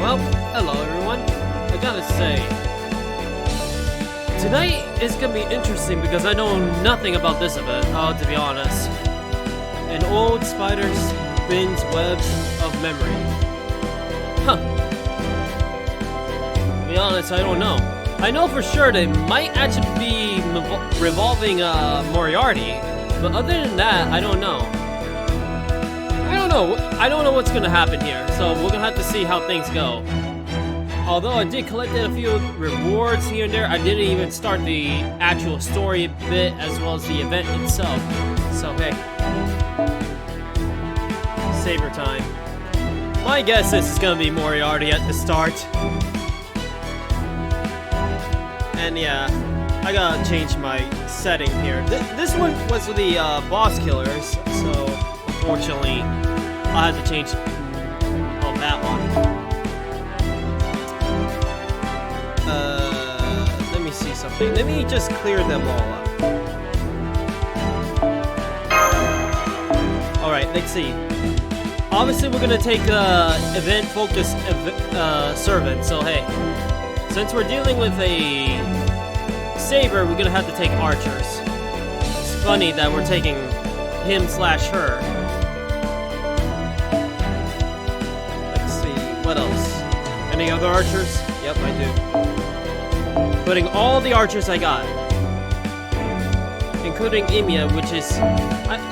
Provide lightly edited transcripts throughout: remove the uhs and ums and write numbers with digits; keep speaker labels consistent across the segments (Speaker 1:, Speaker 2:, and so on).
Speaker 1: Well, hello everyone. I gotta say, tonight is gonna be interesting because I know nothing about this event, to be honest. An old spider spins webs of memory. Huh. To be honest, I don't know. I know for sure they might actually be revolving Moriarty, but other than that, I don't know. I don't know what's gonna happen here, so we're gonna have to see how things go. Although I did collect a few rewards here and there, I didn't even start the actual story bit as well as the event itself. So hey, saber time. My guess is it's gonna be Moriarty at the start. And yeah, I gotta change my setting here. This one was the boss killers, so unfortunately I had to change that one. Let me see something. Let me just clear them all up. Alright, let's see. Obviously we're gonna take event-focused servant, so hey. Since we're dealing with a saber, we're gonna have to take archers. It's funny that we're taking him/her. What else? Any other archers? Yep, I do. Putting all the archers I got. Including Emiya, which is...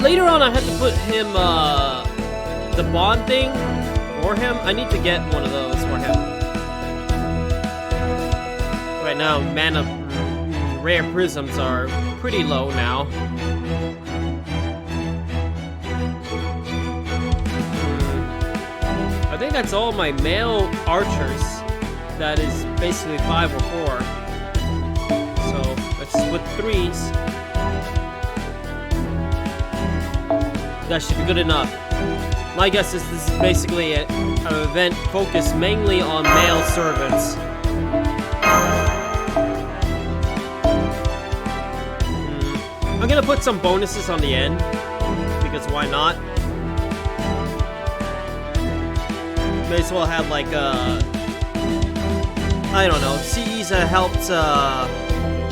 Speaker 1: later on I had to put him, the bond thing for him. I need to get one of those for him. Right now, mana rare prisms are pretty low now. I think that's all my male archers. That is basically 5 or 4. So let's split 3s. That should be good enough. My guess is this is basically an event focused mainly on male servants. I'm gonna put some bonuses on the end, because why not? May as well have like I don't know, CEs that helped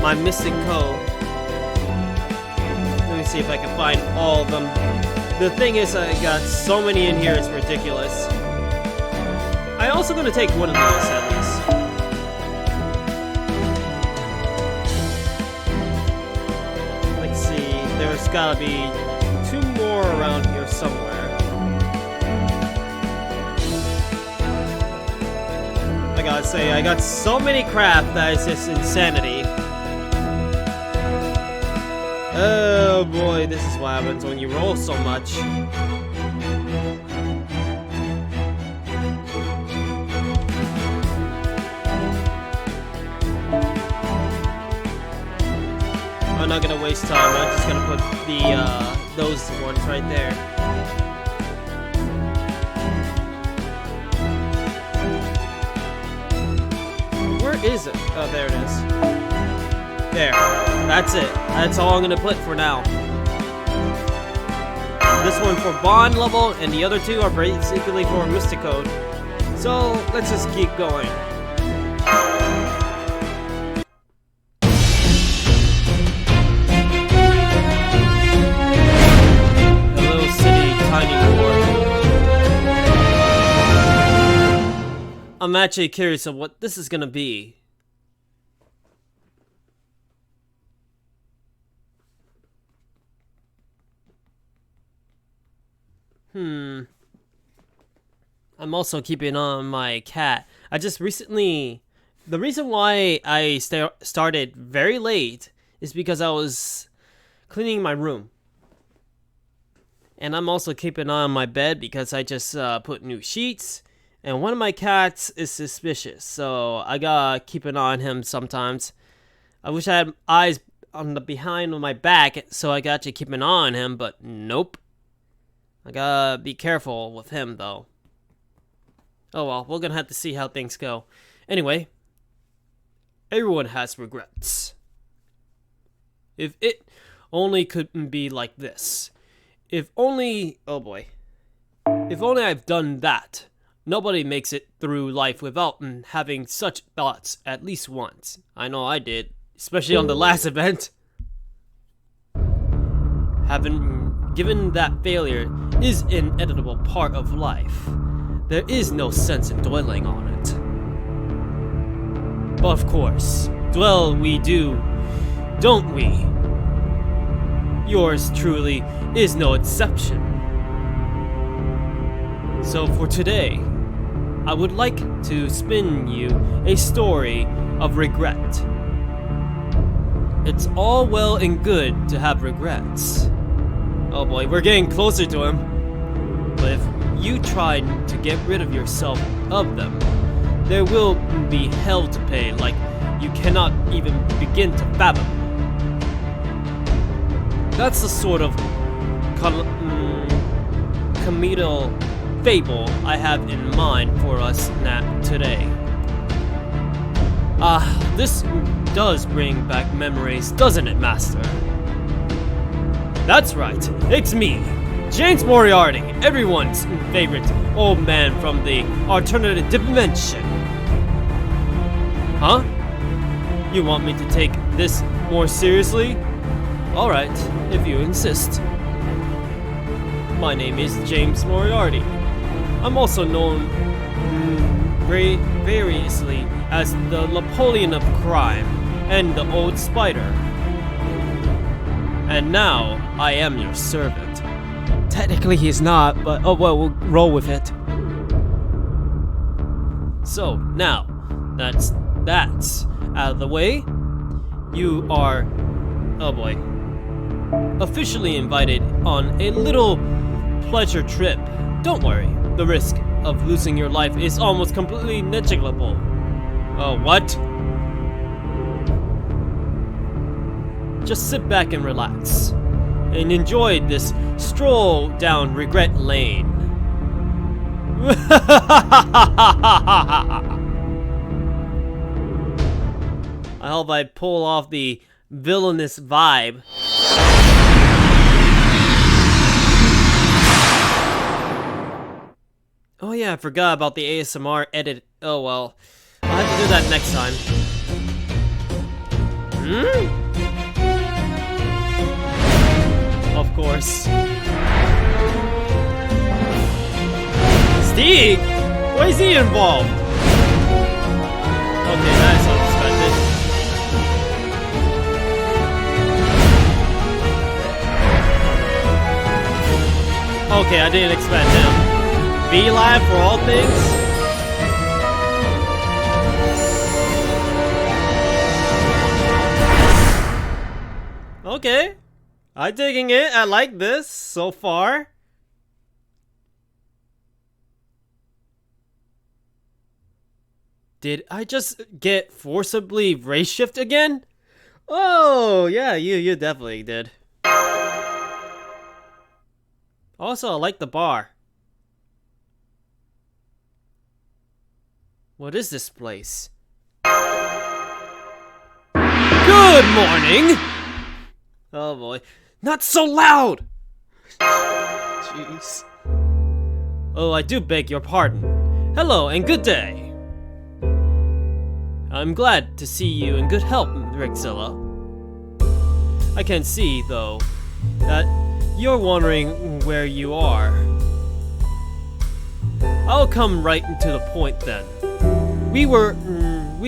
Speaker 1: my Mystic Code. Let me see if I can find all of them. The thing is, I got so many in here, it's ridiculous. I'm also gonna take one of those at least. Let's see, there's gotta be 2 more around here somewhere. I gotta say, I got so many craft that is just insanity. Oh boy, this is what happens when you roll so much. I'm not gonna waste time, I'm just gonna put the, those ones right there. Where is it? Oh, there it is. There. That's it. That's all I'm gonna put for now. This one for bond level, and the other 2 are basically for Mystic Code. So, let's just keep going. Hello, city, tiny war. I'm actually curious of what this is gonna be. I'm also keeping on my cat. I just recently... The reason why I started very late is because I was cleaning my room. And I'm also keeping on my bed because I just put new sheets. And one of my cats is suspicious, so I gotta keep an eye on him sometimes. I wish I had eyes on the behind of my back, so I got to keep an eye on him, but nope. I gotta be careful with him, though. Oh well, we're gonna have to see how things go. Anyway, everyone has regrets. If it only couldn't be like this. If only... Oh boy. If only I've done that. Nobody makes it through life without having such thoughts at least once. I know I did, especially on the last event. Given that failure is an inevitable part of life, there is no sense in dwelling on it. But of course, dwell we do, don't we? Yours truly is no exception. So for today, I would like to spin you a story of regret. It's all well and good to have regrets. Oh boy, we're getting closer to him. But if you try to get rid of yourself of them, there will be hell to pay like you cannot even begin to fathom. That's the sort of comedial fable I have in mind for us today. This does bring back memories, doesn't it, Master? That's right, it's me, James Moriarty, everyone's favorite old man from the alternative dimension. Huh? You want me to take this more seriously? Alright, if you insist. My name is James Moriarty. I'm also known variously as the Napoleon of crime and the Old Spider. And now, I am your servant. Technically he's not, but oh well, we'll roll with it. So, now, that's out of the way, you are, oh boy, officially invited on a little pleasure trip. Don't worry, the risk of losing your life is almost completely negligible. What? Just sit back and relax, and enjoy this stroll down regret lane. I hope I pull off the villainous vibe. Oh yeah, I forgot about the ASMR edit. Oh well, I'll have to do that next time. Of course. Steve? Why is he involved? Okay, that is unexpected. Okay, I didn't expect him. V-Lab for all things? Okay. I'm digging it. I like this so far. Did I just get forcibly race shift again? Oh, yeah, you definitely did. Also, I like the bar. What is this place? Good morning! Oh boy. Not so loud! Jeez. Oh, I do beg your pardon. Hello and good day. I'm glad to see you in good health, Rigzilla. I can see, though, that you're wondering where you are. I'll come right to the point then. We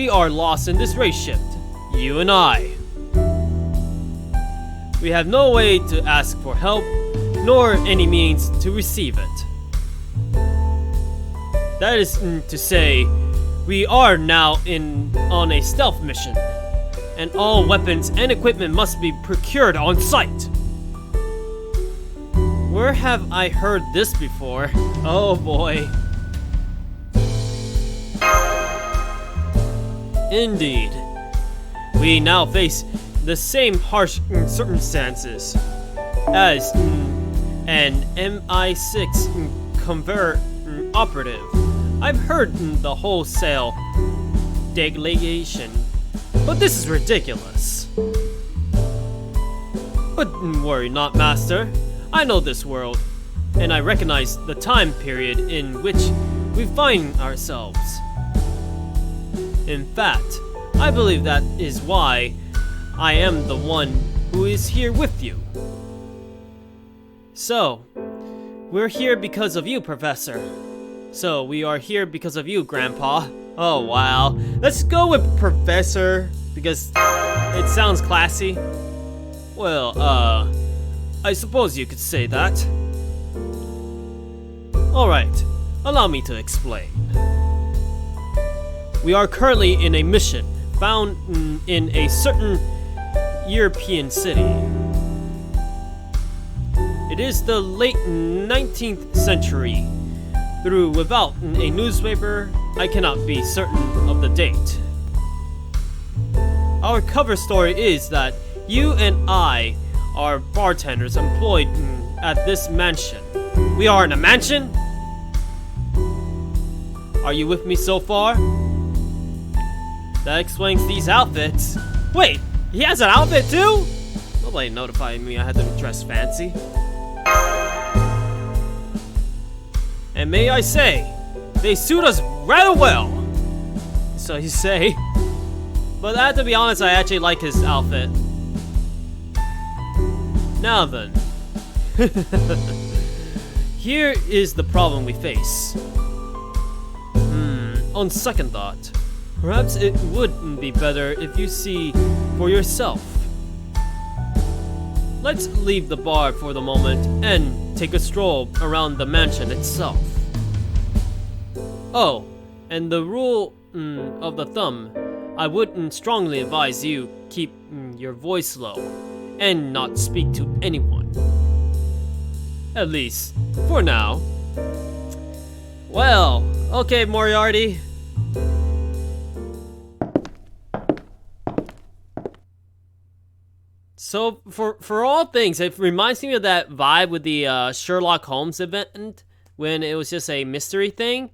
Speaker 1: are lost in this race shift, you and I. We have no way to ask for help, nor any means to receive it. That is to say, we are now on a stealth mission, and all weapons and equipment must be procured on site. Where have I heard this before? Oh boy. Indeed. We now face the same harsh circumstances as an MI6 convert operative. I've heard the wholesale degradation, but this is ridiculous. But worry not, Master. I know this world, and I recognize the time period in which we find ourselves. In fact, I believe that is why I am the one who is here with you. So, we're here because of you, Professor. So, we are here because of you, Grandpa. Oh, wow. Let's go with Professor, because it sounds classy. Well, I suppose you could say that. Alright, allow me to explain. We are currently in a mission found in a certain European city. It is the late 19th century. Without a newspaper, I cannot be certain of the date. Our cover story is that you and I are bartenders employed at this mansion. We are in a mansion? Are you with me so far? That explains these outfits. Wait, he has an outfit too? Nobody notified me I had to dress fancy. And may I say, they suit us rather well. So you say. But I have to be honest, I actually like his outfit. Now then. Here is the problem we face. On second thought, perhaps it would be better if you see for yourself. Let's leave the bar for the moment and take a stroll around the mansion itself. Oh, and the rule of the thumb, I would strongly advise you keep your voice low and not speak to anyone. At least, for now. Well, okay, Moriarty. So, for all things, it reminds me of that vibe with the Sherlock Holmes event when it was just a mystery thing.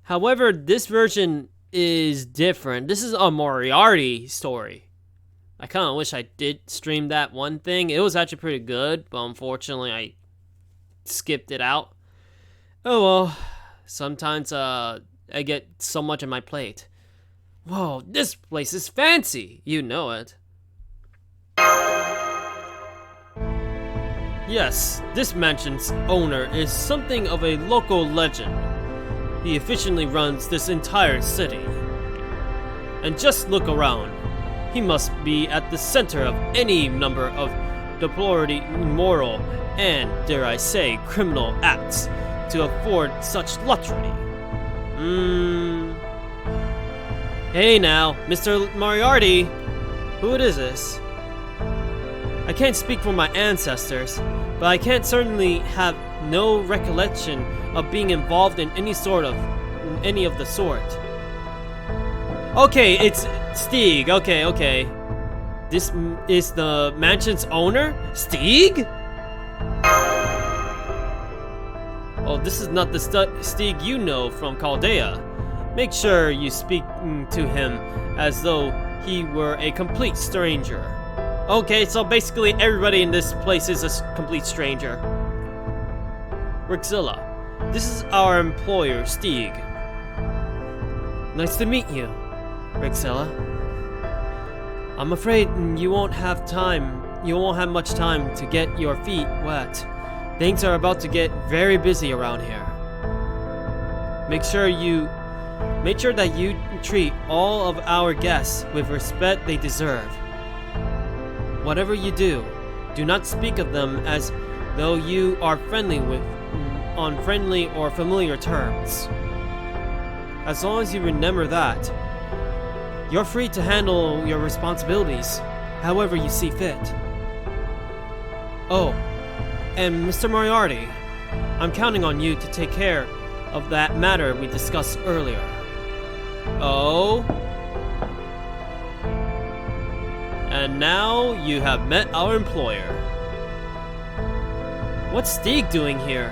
Speaker 1: However, this version is different. This is a Moriarty story. I kind of wish I did stream that one thing. It was actually pretty good, but unfortunately I skipped it out. Oh well, sometimes I get so much on my plate. Whoa, this place is fancy. You know it. Yes, this mansion's owner is something of a local legend. He efficiently runs this entire city. And just look around. He must be at the center of any number of deplorably immoral and, dare I say, criminal acts to afford such luxury. Hey now, Mr. Moriarty. Who is this? I can't speak for my ancestors, but I can't certainly have no recollection of being involved in any of the sort. Okay, it's Stieg. Okay. This is the mansion's owner? Stieg? Oh, this is not the Stieg you know from Chaldea. Make sure you speak to him as though he were a complete stranger. Okay, so basically everybody in this place is a complete stranger. Rixilla, this is our employer, Stieg. Nice to meet you, Rixilla. I'm afraid you won't have much time to get your feet wet. Things are about to get very busy around here. Make sure that you treat all of our guests with respect they deserve. Whatever you do, do not speak of them as though you are on friendly or familiar terms. As long as you remember that, you're free to handle your responsibilities however you see fit. Oh, and Mr. Moriarty, I'm counting on you to take care of that matter we discussed earlier. Oh? And now you have met our employer. What's Stieg doing here?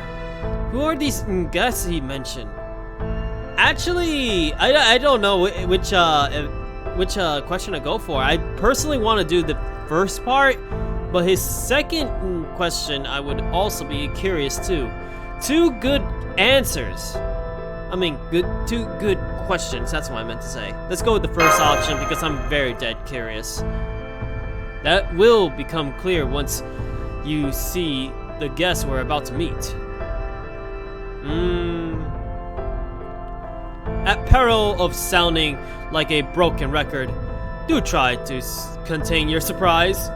Speaker 1: Who are these guests he mentioned? Actually, I don't know which question to go for. I personally want to do the first part, but his second question I would also be curious too. Two good answers. I mean, two good questions. That's what I meant to say. Let's go with the first option because I'm very dead curious. That will become clear once you see the guest we're about to meet. At peril of sounding like a broken record, do try to contain your surprise.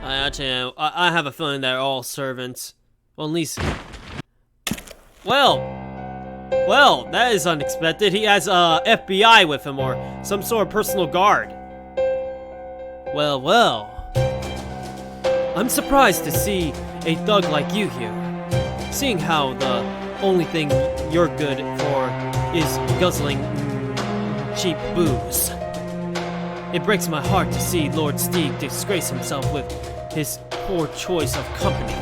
Speaker 1: I have a feeling they're all servants. Well, at least... Well, that is unexpected. He has FBI with him or some sort of personal guard. Well. I'm surprised to see a thug like you here. Seeing how the only thing you're good for is guzzling cheap booze. It breaks my heart to see Lord Steve disgrace himself with his poor choice of company.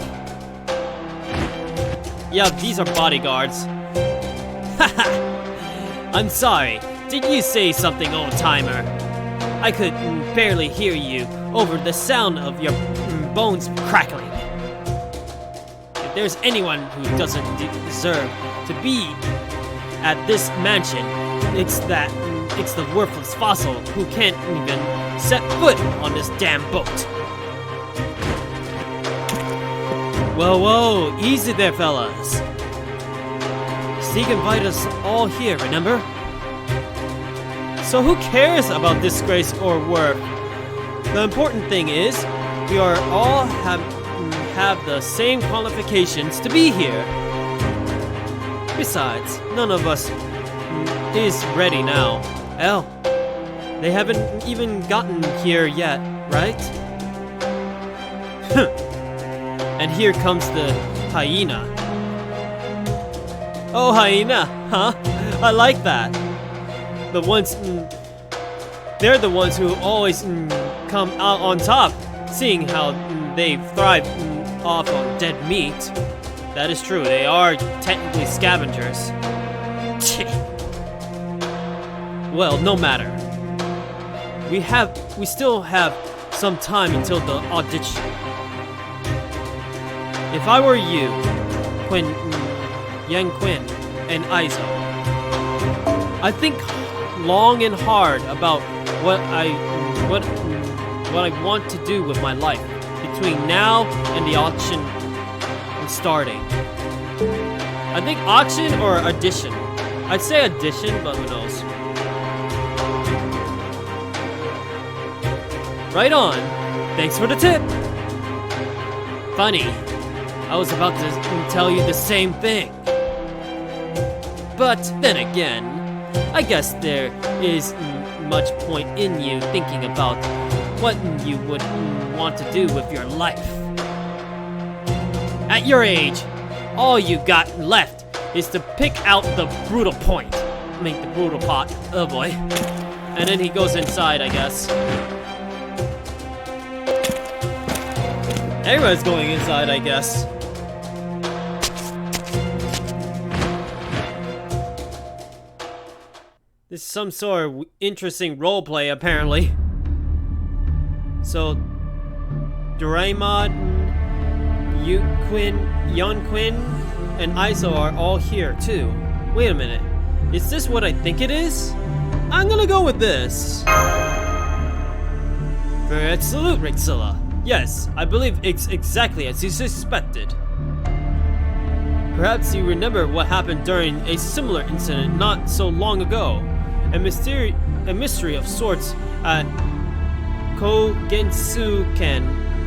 Speaker 1: Yeah, these are bodyguards. Haha! I'm sorry. Did you say something, old-timer? I could barely hear you over the sound of your bones crackling. If there's anyone who doesn't deserve to be at this mansion, it's the worthless fossil who can't even set foot on this damn boat. Whoa, easy there, fellas. Steve invited us all here, remember? So who cares about disgrace or worth? The important thing is, we are all have the same qualifications to be here. Besides, none of us is ready now. Hell, they haven't even gotten here yet, right? And here comes the hyena. Oh, hyena, huh? I like that. The ones, they're the ones who always come out on top, seeing how they thrive off on dead meat. That is true, they are technically scavengers. Well, no matter. We still have some time until the audition. If I were you, Yang Quinn, and Izo, I'd think long and hard about what I want to do with my life between now and the auction starting. I think auction or audition. I'd say audition, but who knows. Right on. Thanks for the tip. Funny. I was about to tell you the same thing. But then again, I guess there is much point in you thinking about what you would want to do with your life. At your age, all you got left is to pick out the brutal point. Make the brutal pot. Oh boy. And then he goes inside, I guess. Everyone's going inside, I guess. This is some sort of interesting roleplay, apparently. So, Doraemon, Yon Quinn, and Izo are all here, too. Wait a minute. Is this what I think it is? I'm gonna go with this. Very excellent, Rixilla. Yes, I believe it's exactly as you suspected. Perhaps you remember what happened during a similar incident not so long ago. A mystery of sorts at Kogensuken.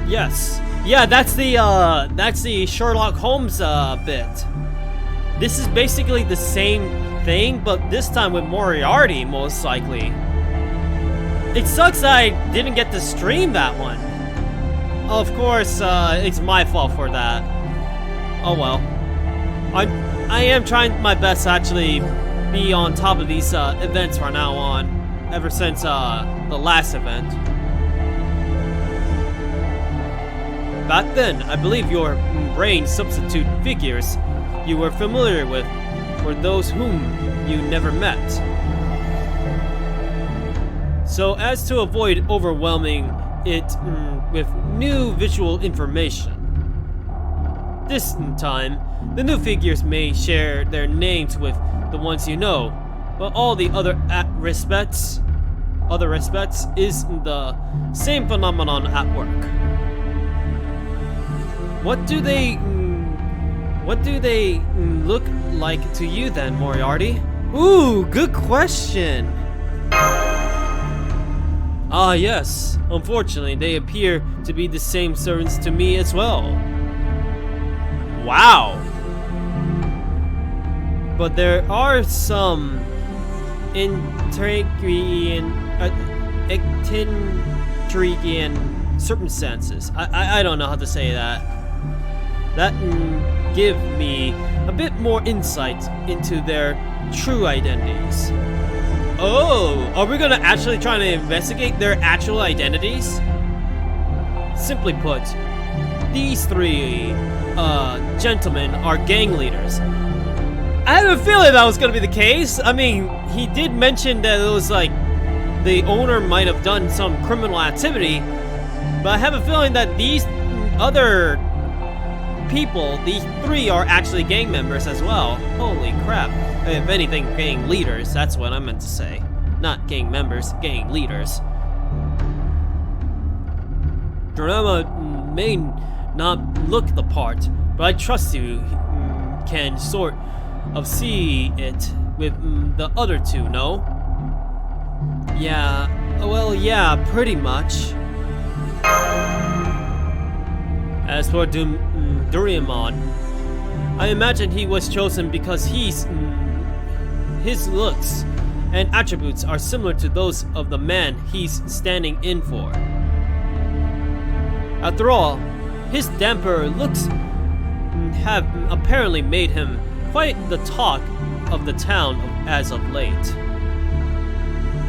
Speaker 1: Yes. Yeah, that's the Sherlock Holmes bit. This is basically the same thing, but this time with Moriarty, most likely. It sucks that I didn't get to stream that one. Of course, it's my fault for that. Oh well. I am trying my best to actually be on top of these events from now on, ever since the last event. Back then, I believe your brain substitute figures you were familiar with for those whom you never met. So as to avoid overwhelming it with new visual information, this time The new figures may share their names with the ones you know, but all the other respects is the same phenomenon at work. What do they look like to you then, Moriarty? Ooh, good question. Ah, yes. Unfortunately, they appear to be the same servants to me as well. Wow. But there are some intriguing circumstances. I don't know how to say that. That give me a bit more insight into their true identities. Oh, are we gonna actually try to investigate their actual identities? Simply put, these three gentlemen are gang leaders. I had a feeling that was gonna be the case. I mean, he did mention that it was like the owner might have done some criminal activity, but I have a feeling that these other people, these three, are actually gang members as well. Holy crap. If anything, gang leaders, that's what I meant to say. Not gang members, gang leaders. Drama may not look the part, but I trust you can sort of see it with the other two, no? Yeah, well, yeah, pretty much. As for Doraemon, I imagine he was chosen because his looks and attributes are similar to those of the man he's standing in for. After all, his dapper looks have apparently made him quite the talk of the town as of late.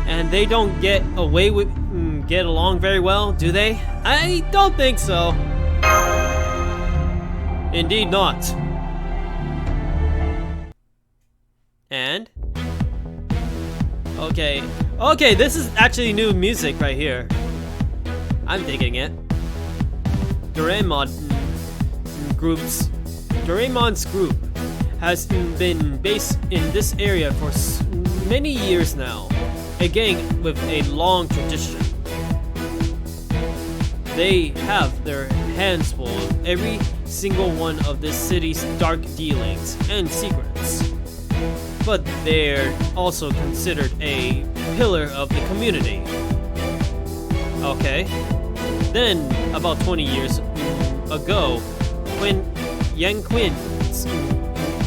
Speaker 1: And they don't get along very well, do they? I don't think so. Indeed not. And? Okay, this is actually new music right here. I'm digging it. Doraemon's group has been based in this area for many years now. A gang with a long tradition. They have their hands full of every single one of this city's dark dealings and secrets. But they're also considered a pillar of the community. Okay. Then, about 20 years ago, when Yang Quin's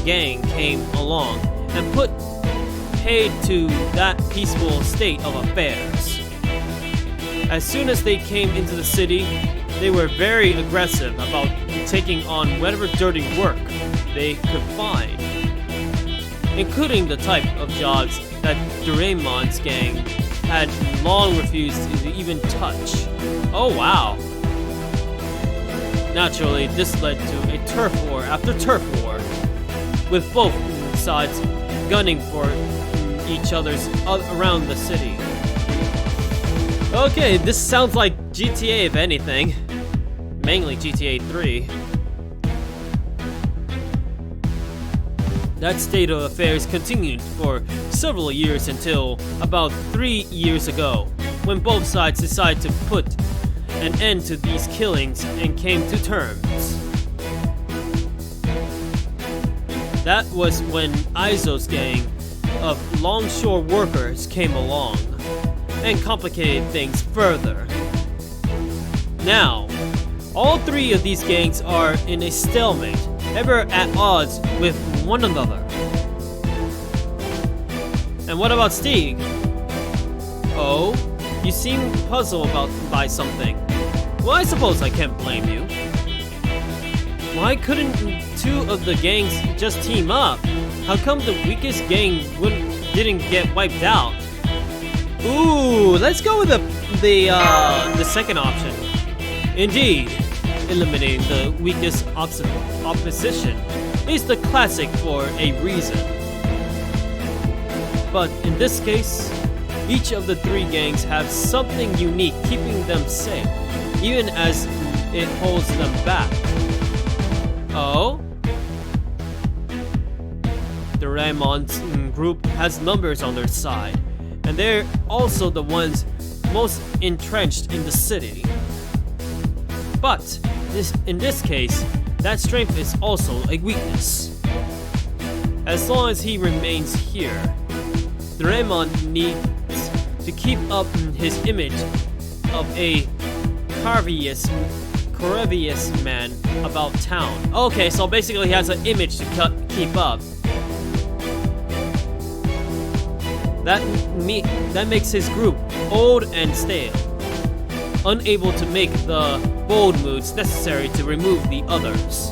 Speaker 1: gang came along and put paid to that peaceful state of affairs. As soon as they came into the city, they were very aggressive about taking on whatever dirty work they could find, including the type of jobs that Doraemon's gang had long refused to even touch. Oh wow. Naturally, this led to a turf war after turf war, with both sides gunning for each other's around the city. Okay, this sounds like GTA if anything. Mainly GTA 3. That state of affairs continued for several years until about 3 years ago, when both sides decided to put an end to these killings and came to terms. That was when Aizo's gang of longshore workers came along and complicated things further. Now, all three of these gangs are in a stalemate, ever at odds with one another. And what about Stig? Oh, you seem puzzled by something. Well, I suppose I can't blame you. Why couldn't two of the gangs just team up? How come the weakest gang didn't get wiped out? Ooh, let's go with the second option. Indeed, eliminating the weakest opposition is the classic for a reason. But in this case, each of the three gangs have something unique keeping them safe, even as it holds them back. Oh? Doraemon's group has numbers on their side, and they're also the ones most entrenched in the city. But in this case, that strength is also a weakness. As long as he remains here, Doraemon needs to keep up his image of a Carvious man about town. Okay, so basically he has an image to keep up. That makes his group old and stale, unable to make the bold moves necessary to remove the others.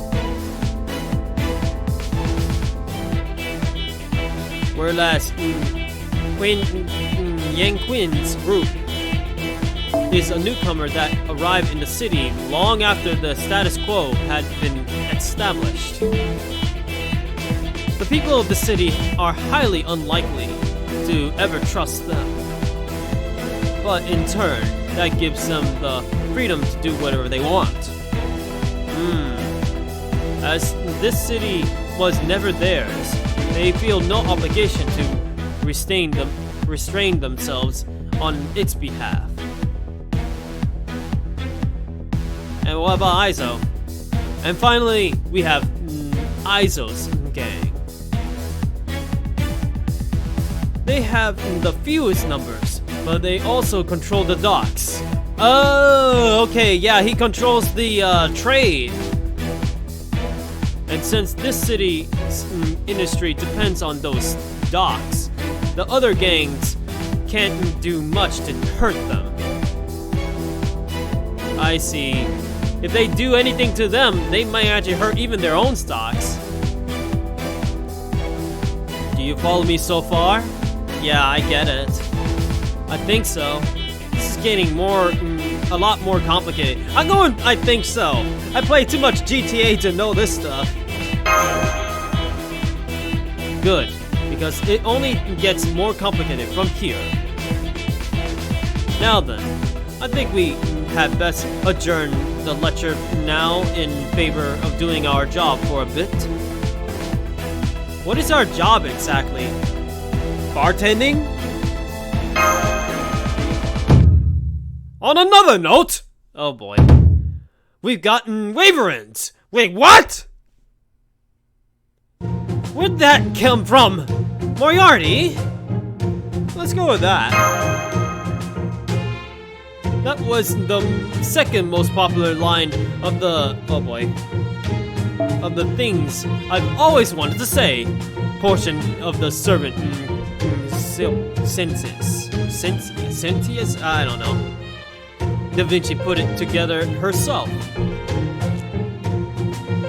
Speaker 1: Whereas Yang Quin's group is a newcomer that arrived in the city long after the status quo had been established. The people of the city are highly unlikely to ever trust them. But in turn, that gives them the freedom to do whatever they want. As this city was never theirs, they feel no obligation to restrain themselves on its behalf. And what about Aizo? And finally, we have Aizo's gang. They have the fewest numbers, but they also control the docks. Oh, okay, yeah, he controls the trade. And since this city's industry depends on those docks, the other gangs can't do much to hurt them. I see. If they do anything to them, they might actually hurt even their own stocks. Do you follow me so far? Yeah, I get it. I think so. This is getting a lot more complicated. I'm going, I think so. I play too much GTA to know this stuff. Good, because it only gets more complicated from here. Now then, I think we had best adjourn the lecture now in favor of doing our job for a bit. What is our job exactly? Bartending? On another note! Oh boy. We've gotten Waverins! Wait, what?! Where'd that come from? Moriarty? Let's go with that. That was the second most popular line of the... oh boy. Of the things I've always wanted to say portion of the servant census. Sentius? I don't know. Da Vinci put it together herself.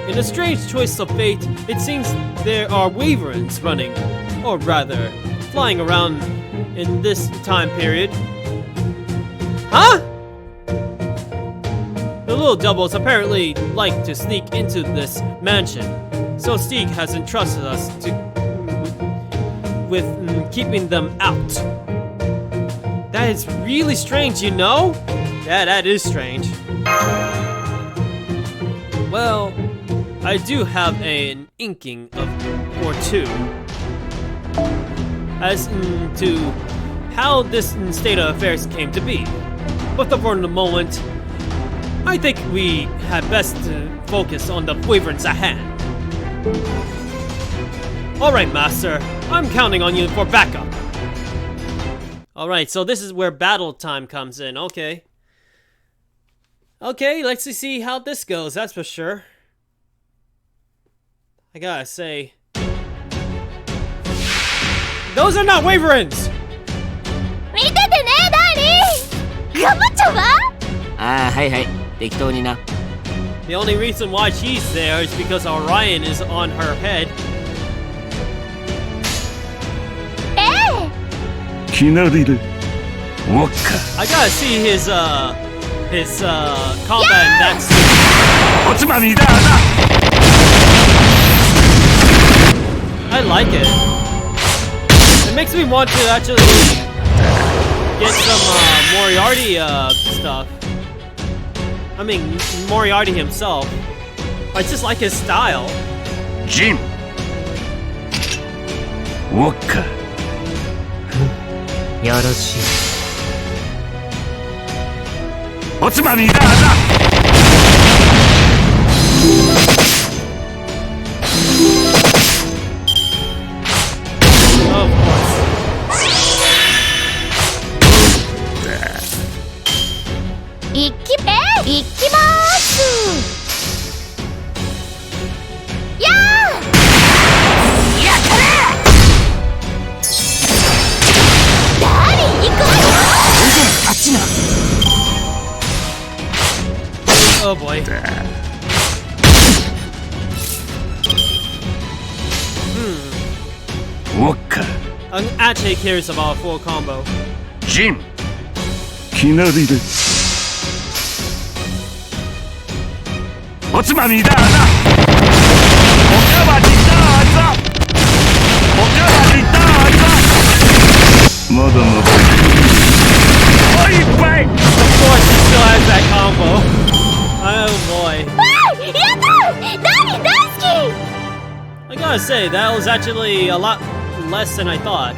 Speaker 1: In a strange choice of fate, it seems there are Waverins running, or rather, flying around in this time period. Huh? The little doubles apparently like to sneak into this mansion, so Stieg has entrusted us with keeping them out. That is really strange, you know? Yeah, that is strange. Well, I do have an inking or two as to how this state of affairs came to be. But for the moment, I think we had best focus on the Waverins at hand. Alright, Master. I'm counting on you for backup. Alright, so this is where battle time comes in. Okay. Okay, let's see how this goes, that's for sure. I gotta say... those are not Waverins! The only reason why she's there is because Orion is on her head. I gotta see his combat in that suit. I like it. It makes me want to actually get some Moriarty stuff. I mean, Moriarty himself. I just like his style.
Speaker 2: Jim! ウォッカ。
Speaker 3: よろしい。
Speaker 2: おつまみだ。
Speaker 4: 行きまーす。やーやったれ。誰行くわよ。
Speaker 3: あっちな。
Speaker 1: Oh boy.
Speaker 2: Wokka.
Speaker 1: I'm actually curious about a full combo.
Speaker 2: Jin. Kinari desu. おつまみだな。おかわりだぞ。おかわりだぞ。まだまだ。おいっぱい。
Speaker 1: Of course, he still has that combo. Oh boy.
Speaker 4: やったー。大好き。
Speaker 1: I gotta say, that was actually a lot less than I thought.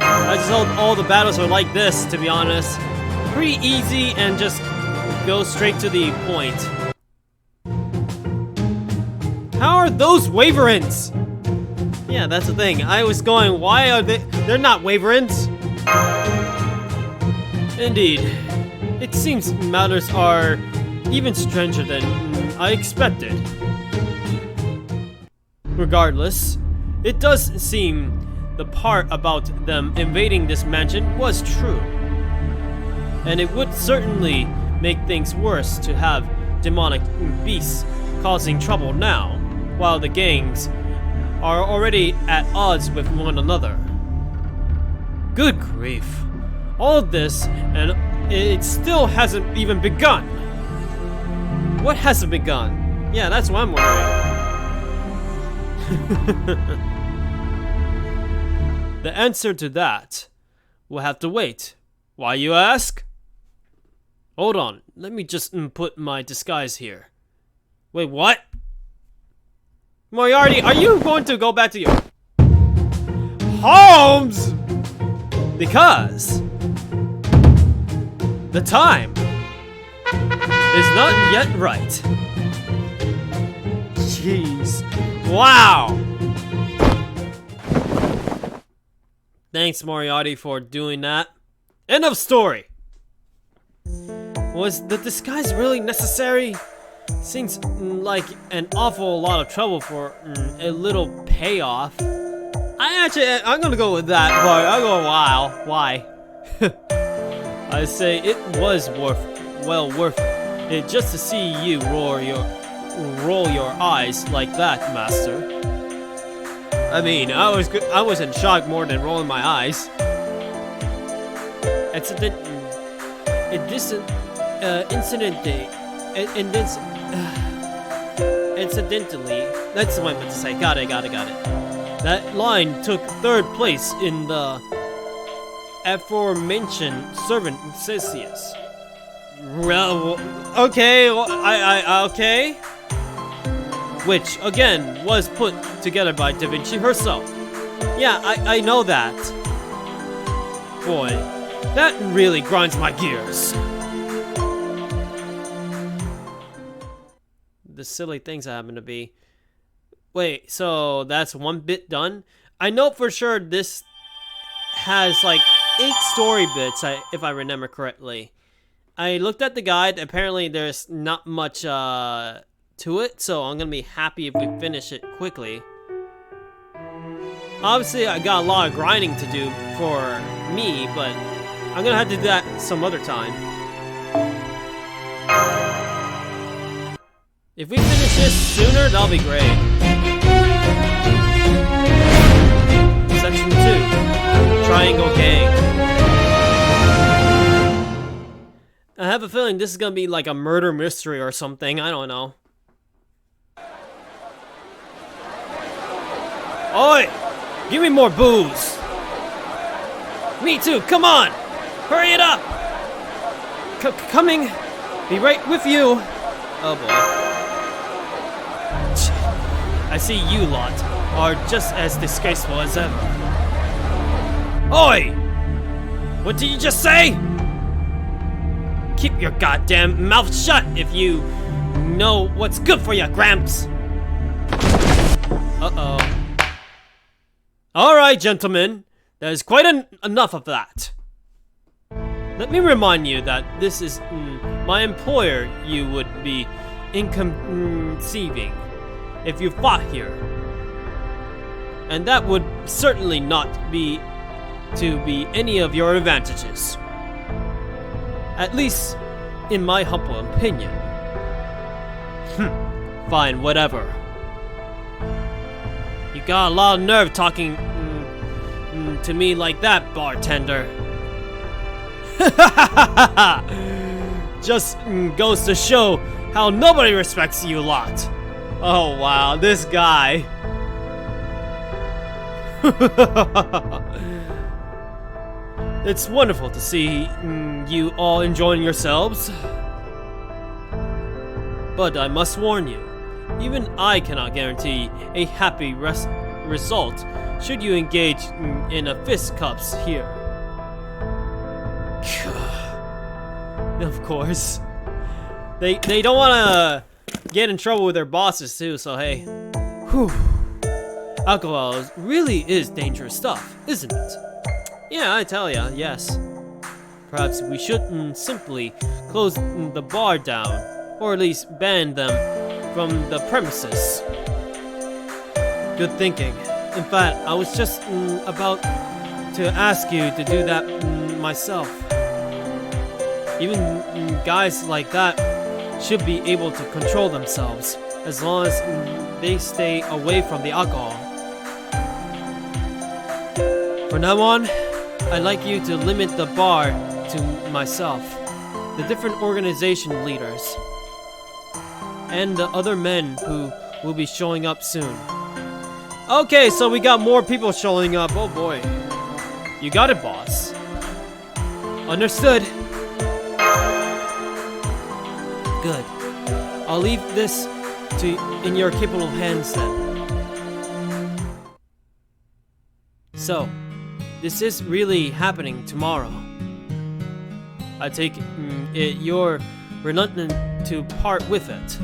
Speaker 1: I just thought all the battles were like this, to be honest. Pretty easy and just go straight to the point. How are those Waverins? Yeah, that's the thing. I was going, why are they? They're not Waverins. Indeed. It seems matters are even stranger than I expected. Regardless, it does seem the part about them invading this mansion was true. And it would certainly make things worse to have demonic beasts causing trouble now, while the gangs are already at odds with one another. Good grief. All this, and it still hasn't even begun. What hasn't begun? Yeah, that's what I'm wondering. The answer to that will have to wait. Why, you ask? Hold on, let me just put my disguise here. Wait, what? Moriarty, are you going to go back to your homes? Because the time is not yet right. Jeez. Wow! Thanks, Moriarty, for doing that. End of story! Was the disguise really necessary? Seems like an awful lot of trouble for a little payoff. I'm gonna go with that part. I'll go, wow. Why? I say it was worth it just to see you roll your eyes like that, Master. I mean, I was in shock more than rolling my eyes. Incidentally, that's what I meant to say. Got it. That line took third place in the aforementioned servant Theseus. Okay, okay. Which, again, was put together by Da Vinci herself. Yeah, I know that. Boy, that really grinds my gears. The silly things that happen to be. Wait, so that's one bit done? I know for sure this has like 8 story bits, if I remember correctly. I looked at the guide. Apparently there's not much to it, so I'm gonna be happy if we finish it quickly. Obviously, I got a lot of grinding to do for me, but I'm gonna have to do that some other time. If we finish this sooner, that'll be great. Section 2, Triangle Gang. I have a feeling this is gonna be like a murder mystery or something, I don't know. Oi! Give me more booze! Me too, come on! Hurry it up! Coming! Be right with you! Oh boy. I see you lot are just as disgraceful as ever. Oi! What did you just say? Keep your goddamn mouth shut if you know what's good for you, Gramps. Uh-oh. Alright, gentlemen. There's quite enough of that. Let me remind you that this is my employer you would be inconceiving if you fought here. And that would certainly not be any of your advantages. At least, in my humble opinion. Fine, whatever. You got a lot of nerve talking to me like that, bartender. Just goes to show how nobody respects you lot. Oh wow, this guy. It's wonderful to see you all enjoying yourselves. But I must warn you, even I cannot guarantee a happy result should you engage in a fisticuffs here. Of course. They don't want to get in trouble with their bosses too, so hey. Whew. Alcohol really is dangerous stuff, isn't it? Yeah, I tell ya, yes. Perhaps we shouldn't simply close the bar down, or at least ban them from the premises. Good thinking. In fact, I was just about to ask you to do that myself. Even guys like that should be able to control themselves, as long as they stay away from the alcohol. From now on, I'd like you to limit the bar to myself, the different organization leaders, and the other men who will be showing up soon. Okay, so we got more people showing up. Oh boy. You got it, boss. Understood. Good. I'll leave this in your capable hands then. So, this is really happening tomorrow. I take it you're reluctant to part with it.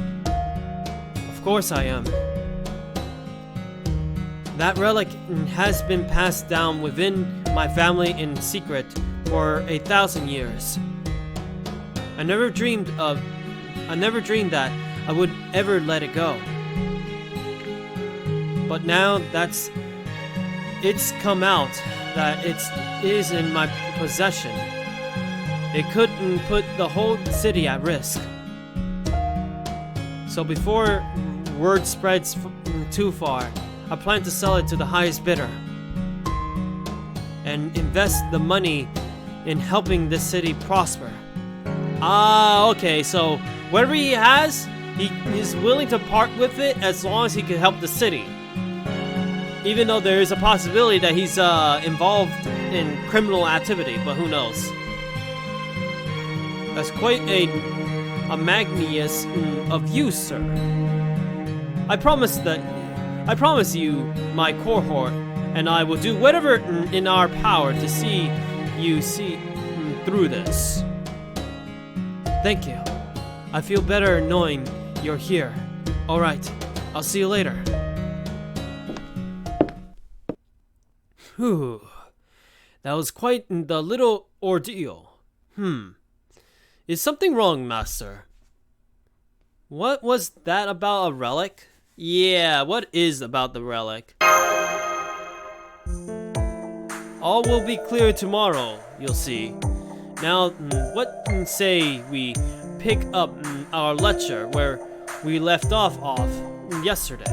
Speaker 1: Of course I am. That relic has been passed down within my family in secret for 1,000 years. I never dreamed that I would ever let it go. But now it's come out that it is in my possession. It could put the whole city at risk. So before word spreads too far, I plan to sell it to the highest bidder and invest the money in helping this city prosper. Ah, okay, so whatever he has, he is willing to part with it as long as he can help the city. Even though there is a possibility that he's involved in criminal activity, but who knows? That's quite a magnanimous of you, sir. I promise you, my cohort, and I will do whatever in our power to see you through this. Thank you. I feel better knowing you're here. Alright, I'll see you later. Whew. That was quite the little ordeal. Is something wrong, Master? What was that about a relic? Yeah, what is about the relic? All will be clear tomorrow, you'll see. Now, what say we pick up our lecture where we left off yesterday?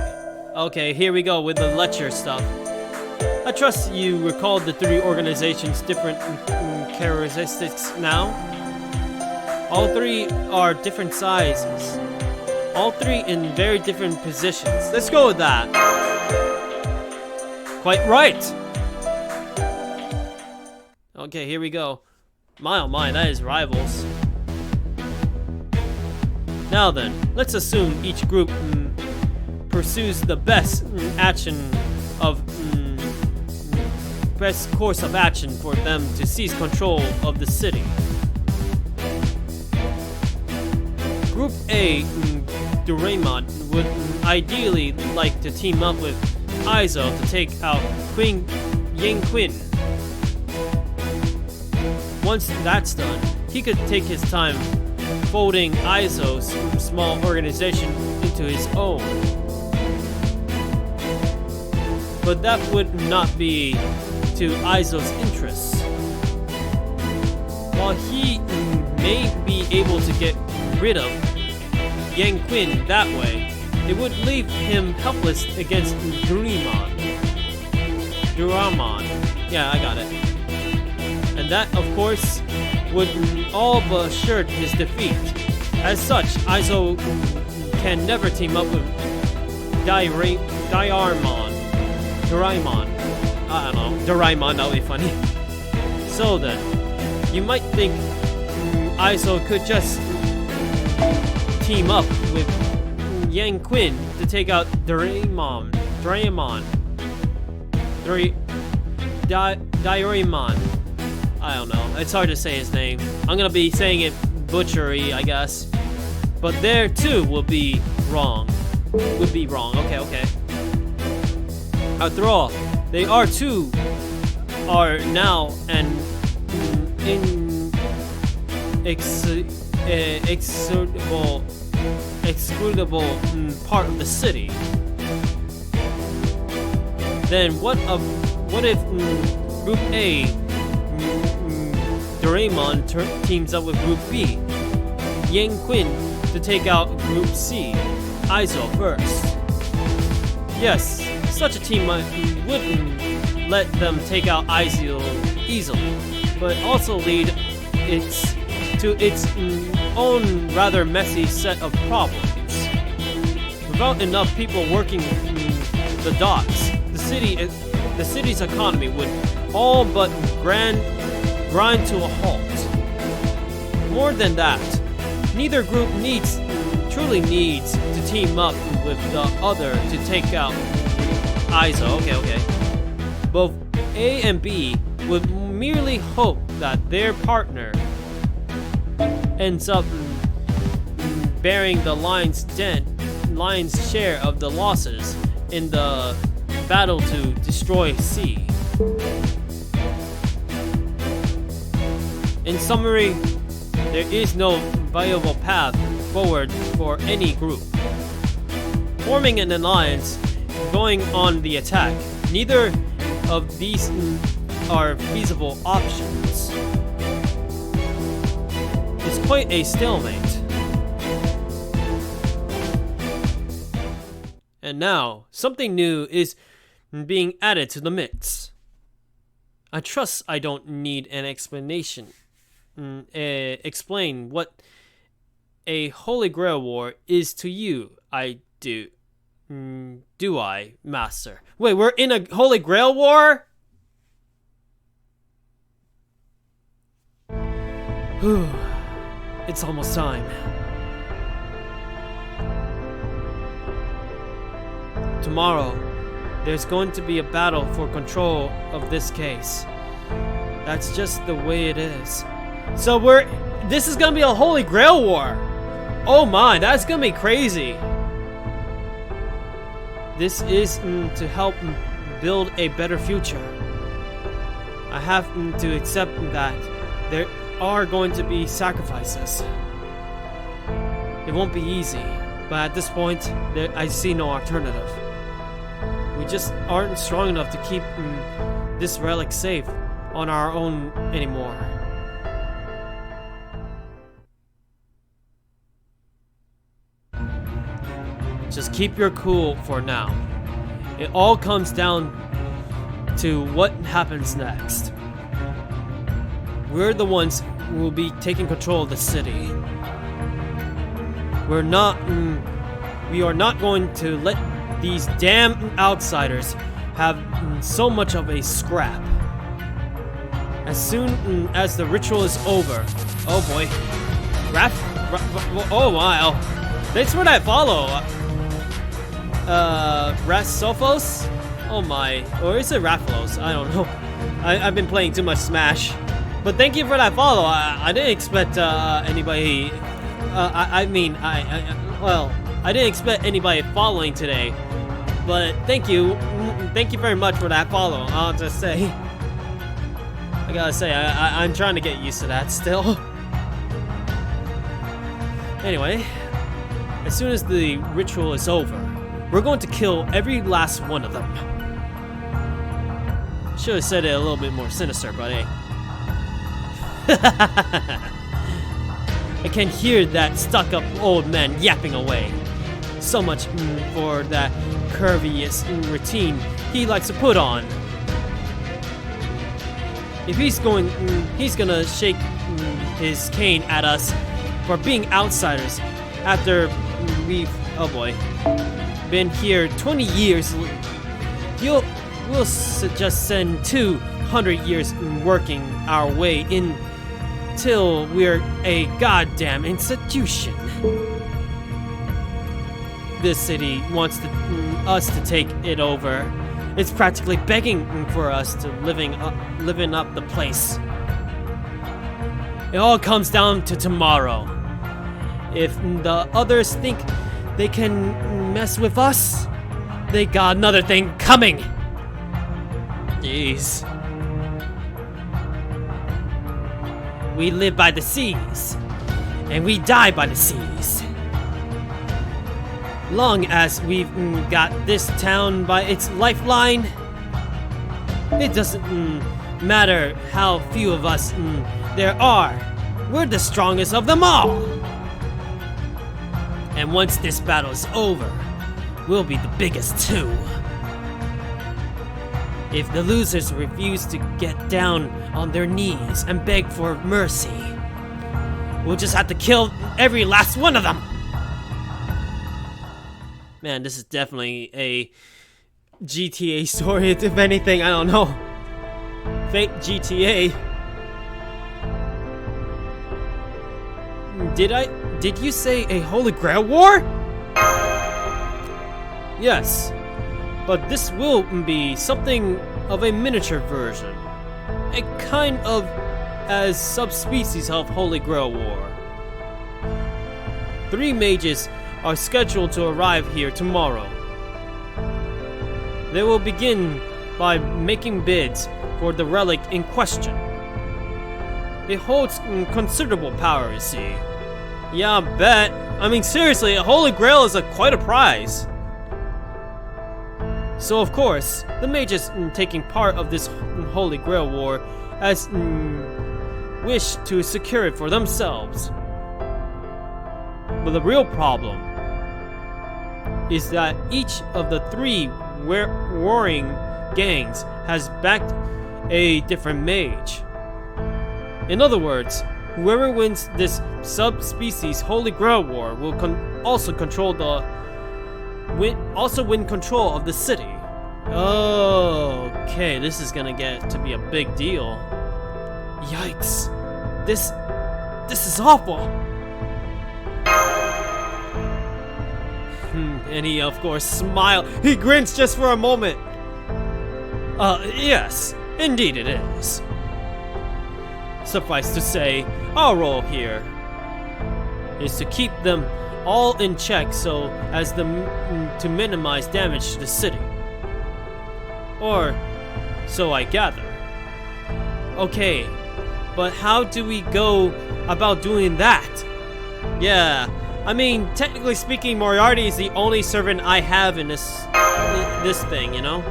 Speaker 1: Okay, here we go with the lecture stuff. I trust you recall the three organizations' different characteristics now. All three are different sizes. All three in very different positions. Let's go with that. Quite right. Okay, here we go. My oh my, that is rivals. Now then, let's assume each group pursues the best best course of action for them to seize control of the city. Group A, Doraemon, would ideally like to team up with Aizo to take out Yang Quinn. Once that's done, he could take his time folding Aizo's small organization into his own. But that would not be to Aizo's interests. While he may be able to get rid of Yang Quinn that way, it would leave him helpless against Doraemon. Yeah, I got it. And that, of course, would all but assure his defeat. As such, Aizo can never team up with Doraemon. I don't know. Doraemon, that would be funny. So then, you might think Aizo could just team up with Yang Quinn to take out Doraemon. I don't know. It's hard to say his name. I'm gonna be saying it butchery, I guess. But there too would be wrong. Okay. After all, they are now an excludable part of the city. Then what if Group A, Doraemon teams up with Group B, Yang Quinn to take out Group C, Aizo first? Yes, such a team wouldn't let them take out Aizo easily, but also lead to its own rather messy set of problems. Without enough people working the docks, the city's economy would all but grind to a halt. More than that, neither group truly needs to team up with the other to take out Aizo. Okay. Both A and B would merely hope that their partner ends up bearing the lion's share of the losses in the battle to destroy C. In summary, there is no viable path forward for any group. Forming an alliance, going on the attack, neither of these are feasible options. It's quite a stalemate. And now, something new is being added to the mix. I trust I don't need an explanation. Explain what a Holy Grail War is to you. I do. Do I, Master? Wait, we're in a Holy Grail War? Whew. It's almost time. Tomorrow, there's going to be a battle for control of this case. That's just the way it is. So this is gonna be a Holy Grail War. Oh my, that's gonna be crazy. This is to help build a better future. I have to accept that there are going to be sacrifices. It won't be easy, but at this point, I see no alternative. We just aren't strong enough to keep this relic safe on our own anymore. Just keep your cool for now. It all comes down to what happens next. We're the ones who will be taking control of the city. We are not going to let these damn outsiders have so much of a scrap. As soon as the ritual is over, oh boy, oh my, thanks for that follow. Rasophos? Oh my, or is it Rathalos? I don't know. I've been playing too much Smash. But thank you for that follow. I didn't expect anybody. I didn't expect anybody following today. But thank you very much for that follow. I'll just say, I gotta say, I'm trying to get used to that still. Anyway, as soon as the ritual is over, we're going to kill every last one of them. Should have said it a little bit more sinister, but hey. I can hear that stuck-up old man yapping away. So much for that curviest routine he likes to put on. If he's gonna shake his cane at us for being outsiders after we've, oh boy, been here 20 years, we'll just send 200 years working our way in till we're a goddamn institution. This city wants us to take it over. It's practically begging for us to living up the place. It all comes down to tomorrow. If the others think they can mess with us, they got another thing coming. Jeez. We live by the seas, and we die by the seas. Long as we've got this town by its lifeline, it doesn't matter how few of us there are. We're the strongest of them all. And once this battle's over, we'll be the biggest too. If the losers refuse to get down on their knees and beg for mercy, we'll just have to kill every last one of them. Man, this is definitely a GTA story, if anything, I don't know. Fake GTA. Did you say a Holy Grail war? Yes, but this will be something of a miniature version. A kind of as subspecies of Holy Grail war. 3 mages are scheduled to arrive here tomorrow. They will begin by making bids for the relic in question. It holds considerable power, you see. Yeah, I bet. I mean, seriously, a Holy Grail is quite a prize. So, of course, the mages taking part of this Holy Grail war as wish to secure it for themselves. But the real problem is that each of the 3 warring gangs has backed a different mage. In other words, whoever wins this subspecies Holy Grail war will also win control of the city. Okay, this is gonna get to be a big deal. Yikes! This is awful. And he, of course, smiles. He grins just for a moment. Yes, indeed it is. Suffice to say, our role here is to keep them all in check so as to minimize damage to the city. Or so I gather. Okay, but how do we go about doing that? Yeah, I mean, technically speaking, Moriarty is the only servant I have in this thing, you know?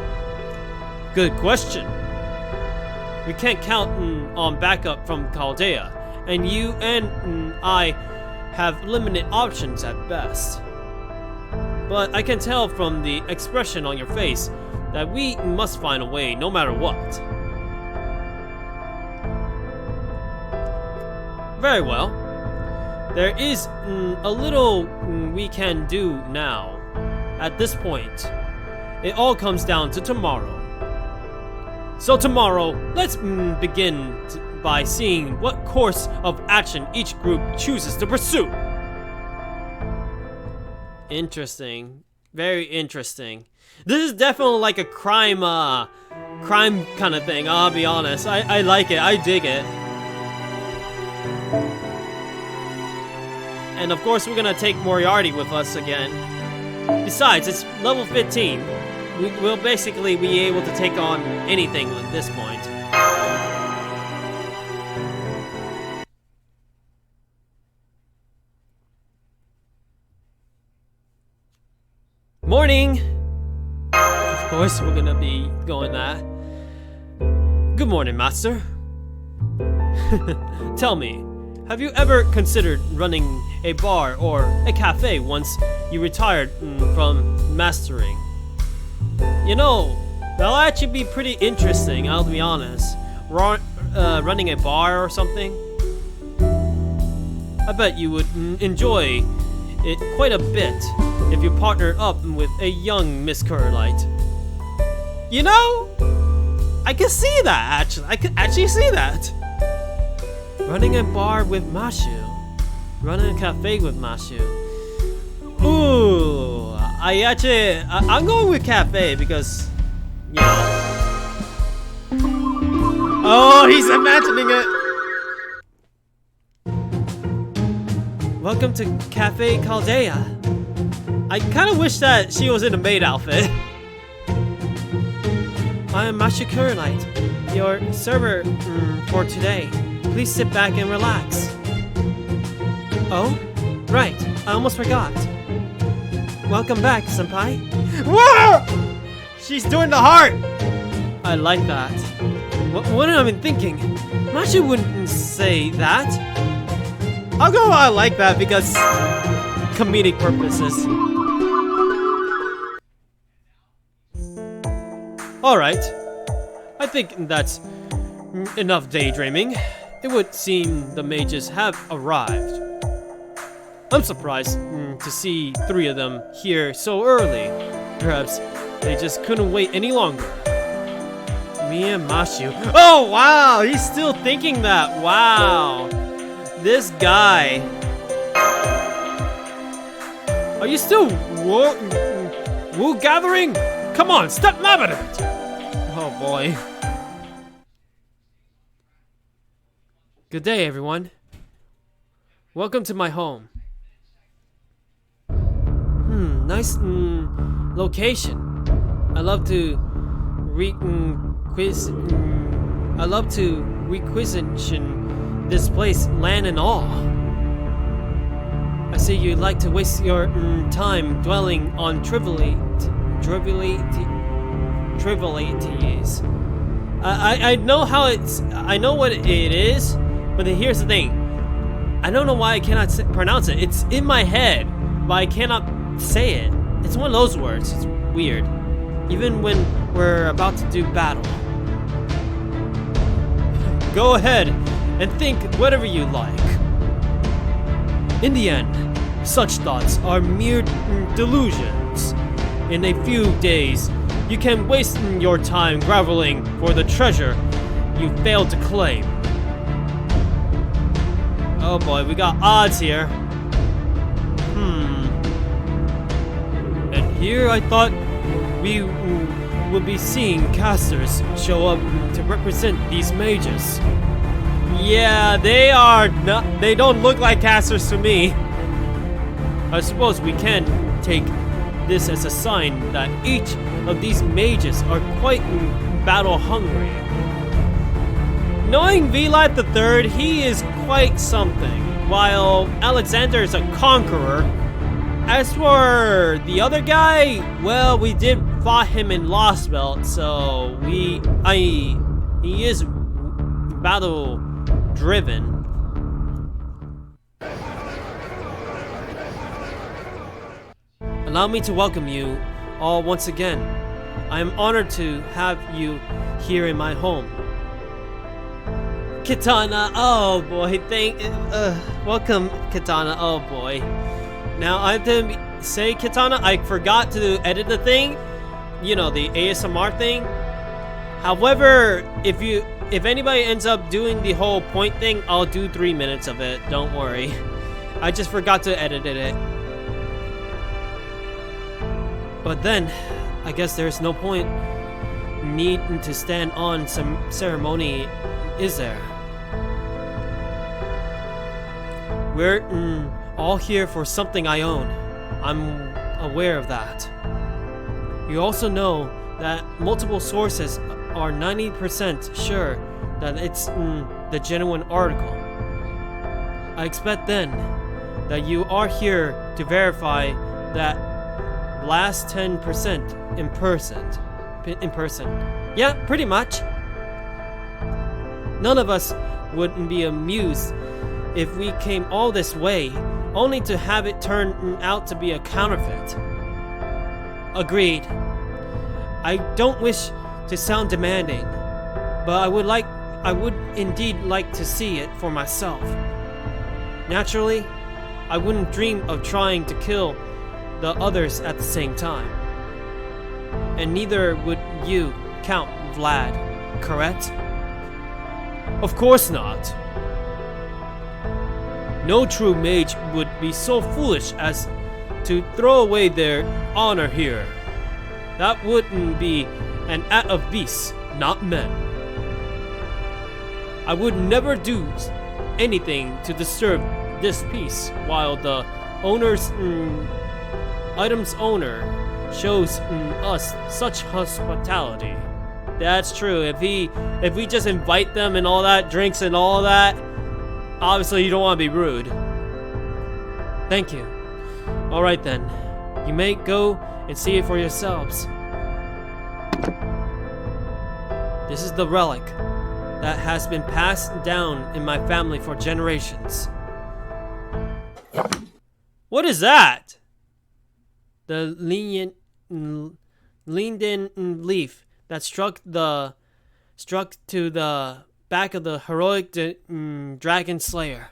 Speaker 1: Good question. We can't count on backup from Chaldea, and you and I have limited options at best. But I can tell from the expression on your face that we must find a way no matter what. Very well. There is a little we can do now. At this point, it all comes down to tomorrow. So tomorrow, let's begin by seeing what course of action each group chooses to pursue. Interesting. Very interesting. This is definitely like a crime kind of thing, I'll be honest. I like it. I dig it. And of course, we're gonna take Moriarty with us again. Besides, it's level 15. We'll basically be able to take on anything at this point. Morning! Of course, we're gonna be going that. Good morning, Master. Tell me, have you ever considered running a bar or a cafe once you retired from mastering? You know, that'll actually be pretty interesting, I'll be honest. Running a bar or something? I bet you would enjoy it quite a bit if you partnered up with a young Miss Curlite. You know, I can see that actually. I could actually see that. Running a bar with Mashu. Running a cafe with Mashu. Ooh, I'm going with cafe because, you know. Oh, he's imagining it. Welcome to Cafe Caldea. I kind of wish that she was in a maid outfit. I am Mashu Curlite, your server for today. Please sit back and relax. Oh, right, I almost forgot. Welcome back, senpai. Whoa! She's doing the heart! I like that. What am I thinking? Mashu wouldn't say that. I'll go I like that because comedic purposes. Alright, I think that's enough daydreaming. It would seem the mages have arrived. I'm surprised to see 3 of them here so early. Perhaps they just couldn't wait any longer. Me and Mashu. Oh wow, he's still thinking that. Wow. This guy. Are you still woo gathering? Come on, step nabbing it! Oh boy. Good day, everyone. Welcome to my home. Nice location. I love to requisition this place, land and all. I see you like to waste your time dwelling on trivialities. I know how I know what it is, but here's the thing. I don't know why I cannot pronounce it. It's in my head, but I cannot say it. It's one of those words. It's weird. Even when we're about to do battle. Go ahead and think whatever you like. In the end, such thoughts are mere delusions. In a few days, you can waste your time groveling for the treasure you failed to claim. Oh boy, we got odds here. And here I thought we would be seeing casters show up to represent these mages. Yeah, they don't look like casters to me. I suppose we can take this as a sign that each of these mages are quite battle hungry. Knowing V-Life III, he is quite something, while Alexander is a conqueror. As for the other guy, well, we did fight him in Lost Belt, so he is battle driven. Allow me to welcome you all once again. I am honored to have you here in my home. Katana, oh boy, welcome Katana, oh boy. Now I have to say, Katana, I forgot to edit the thing, you know, the ASMR thing. However, if anybody ends up doing the whole point thing, I'll do 3 minutes of it, don't worry. I just forgot to edit it. But then, I guess there's no point needing to stand on some ceremony, is there? We're all here for something I own. I'm aware of that. You also know that multiple sources are 90% sure that it's the genuine article. I expect then that you are here to verify that last 10% in person. Yeah, pretty much. None of us wouldn't be amused if we came all this way only to have it turn out to be a counterfeit. Agreed. I don't wish to sound demanding, but I would indeed like to see it for myself. Naturally, I wouldn't dream of trying to kill the others at the same time. And neither would you, Count Vlad, correct? Of course not. No true mage would be so foolish as to throw away their honor here. That wouldn't be an act of beasts, not men. I would never do anything to disturb this peace while the item's owner shows us such hospitality. That's true. If we just invite them and all that, drinks and all that, obviously you don't want to be rude. Thank you. Alright then. You may go and see it for yourselves. This is the relic that has been passed down in my family for generations. What is that? The linden leaf that struck to the back of the heroic dragon slayer.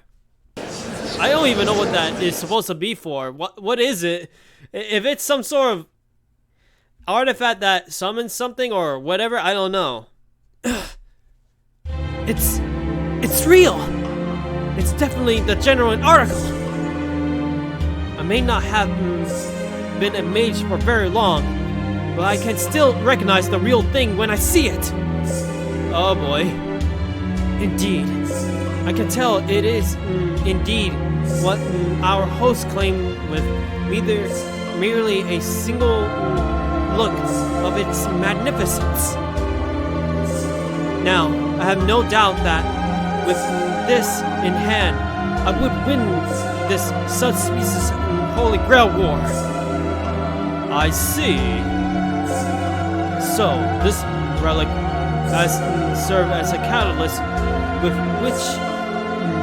Speaker 1: I don't even know what that is supposed to be for. What is it? If it's some sort of artifact that summons something or whatever, I don't know. It's real. It's definitely the genuine article. I may not have been a mage for very long, but I can still recognize the real thing when I see it. Oh boy. Indeed. I can tell it is indeed what our host claimed with merely a single look of its magnificence. Now, I have no doubt that with this in hand, I would win this subspecies Holy Grail War. I see. So, this relic has served as a catalyst with which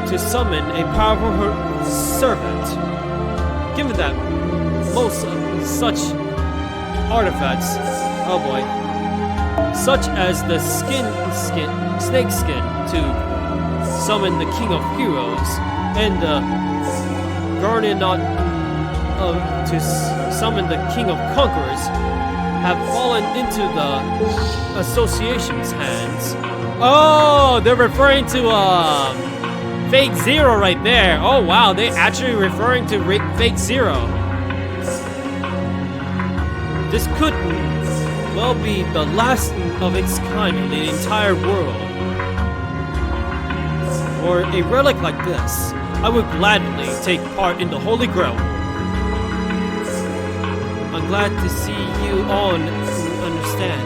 Speaker 1: to summon a powerful servant. Given that most such artifacts, oh boy, such as the snake skin to summon the King of Heroes, and the Garnanot to summon the King of Conquerors, have fallen into the association's hands. Oh, they're referring to Fate Zero right there. Oh wow, they're actually referring to Fate Zero. This could well be the last of its kind in the entire world. For a relic like this, I would gladly take part in the Holy Grail. I'm glad to see you all understand.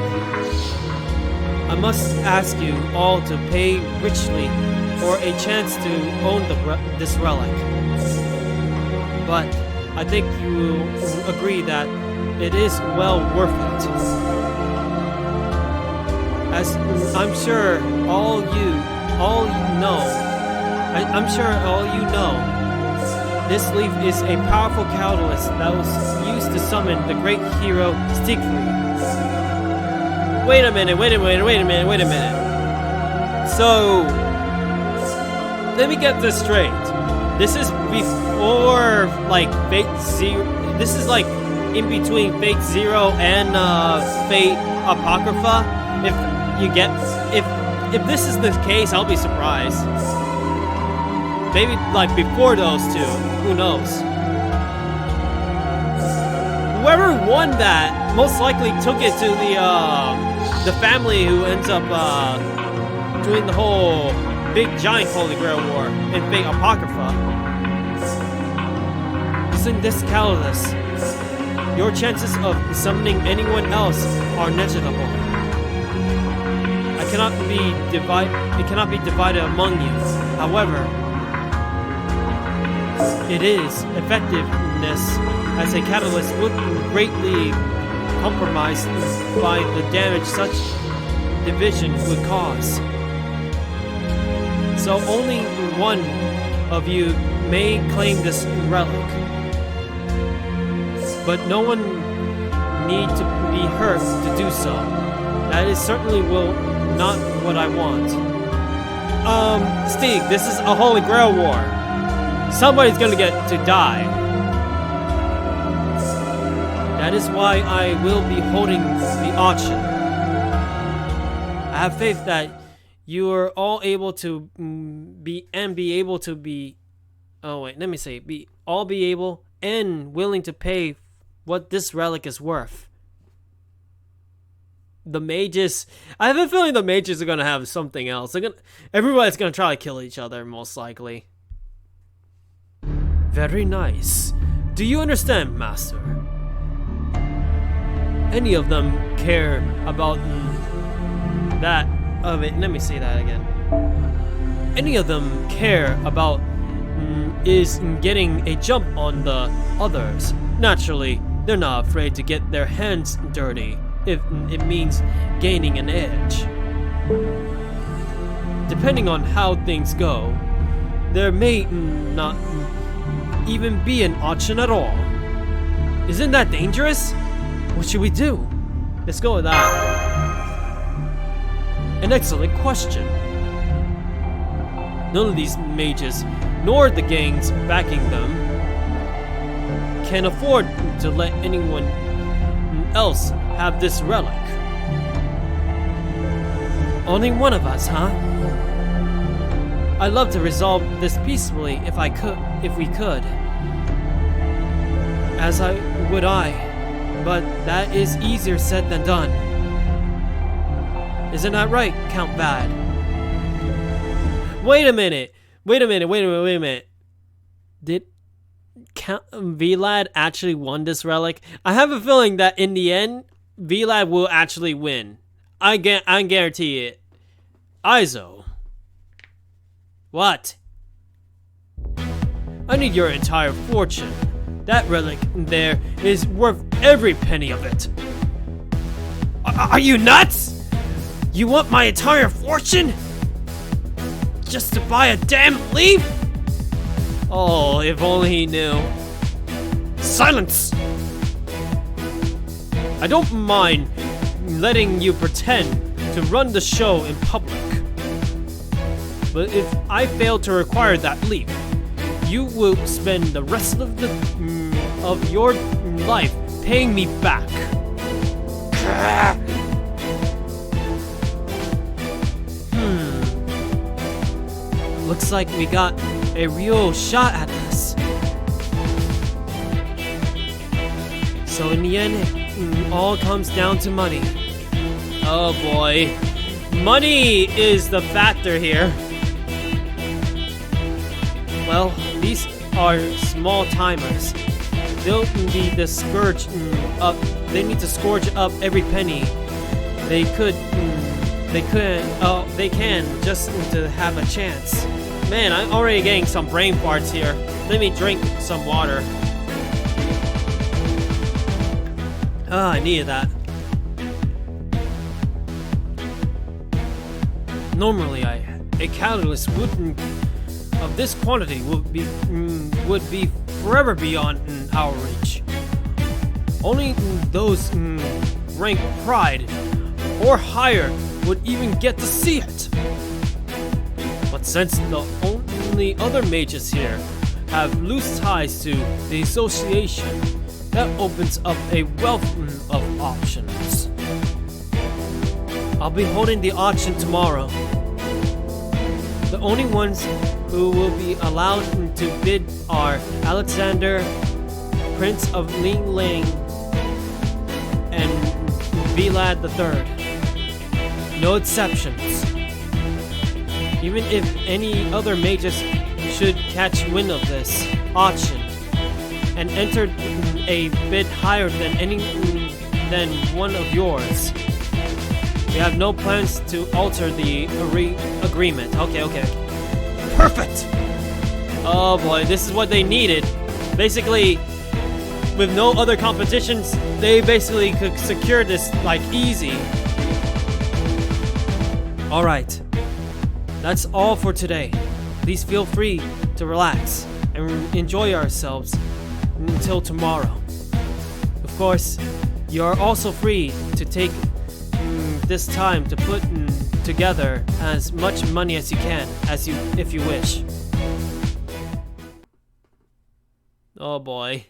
Speaker 1: I must ask you all to pay richly for a chance to own this relic. But I think you will agree that it is well worth it. As I'm sure all you know, this leaf is a powerful catalyst that was used to summon the great hero Siegfried. Wait a minute. So, let me get this straight. This is before, like, Fate Zero. This is, like, in between Fate Zero and, Fate Apocrypha. If this is the case, I'll be surprised. Maybe, like, before those two. Who knows? whoever won that most likely took it to the family who ends up doing the whole big giant Holy Grail war in Big Apocrypha. Using this catalyst, your chances of summoning anyone else are negligible. It cannot be divided among you. However, its effectiveness as a catalyst would greatly compromised by the damage such division would cause. So only one of you may claim this relic, but no one need to be hurt to do so. That is certainly not what I want. Steve, this is a Holy Grail war. Somebody's gonna get to die. That is why I will be holding the auction. I have faith that you are all able to be able and willing to pay what this relic is worth. The mages, I have a feeling the mages are gonna have something else. Everybody's gonna try to kill each other, most likely. Very nice. Do you understand, Master? Any of them care about that of it? Let me say that again. Any of them care about is getting a jump on the others. Naturally, they're not afraid to get their hands dirty if it means gaining an edge. Depending on how things go, there may not even be an auction at all. Isn't that dangerous? What should we do? Let's go with that. An excellent question. None of these mages, nor the gangs backing them, can afford to let anyone else have this relic. Only one of us, huh? I'd love to resolve this peacefully if we could. But that is easier said than done. Isn't that right, Count Vad? Wait a minute. Did Count Vlad actually won this relic? I have a feeling that in the end, Vlad will actually win. I guarantee it. Izo. What? I need your entire fortune. That relic there is worth every penny of it. Are you nuts? You want my entire fortune? Just to buy a damn leaf? Oh, if only he knew. Silence! I don't mind letting you pretend to run the show in public. But if I fail to require that leaf, you will spend the rest of your life paying me back. Looks like we got a real shot at this. So in the end, it all comes down to money. Oh boy. Money is the factor here. Well, these are small timers. They'll need to scourge up. They need to scourge up every penny they can just to have a chance. Man, I'm already getting some brain farts here. Let me drink some water. I needed that. Normally, a catalyst of this quantity would be forever beyond our reach. Only those rank pride or higher would even get to see it. But since the only other mages here have loose ties to the association, that opens up a wealth of options. I'll be holding the auction tomorrow. The only ones who will be allowed to bid are Alexander, Prince of Ling Ling, and Vlad the Third. No exceptions. Even if any other mages should catch wind of this auction and enter a bid higher than one of yours, we have no plans to alter the agreement. Okay. Perfect! Oh boy, this is what they needed. Basically, with no other competitions, they basically could secure this like easy. Alright, that's all for today. Please feel free to relax and enjoy ourselves until tomorrow. Of course, you are also free to take this time to put together as much money as you can, if you wish. Oh boy.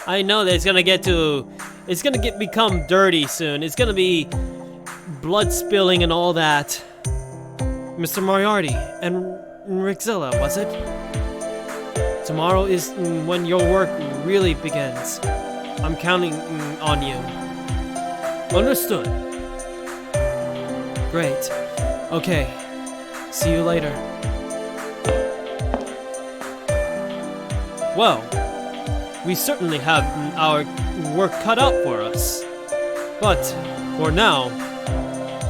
Speaker 1: I know that it's gonna become dirty soon. It's gonna be blood spilling and all that. Mr. Moriarty and Rixilla, was it? Tomorrow is when your work really begins. I'm counting on you. Understood. Great. Okay. See you later. Well, we certainly have our work cut out for us. But for now,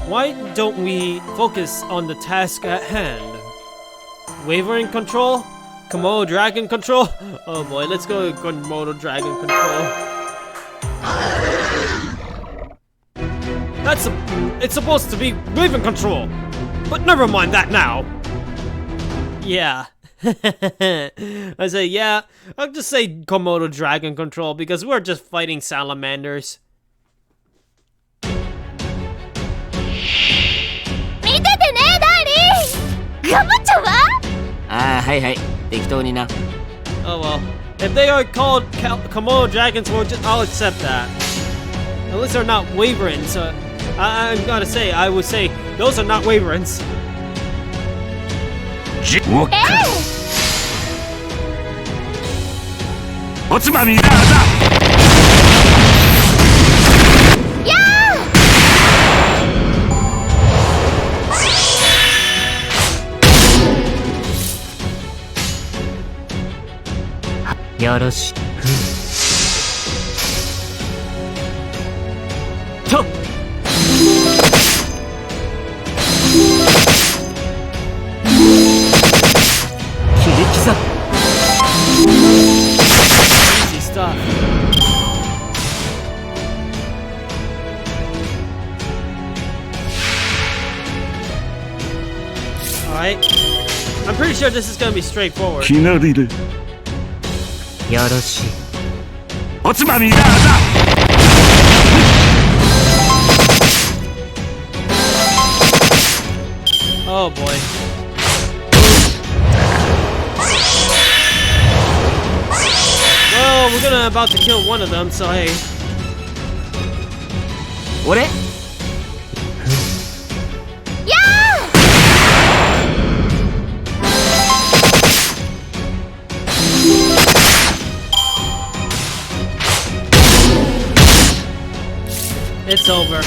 Speaker 1: why don't we focus on the task at hand? Wavering control? Komodo dragon control? Oh boy, let's go with Komodo dragon control. It's supposed to be wavering control, but never mind that now. Yeah. I say yeah. I'll just say Komodo dragon control because we're just fighting salamanders.
Speaker 4: 見ててね、ダーリン。頑張っちゃうわ。
Speaker 3: ああ、はいはい。適当にな。
Speaker 1: Oh well. If they are called Komodo dragons, I'll accept that. At least they're not wyverns. So I gotta say, I would say those are not wyverns.
Speaker 2: おつまみだ。
Speaker 3: よろしく。とっ。刺激さ。
Speaker 1: Easy stuff. Alright. I'm pretty sure this is gonna be straightforward.
Speaker 2: きなりで。
Speaker 3: よろしい。
Speaker 2: おつまみだ。
Speaker 1: Oh boy. Well, we're about to kill one of them, so hey.
Speaker 3: 俺？
Speaker 1: It's over.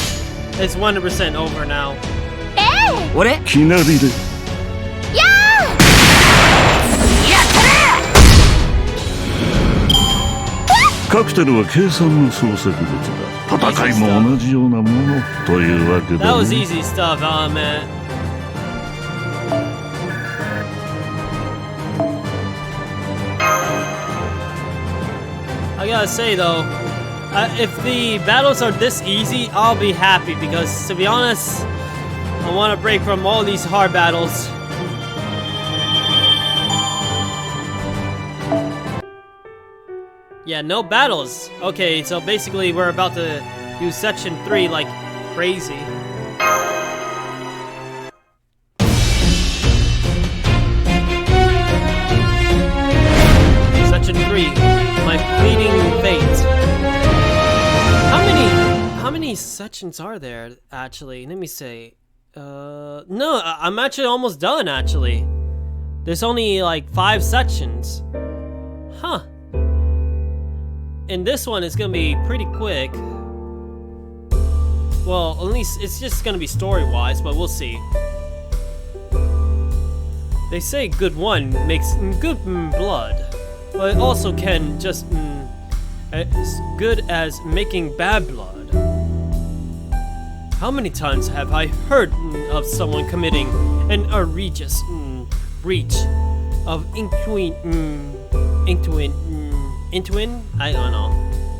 Speaker 1: It's 100% over now.
Speaker 3: 俺？
Speaker 2: きなりで。カクテルは計算の創作物だ。戦いも同じようなものというわけだね。
Speaker 1: That was easy stuff, man. I gotta say though, if the battles are this easy, I'll be happy because, to be honest, I want to break from all these hard battles. Yeah, no battles. Okay, so basically we're about to do section 3 like crazy. Section 3, my fleeting fate. How many sections are there actually? Let me see. No, I'm actually almost done actually. There's only like 5 sections. Huh. And this one is gonna be pretty quick. Well, at least it's just gonna be story-wise, but we'll see. They say good one makes good blood, but it also can just as good as making bad blood. How many times have I heard of someone committing an egregious breach of intuin? I don't know.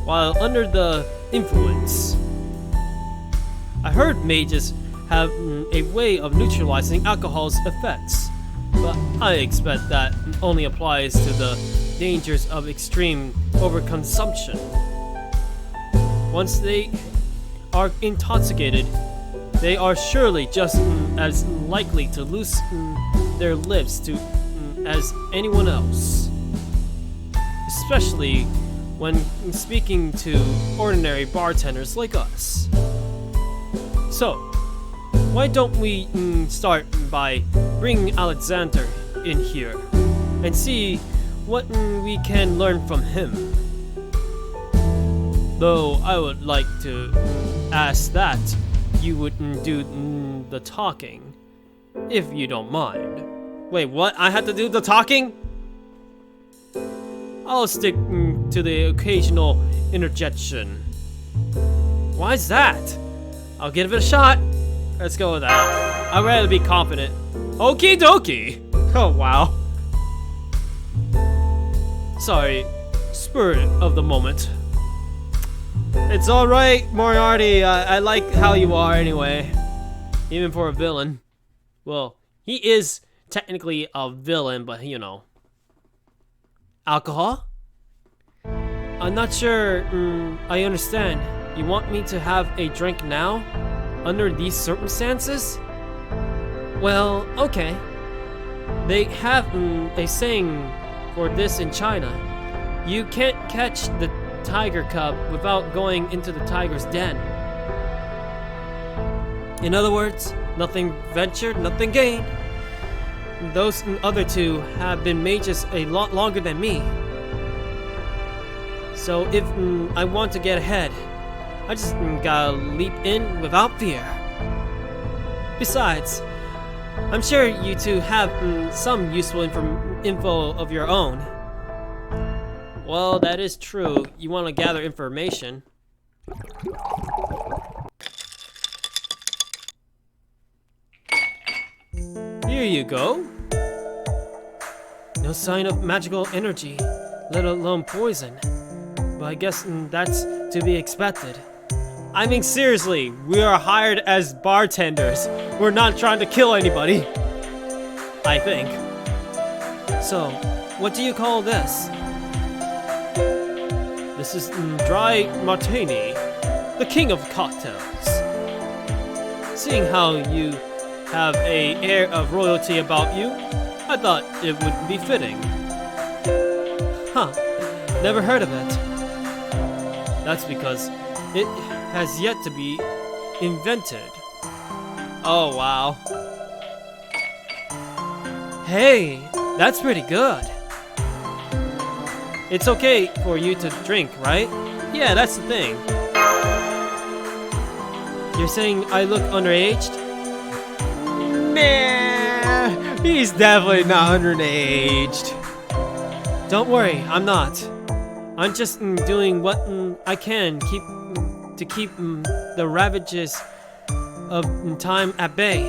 Speaker 1: While under the influence. I heard mages have a way of neutralizing alcohol's effects, but I expect that only applies to the dangers of extreme overconsumption. Once they are intoxicated, they are surely just as likely to lose their lives to as anyone else. Especially when speaking to ordinary bartenders like us. So, why don't we start by bringing Alexander in here and see what we can learn from him? Though I would like to ask that you would do the talking, if you don't mind. Wait, what? I had to do the talking? I'll stick to the occasional interjection. Why's that? I'll give it a shot. Let's go with that. I'd rather be confident. Okie dokie. Oh, wow. Sorry, spirit of the moment. It's alright, Moriarty. I like how you are anyway. Even for a villain. Well, he is technically a villain, but you know. Alcohol? I'm not sure I understand. You want me to have a drink now? Under these circumstances? Well, okay. They have a saying for this in China. You can't catch the tiger cub without going into the tiger's den. In other words, nothing ventured, nothing gained. Those other two have been mages a lot longer than me. So if I want to get ahead, I just gotta leap in without fear. Besides, I'm sure you two have some useful info of your own. Well, that is true. You want to gather information. Here you go. No sign of magical energy, let alone poison. But I guess that's to be expected. I mean, seriously, we are hired as bartenders. We're not trying to kill anybody. I think. So, what do you call this? This is dry martini, the king of cocktails. Seeing how you have an air of royalty about you, I thought it would be fitting. Huh, never heard of it. That's because it has yet to be invented. Oh, wow. Hey, that's pretty good. It's okay for you to drink, right? Yeah, that's the thing. You're saying I look underaged? Man, he's definitely not underaged. Don't worry, I'm not. I'm just doing what I can to keep the ravages of time at bay.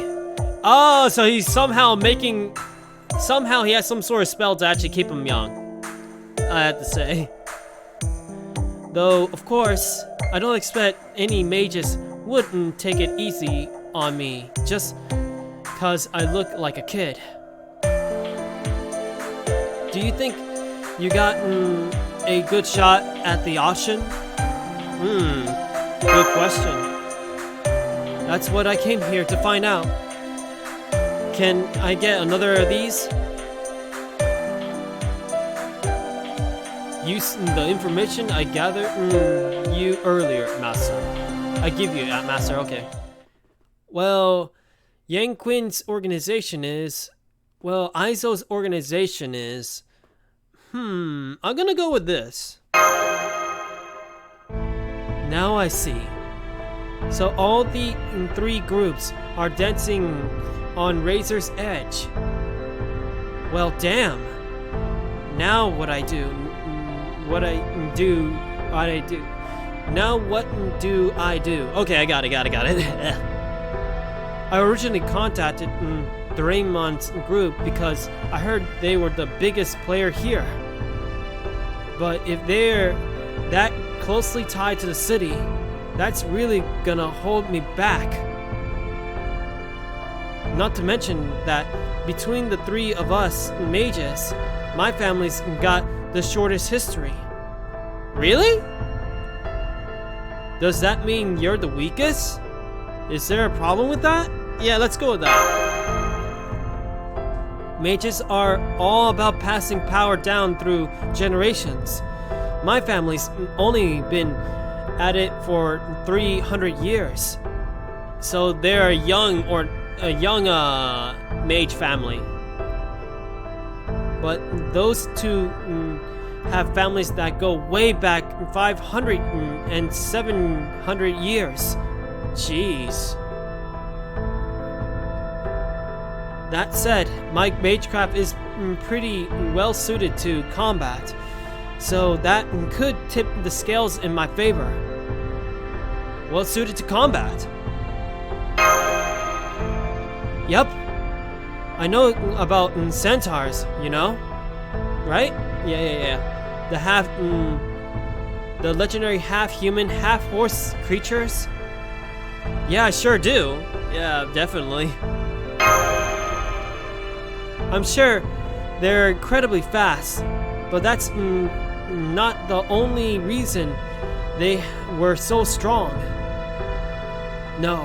Speaker 1: Oh, so he's somehow he has some sort of spell to actually keep him young. I have to say. Though, of course, I don't expect any mages wouldn't take it easy on me just cause I look like a kid. Do you think you got a good shot at the auction? Good question. That's what I came here to find out. Can I get another of these? Use the information I gathered you earlier, Master. I give you that, Master, okay. Well, Yang Quin's organization is... Well, Aizo's organization is... I'm gonna go with this. Now I see. So all the three groups are dancing on Razor's Edge. Well, damn. Now what I do? Now what do I do? Okay, I got it. I originally contacted Doraemon's group because I heard they were the biggest player here. But if they're that closely tied to the city, that's really gonna hold me back. Not to mention that between the three of us mages, my family's got the shortest history. Really? Does that mean you're the weakest? Is there a problem with that? Yeah, let's go with that. Mages are all about passing power down through generations. My family's only been at it for 300 years. So they're a young mage family. But those two have families that go way back 500 and 700 years. Jeez. That said, my Mage Craft is pretty well suited to combat, so that could tip the scales in my favor. Well suited to combat. Yup. I know about centaurs, you know? Right? Yeah. The legendary half-human, half-horse creatures? Yeah, I sure do. Yeah, definitely. I'm sure they're incredibly fast, but that's not the only reason they were so strong. No.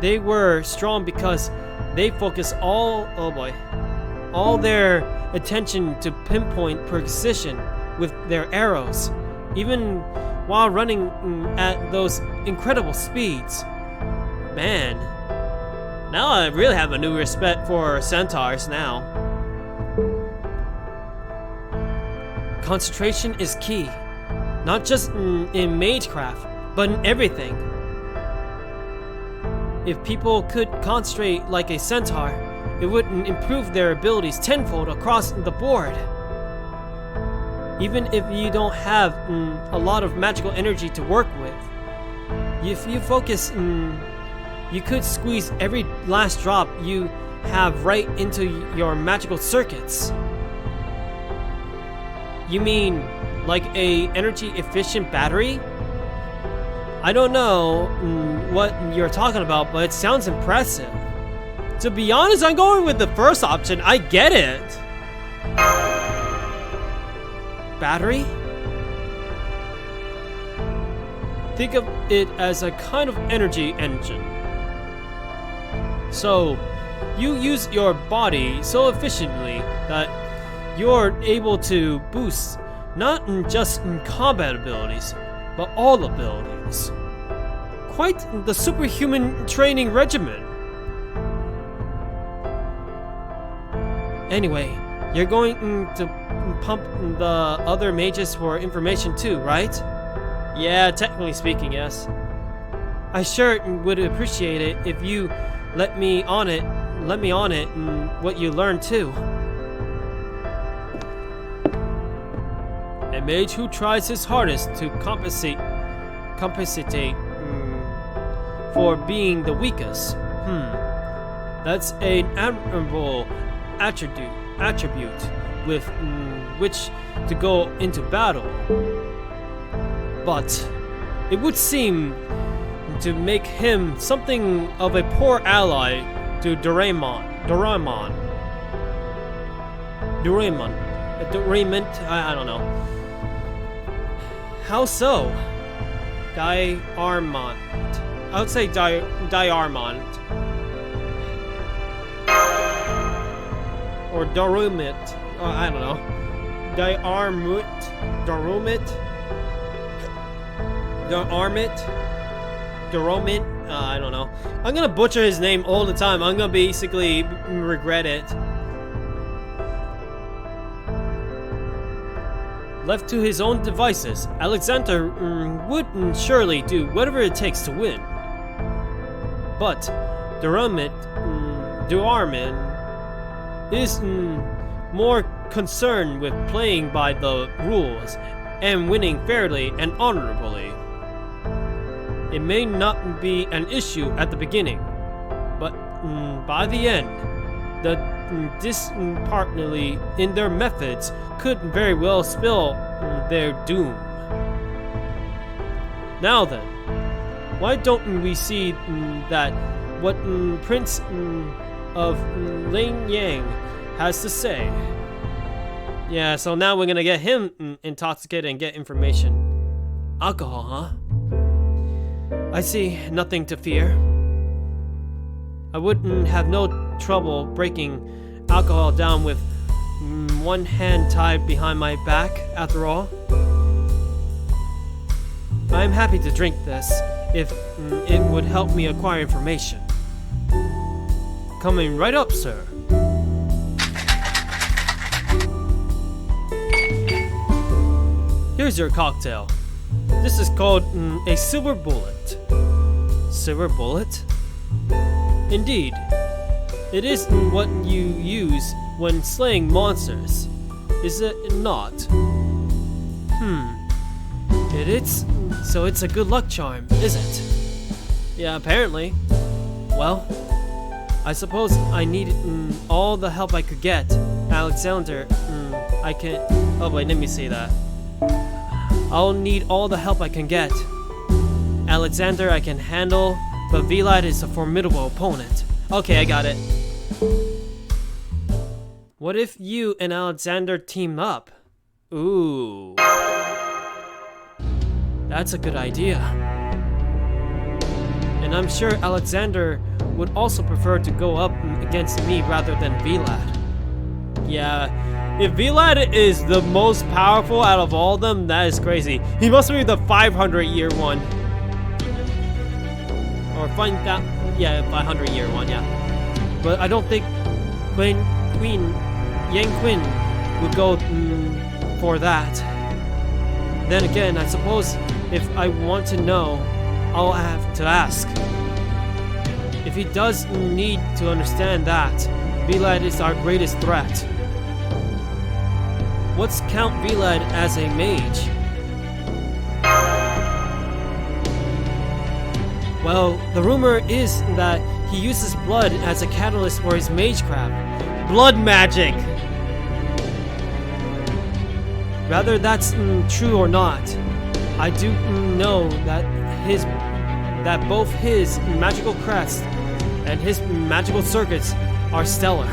Speaker 1: They were strong because they focus all their attention to pinpoint precision with their arrows, even while running at those incredible speeds. Man, now I really have a new respect for centaurs now. Concentration is key, not just in Mage Craft, but in everything. If people could concentrate like a centaur, it would improve their abilities tenfold across the board. Even if you don't have a lot of magical energy to work with, if you focus, you could squeeze every last drop you have right into your magical circuits. You mean like a energy efficient battery? I don't know what you're talking about, but it sounds impressive. To be honest, I'm going with the first option. I get it. Battery? Think of it as a kind of energy engine. So, you use your body so efficiently that you're able to boost not just combat abilities, but all abilities. Quite the superhuman training regimen. Anyway, you're going to pump the other mages for information too, right? Yeah, technically speaking, yes. I sure would appreciate it if you let me on it and what you learned too. A mage who tries his hardest to compensate for being the weakest. That's an admirable attribute with which to go into battle. But it would seem to make him something of a poor ally to Doraemon, I don't know. How so? Diarmont. I would say Diarmont. Or Darumit. I don't know. Daromit. I don't know. I'm gonna butcher his name all the time. I'm gonna basically regret it. Left to his own devices, Alexander would surely do whatever it takes to win. But Duarmin is more concerned with playing by the rules and winning fairly and honorably. It may not be an issue at the beginning, but by the end, the disparity in their methods could very well spell their doom. Now then, why don't we see that what Prince of Ling Yang has to say? Yeah, so now we're gonna get him intoxicated and get information. Alcohol, huh? I see nothing to fear. I wouldn't have no trouble breaking alcohol down with one hand tied behind my back, after all. I'm happy to drink this if it would help me acquire information. Coming right up, sir. Here's your cocktail. This is called a silver bullet. Silver bullet? Indeed. It is what you use when slaying monsters, is it not? It is? So it's a good luck charm, is it? Yeah, apparently. Well, I suppose I need all the help I could get. Alexander, I can... Oh wait, let me see that. I'll need all the help I can get. Alexander I can handle, but Vlad is a formidable opponent. Okay, I got it. What if you and Alexander team up? Ooh. That's a good idea. And I'm sure Alexander would also prefer to go up against me rather than Vlad. Yeah, if Vlad is the most powerful out of all of them, that is crazy. He must be the 500-year one. Or find that, yeah, 500-year one, yeah. But I don't think Yang Qin would go for that. Then again, I suppose if I want to know, I'll have to ask. If he does need to understand that, Vlad is our greatest threat. What's count Vlad as a mage? Well, the rumor is that he uses blood as a catalyst for his Mage Craft. Blood magic! Whether that's true or not, I do know that both his magical crest and his magical circuits are stellar.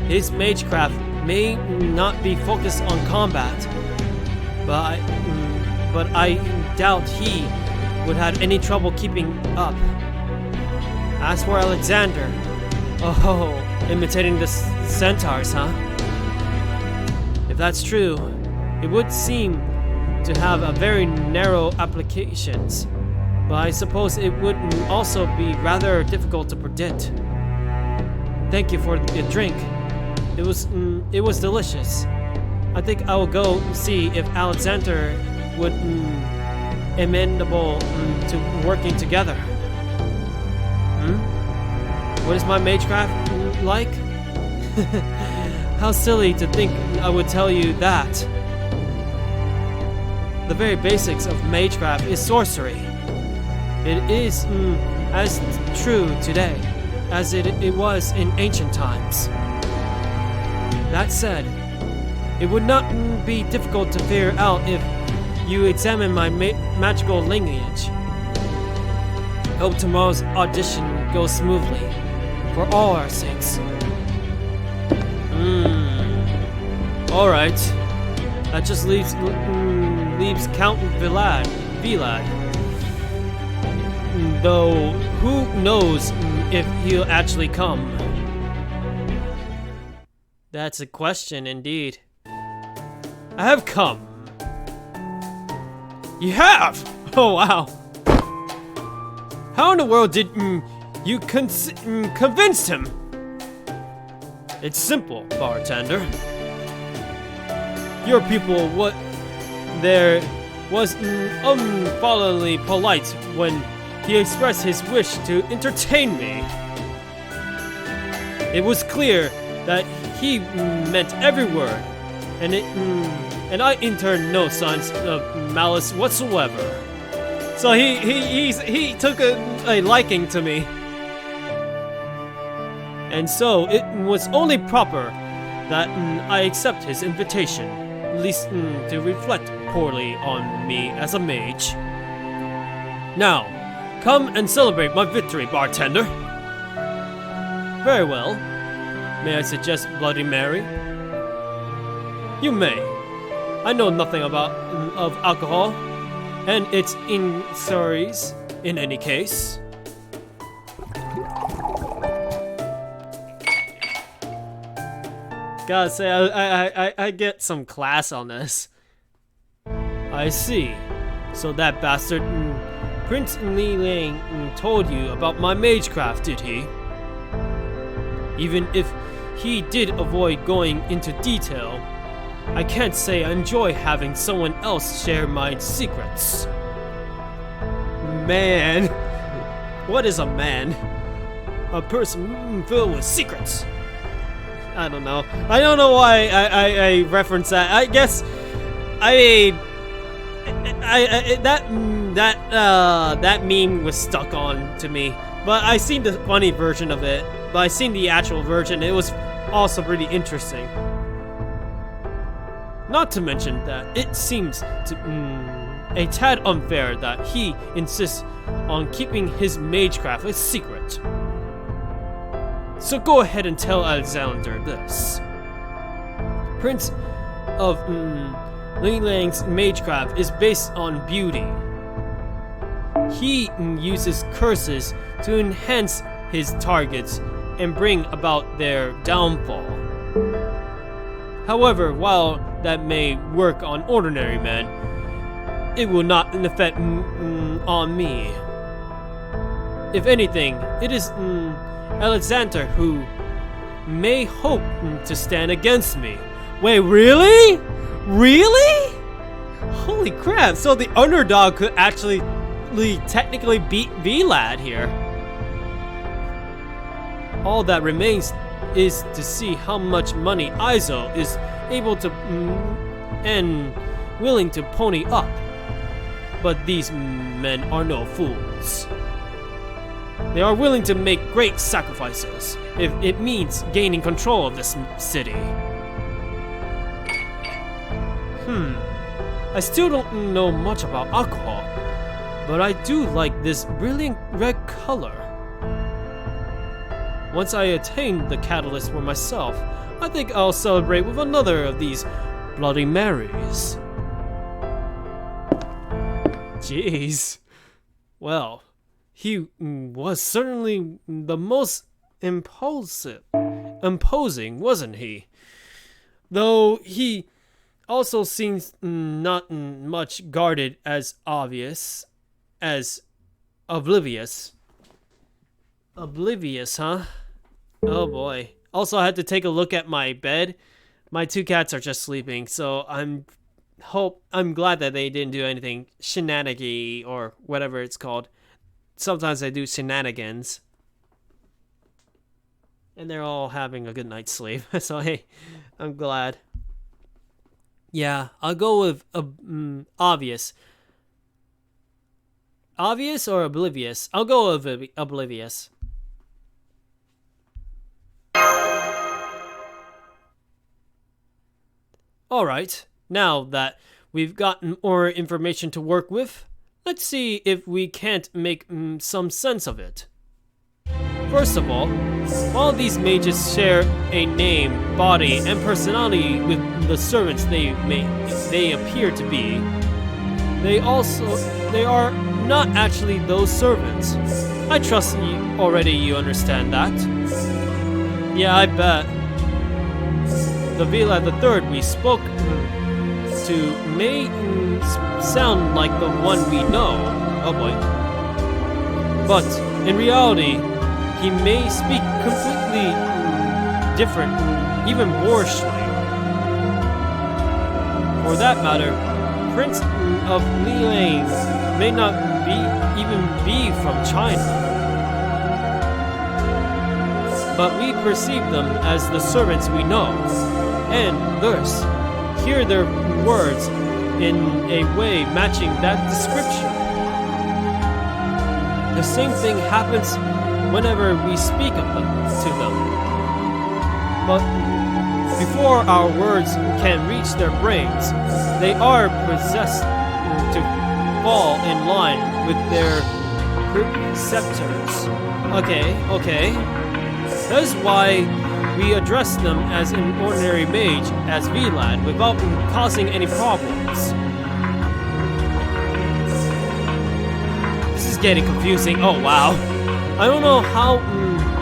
Speaker 1: His Mage Craft may not be focused on combat, but I doubt he would have any trouble keeping up. As for Alexander, oh, imitating the centaurs, huh? If that's true, it would seem to have a very narrow applications, but I suppose it would also be rather difficult to predict. Thank you for the drink. It was delicious. I think I will go see if Alexander would amenable to working together. What is my Magecraft like? How silly to think I would tell you that. The very basics of Magecraft is sorcery. It is as true today as it was in ancient times. That said, it would not be difficult to figure out if you examine my magical lineage. Hope tomorrow's audition goes smoothly, for all our sakes. Alright. That just leaves Count Vlad. Though, who knows if he'll actually come? That's a question indeed. I have come. You have? Oh wow. How in the world did you convince him? It's simple, bartender. your people what there was unfallingly polite when he expressed his wish to entertain me. It was clear that he meant every word, and I interned no signs of malice whatsoever. So he took a liking to me, and so it was only proper that I accept his invitation, at least to reflect poorly on me as a mage. Now, come and celebrate my victory, bartender. Very well. May I suggest Bloody Mary? You may. I know nothing of alcohol, and its injuries in any case. Gotta say, I get some class on this. I see. So that bastard Prince Li Lang told you about my Mage Craft, did he? Even if he did avoid going into detail, I can't say I enjoy having someone else share my secrets. Man. What is a man? A person filled with secrets. I don't know. I don't know why I reference that. I guess that meme was stuck on to me. But I seen the funny version of it. But I seen the actual version. It was also pretty interesting. Not to mention that it seems to a tad unfair that he insists on keeping his magecraft a secret. So go ahead and tell Alexander this. Prince of Li Lang's magecraft is based on beauty. He uses curses to enhance his targets and bring about their downfall. However, while that may work on ordinary men, it will not affect on me. If anything, it is Alexander who may hope to stand against me. Wait, really? Really? Holy crap, so the underdog could actually technically beat V-Lad here. All that remains is to see how much money Izo is able to and willing to pony up. But these men are no fools. They are willing to make great sacrifices if it means gaining control of this city. I still don't know much about alcohol, but I do like this brilliant red color. Once I attain the catalyst for myself, I think I'll celebrate with another of these Bloody Marys. Jeez. Well, he was certainly the most imposing, wasn't he? Though he also seems not much guarded as obvious as oblivious. Oblivious, huh? Oh boy. Also, I had to take a look at my bed. My two cats are just sleeping, so I'm glad that they didn't do anything shenanigan or whatever it's called. Sometimes they do shenanigans. And they're all having a good night's sleep. So hey, I'm glad. Yeah, I'll go with obvious. Obvious or oblivious? I'll go with oblivious. Alright, now that we've gotten more information to work with, let's see if we can't make some sense of it. First of all, while these mages share a name, body, and personality with the servants they appear to be, they are not actually those servants. I trust you understand that. Yeah, I bet. The V-Lad III we spoke to may sound like the one we know. Oh boy. But in reality, he may speak completely different, even boorishly. for that matter, Prince of Liang may not even be from China. But we perceive them as the servants we know, and thus hear their words in a way matching that description. The same thing happens whenever we speak of them to them. But before our words can reach their brains, they are possessed to fall in line with their preceptors. Okay. That is why we address them as an ordinary mage, as VLAN, without causing any problems. This is getting confusing. Oh wow. I don't know how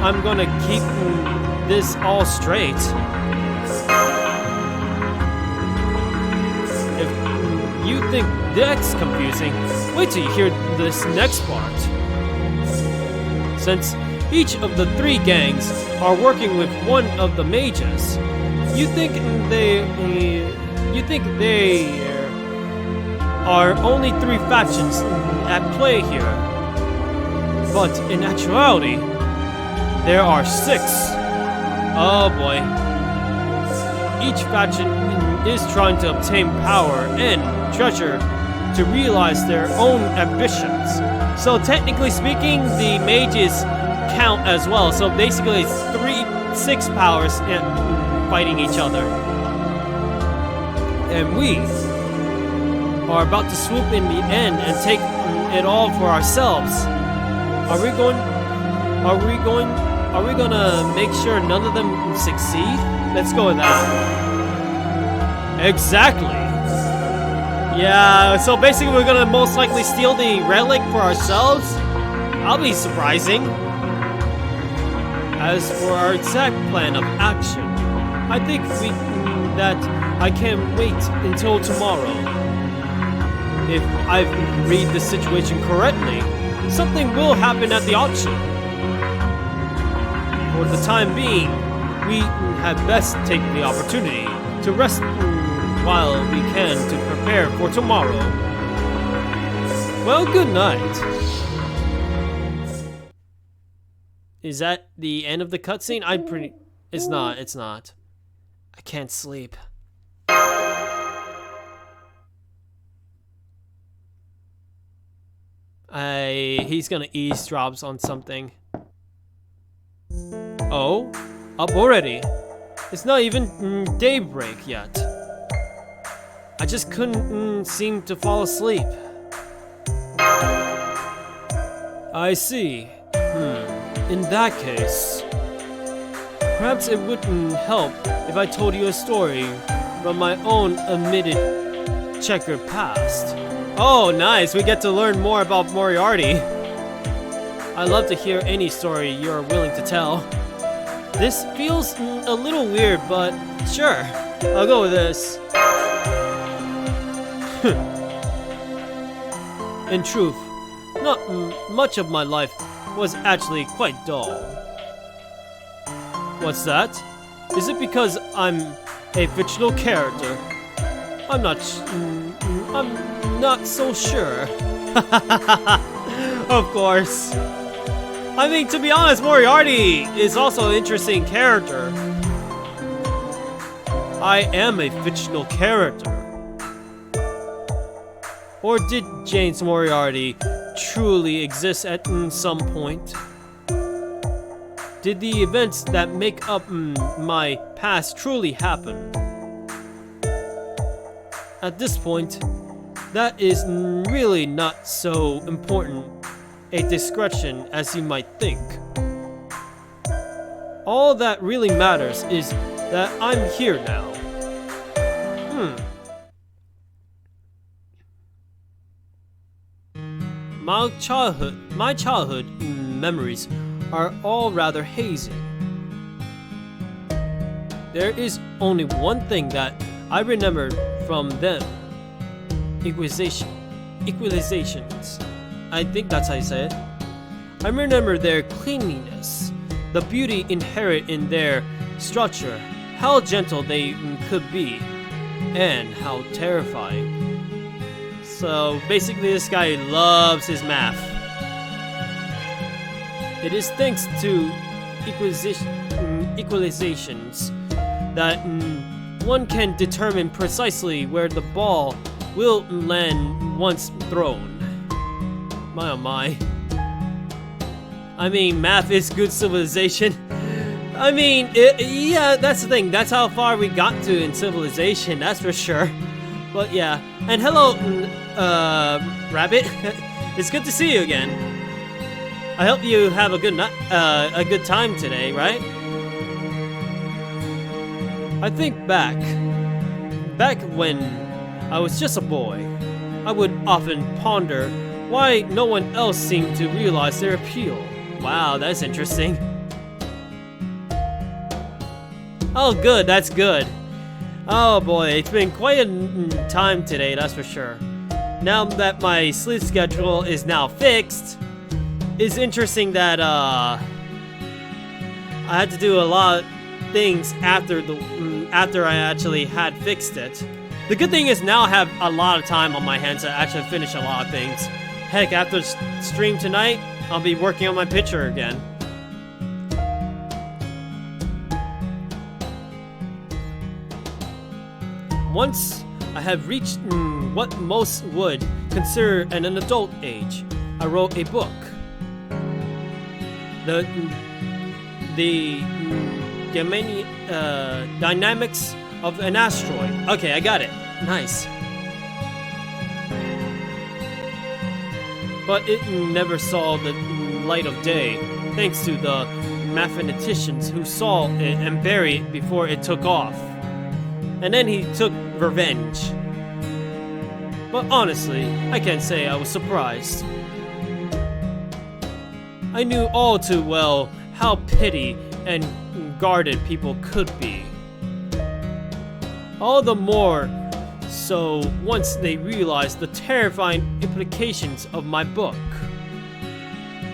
Speaker 1: I'm gonna keep this all straight. If you think that's confusing, wait till you hear this next part. Since each of the three gangs are working with one of the mages, you think they are only three factions at play here. But in actuality, there are 6. Oh boy. Each faction is trying to obtain power and treasure to realize their own ambitions. So technically speaking, the mages count as well. So basically it's 6 powers fighting each other. And we are about to swoop in the end and take it all for ourselves. Are we gonna make sure none of them succeed? Let's go with that. Exactly. Yeah, so basically we're gonna most likely steal the relic for ourselves. I'll be surprising. As for our exact plan of action, I think that I can't wait until tomorrow. If I read the situation correctly, something will happen at the auction. For the time being, we had best take the opportunity to rest while we can to prepare for tomorrow. Well, good night. Is that the end of the cutscene? It's not. I can't sleep. He's gonna eavesdrop on something. Oh? Up already? It's not even daybreak yet. I just couldn't seem to fall asleep. I see. In that case, perhaps it wouldn't help if I told you a story from my own admitted checkered past. Oh, nice! We get to learn more about Moriarty. I love to hear any story you're willing to tell. This feels a little weird, but sure, I'll go with this. In truth, not much of my life was actually quite dull. What's that? Is it because I'm a fictional character? I'm not so sure. Of course. I mean, to be honest, Moriarty is also an interesting character. I am a fictional character. Or did James Moriarty truly exist at some point? Did the events that make up my past truly happen? At this point, that is really not so important a discretion as you might think. All that really matters is that I'm here now. My childhood memories are all rather hazy. There is only one thing that I remember from them. Equalizations. I think that's how you say it. I remember their cleanliness, the beauty inherent in their structure, how gentle they could be. and how terrifying. So basically this guy loves his math. It is thanks to equalizations that one can determine precisely where the ball will land once thrown. My oh my. I mean, math is good civilization. I mean, yeah, that's the thing. That's how far we got to in civilization, that's for sure. But yeah. And hello, Rabbit. It's good to see you again. I hope you have a good time today, right? I think back when I was just a boy, I would often ponder why no one else seemed to realize their appeal. Wow, that's interesting. Oh good, that's good. Oh boy, it's been quite a time today, that's for sure. Now that my sleep schedule is now fixed, it's interesting that I had to do a lot of things after I actually had fixed it. The good thing is now I have a lot of time on my hands to actually finish a lot of things. Heck, after stream tonight, I'll be working on my picture again. Once I have reached what most would consider an adult age, I wrote a book. The dynamics of an asteroid. Okay, I got it. Nice. But it never saw the light of day, thanks to the mathematicians who saw it and buried it before it took off. And then he took revenge. But honestly, I can't say I was surprised. I knew all too well how petty and guarded people could be. All the more so once they realized the terrifying implications of my book.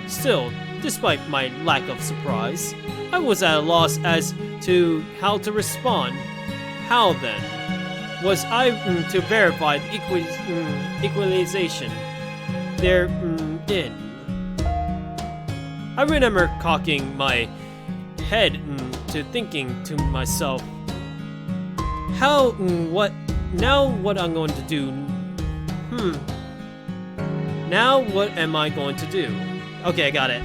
Speaker 1: Still, despite my lack of surprise, I was at a loss as to how to respond. How then was I to verify the equalization therein? I remember cocking my head to thinking to myself, what I'm going to do? Now what am I going to do? Okay, I got it.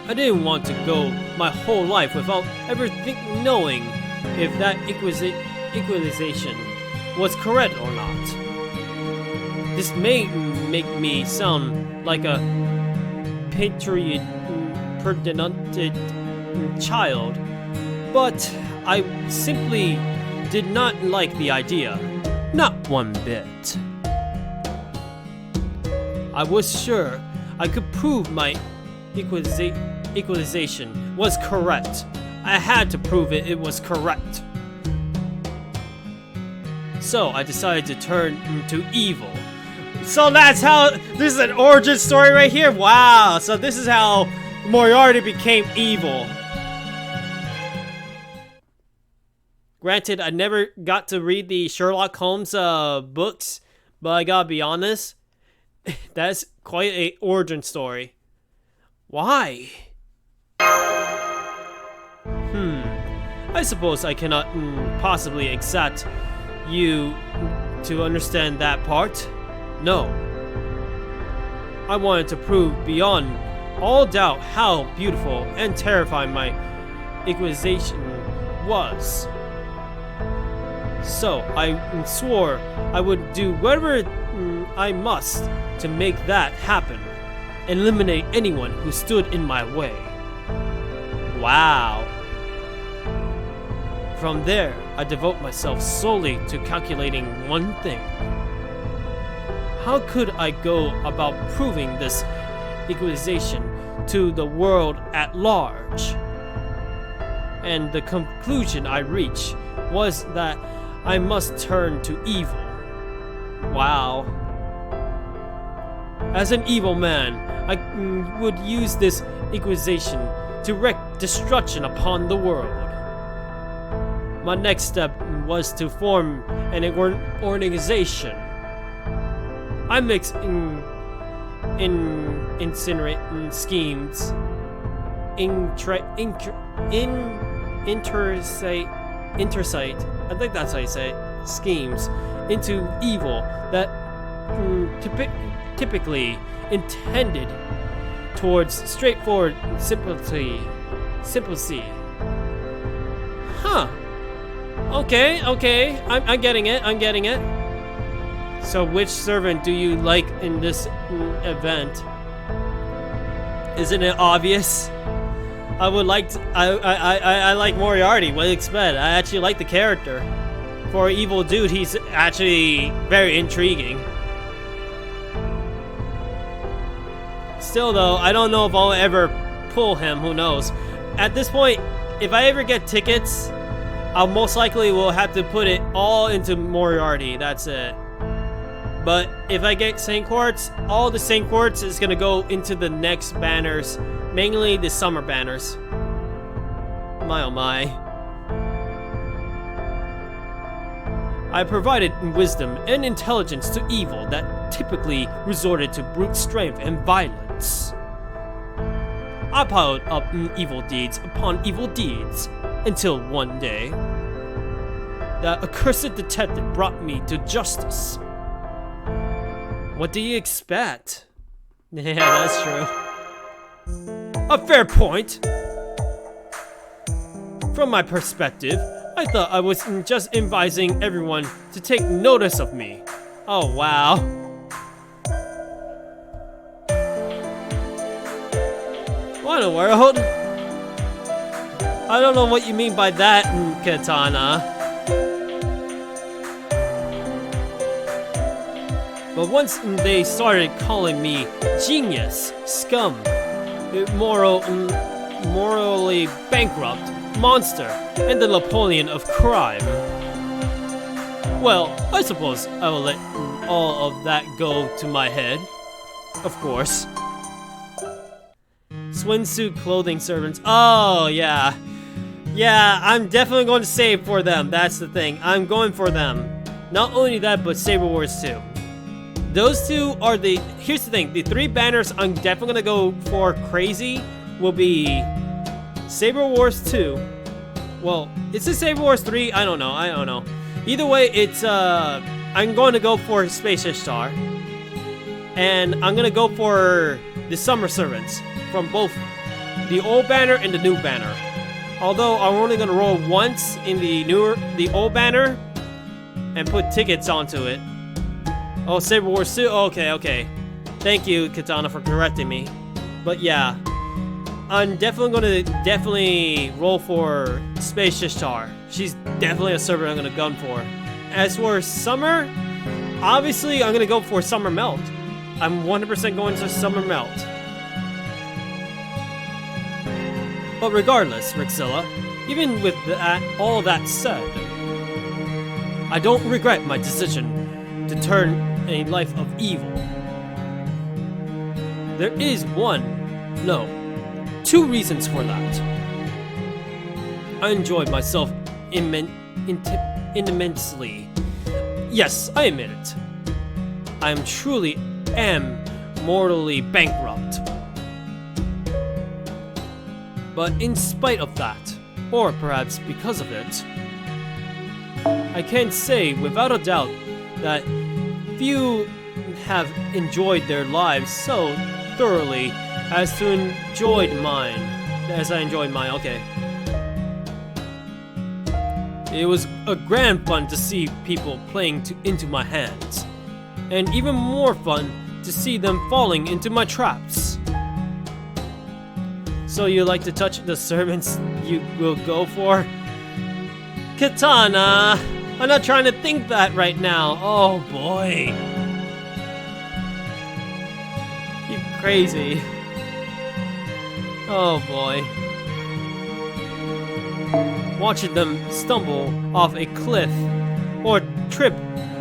Speaker 1: I didn't want to go my whole life without ever knowing if that equalization was correct or not. This may make me sound like a patriotic child, but I simply did not like the idea. Not one bit. I was sure I could prove my equalization was correct. I had to prove it was correct. So I decided to turn into evil. So that's how, this is an origin story right here? Wow, so this is how Moriarty became evil. Granted, I never got to read the Sherlock Holmes books, but I gotta be honest, that's quite an origin story. Why? I suppose I cannot possibly accept you to understand that part. No. I wanted to prove beyond all doubt how beautiful and terrifying my equalization was. So I swore I would do whatever I must to make that happen. Eliminate anyone who stood in my way. Wow. From there, I devote myself solely to calculating one thing. How could I go about proving this equalization to the world at large? And the conclusion I reached was that I must turn to evil. Wow. As an evil man, I would use this equalization to wreak destruction upon the world. My next step was to form an organization. I mix incinerating schemes, intersight, I think that's how you say it, schemes, into evil that typically intended towards straightforward simplicity. Huh. Okay, I'm getting it. So which servant do you like in this event? Isn't it obvious? I like Moriarty. What do you expect? I actually like the character. For an evil dude, he's actually very intriguing. Still though, I don't know if I'll ever pull him, who knows. At this point, if I ever get tickets, I'll most likely will have to put it all into Moriarty, that's it. But if I get Saint Quartz, all the Saint Quartz is gonna go into the next banners, mainly the summer banners. My oh my. I provided wisdom and intelligence to evil that typically resorted to brute strength and violence. I piled up evil deeds upon evil deeds until one day, that accursed detective brought me to justice. What do you expect? Yeah, that's true. A fair point. From my perspective, I thought I was just advising everyone to take notice of me. Oh, wow. What in the world? I don't know what you mean by that, Katana. But once they started calling me genius, scum, morally bankrupt, monster, and the Napoleon of crime, well, I suppose I will let all of that go to my head. Of course. Swimsuit clothing servants. Oh, yeah. Yeah, I'm definitely going to save for them. That's the thing. I'm going for them. Not only that, but Saber Wars 2. Those two are the... Here's the thing. The three banners I'm definitely going to go for crazy will be Saber Wars 2. Well, is it Saber Wars 3? I don't know. Either way, it's... I'm going to go for Space Ishtar. And I'm going to go for the Summer Servants from both the old banner and the new banner. Although I'm only going to roll once in the old banner and put tickets onto it. Oh, Saber Wars 2? Okay. Thank you, Katana, for correcting me. But yeah, I'm definitely going to roll for Space Ishtar. She's definitely a server I'm going to gun for. As for Summer, obviously I'm going to go for Summer Melt. I'm 100% going to Summer Melt. But regardless, Rixilla, even with all that said, I don't regret my decision to turn a life of evil. There is two reasons for that. I enjoyed myself immensely. Yes, I admit it. I truly am mortally bankrupt. But in spite of that, or perhaps because of it, I can say without a doubt that few have enjoyed their lives so thoroughly as I enjoyed mine, okay. It was a grand fun to see people playing into my hands, and even more fun to see them falling into my traps. So you like to touch the servants you will go for? Katana! I'm not trying to think that right now. Oh boy. You crazy. Oh boy. Watching them stumble off a cliff, or trip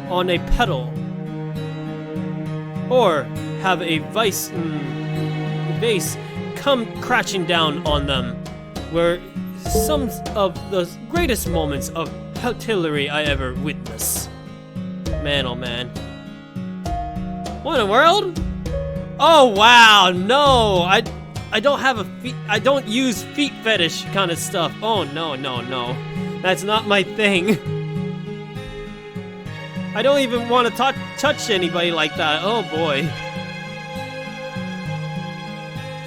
Speaker 1: on a pedal, or have a vase come crashing down on them, where some of the greatest moments of artillery I ever witnessed. Man, oh man. What in the world? Oh wow, no! I don't have a feet. I don't use feet fetish kind of stuff. Oh no, no, no. That's not my thing. I don't even want to touch anybody like that. Oh boy.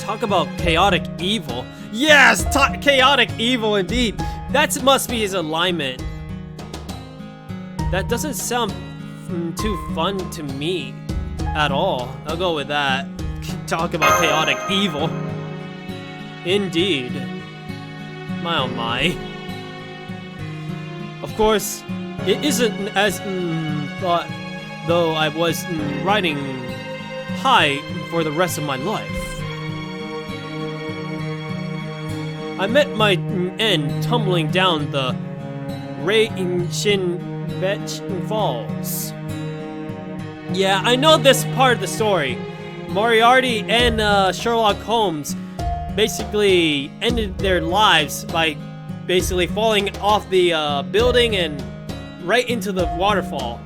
Speaker 1: Talk about chaotic evil. Yes, chaotic evil indeed. That must be his alignment. That doesn't sound too fun to me at all. I'll go with that. Talk about chaotic evil. Indeed. My oh my. Of course, it isn't as thought, though I was riding high for the rest of my life. I met my end tumbling down the Shin Falls. Yeah, I know this part of the story. Moriarty and Sherlock Holmes basically ended their lives by basically falling off the building and right into the waterfall.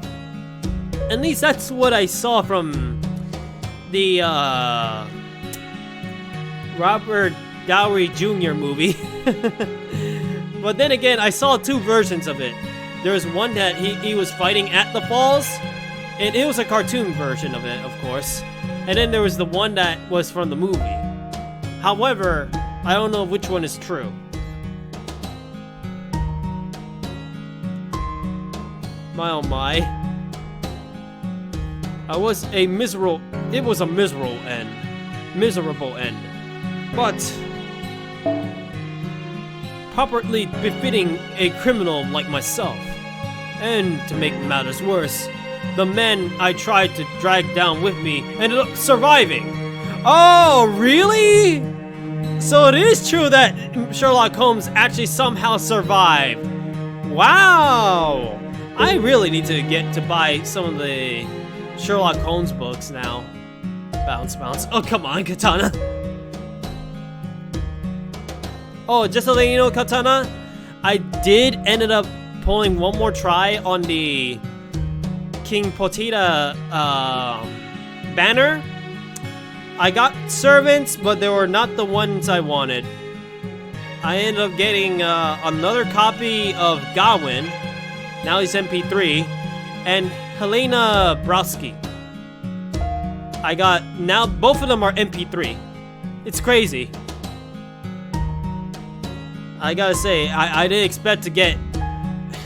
Speaker 1: At least that's what I saw from the Robert Downey Jr. movie. But then again, I saw two versions of it. There was one that he was fighting at the falls, and it was a cartoon version of it, of course. And then there was the one that was from the movie. However, I don't know which one is true. My oh my. It was a miserable end. Miserable end. But properly befitting a criminal like myself. And to make matters worse, the men I tried to drag down with me ended up surviving. Oh, really? So it is true that Sherlock Holmes actually somehow survived. Wow! I really need to get to buy some of the Sherlock Holmes books now. Bounce, bounce. Oh, come on, Katana. Oh, just to let you know, Katana, I did ended up pulling one more try on the King Potita banner. I got servants, but they were not the ones I wanted. I ended up getting another copy of Gawain. Now he's MP3. And Helena Browski. I got, now both of them are MP3. It's crazy. I gotta say, I didn't expect to get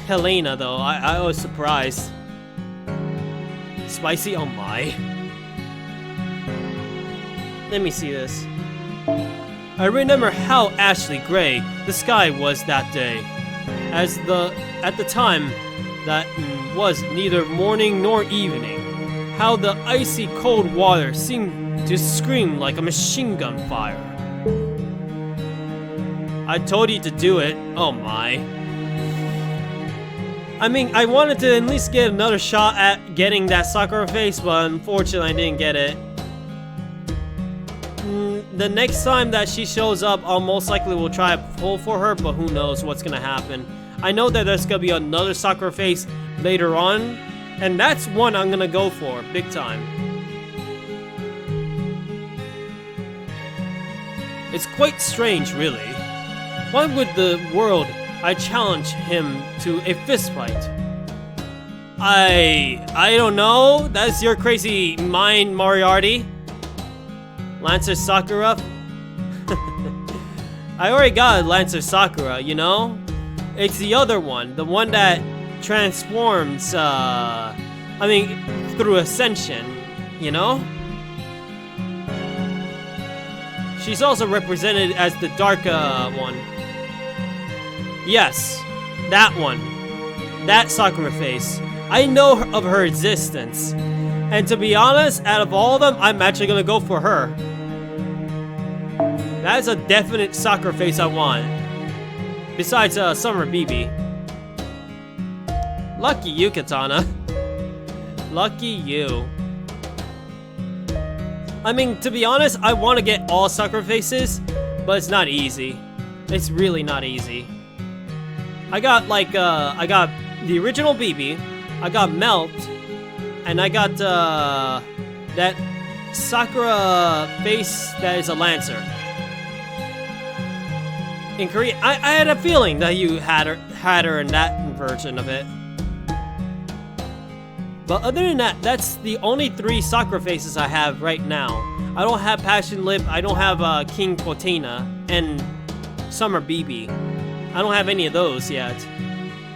Speaker 1: Helena though. I was surprised. Spicy? Oh my. Let me see this. I remember how Ashley Gray the sky was that day. At the time, that was neither morning nor evening. How the icy cold water seemed to scream like a machine gun fire. I told you to do it. Oh my. I mean, I wanted to at least get another shot at getting that Sakura face, but unfortunately I didn't get it. The next time that she shows up, I'll most likely will try to pull for her, but who knows what's gonna happen. I know that there's gonna be another Sakura face later on, and that's one I'm gonna go for, big time. It's quite strange, really. Why would the world I challenge him to a fistfight? I don't know. That's your crazy mind, Moriarty. Lancer Sakura? I already got a Lancer Sakura, you know? It's the other one, the one that transforms, through Ascension, you know? She's also represented as the dark one. Yes, that one. That Sakura face. I know of her existence. And to be honest, out of all of them, I'm actually gonna go for her. That is a definite Sakura face I want. Besides Summer BB. Lucky you, Katana. Lucky you. I mean, to be honest, I want to get all Sakura faces, but it's not easy. It's really not easy. I got like I got the original BB, I got Melt, and I got that Sakura face that is a Lancer. In Korea, I had a feeling that you had her in that version of it. But other than that, that's the only 3 Sakura faces I have right now. I don't have Passion Lip, I don't have King Cortina, and Summer BB. I don't have any of those yet.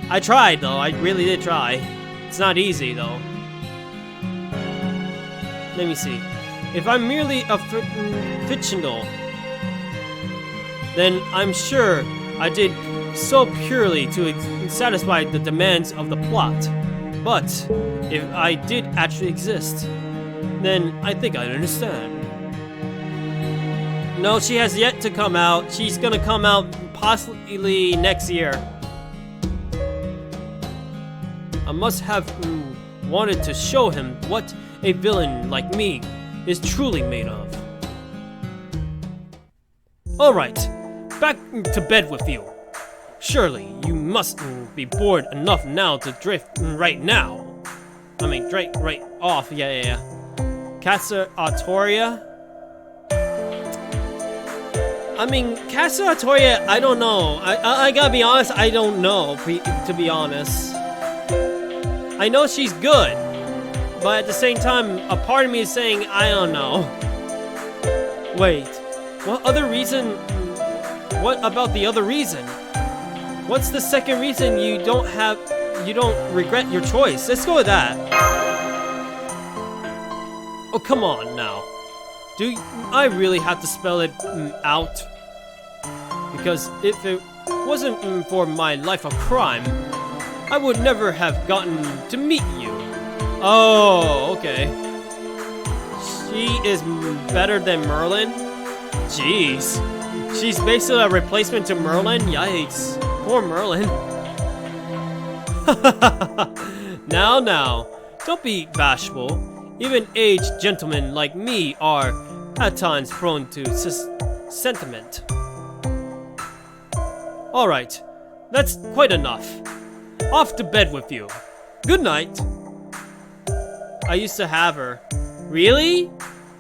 Speaker 1: I tried though, I really did try. It's not easy though. Let me see. If I'm merely a fictional, then I'm sure I did so purely to satisfy the demands of the plot. But if I did actually exist, then I think I'd understand. No, she has yet to come out. She's gonna come out possibly next year. I must have wanted to show him what a villain like me is truly made of. Alright, back to bed with you. Surely you must be bored enough now to drift right now. I mean, right off. Yeah. Casa Artoria. I mean, Casa Artoria, I don't know. I gotta be honest, I don't know, to be honest. I know she's good, but at the same time, a part of me is saying, I don't know. Wait, what other reason? What about the other reason? What's the second reason you don't regret your choice? Let's go with that. Oh, come on now. Do I really have to spell it out? Because if it wasn't for my life of crime, I would never have gotten to meet you. Oh, okay. She is better than Merlin? Jeez. She's basically a replacement to Merlin? Yikes. Poor Merlin. Now, don't be bashful. Even aged gentlemen like me are, at times, prone to sentiment. Alright, that's quite enough. Off to bed with you. Good night. I used to have her. Really?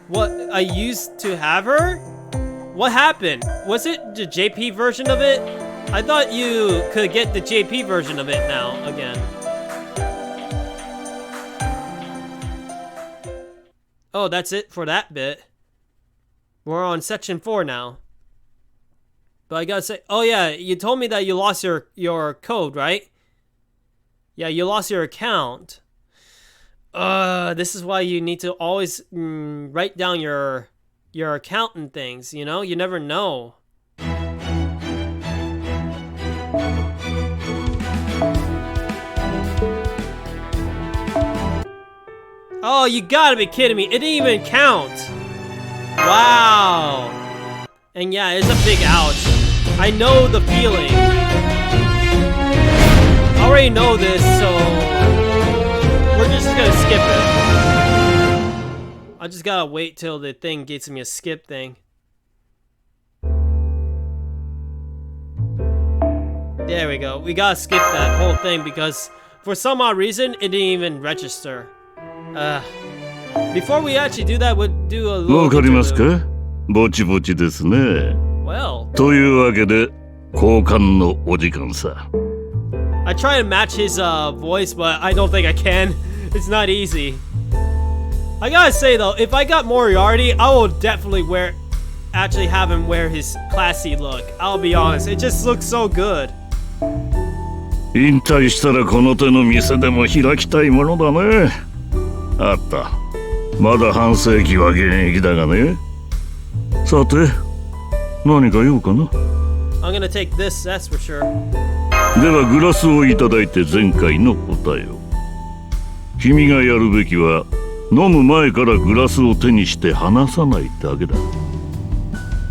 Speaker 1: What? I used to have her? What happened? Was it the JP version of it? I thought you could get the JP version of it now again. Oh, that's it for that bit. We're on section 4 now. But I gotta say, oh yeah, you told me that you lost your code, right? Yeah, you lost your account. This is why you need to always write down your account and things, you know? You never know. Oh, you gotta be kidding me. It didn't even count. Wow. And yeah, it's a big ouch. I know the feeling. I already know this, so we're just gonna skip it. I just gotta wait till the thing gets me a skip thing. There we go. We gotta skip that whole thing because for some odd reason, it didn't even register. Before we actually do that, we'll do a little interlude.
Speaker 2: ぼちぼちですね。
Speaker 1: Well.
Speaker 2: というわけで、交換のお時間さ。
Speaker 1: I try to match his voice, but I don't think I can. It's not easy. I gotta say though, if I got Moriarty, I will definitely actually have him wear his classy look. I'll be honest, it just looks so good.
Speaker 2: 引退したらこの手の店でも開きたいものだね。あった。まだ半世紀は現役だがね。さて、何か用かな？
Speaker 1: I'm gonna take this, that's for sure.
Speaker 2: ではグラスをいただいて前回の答えを。君がやるべきは飲む前からグラスを手にして離さないだけだ。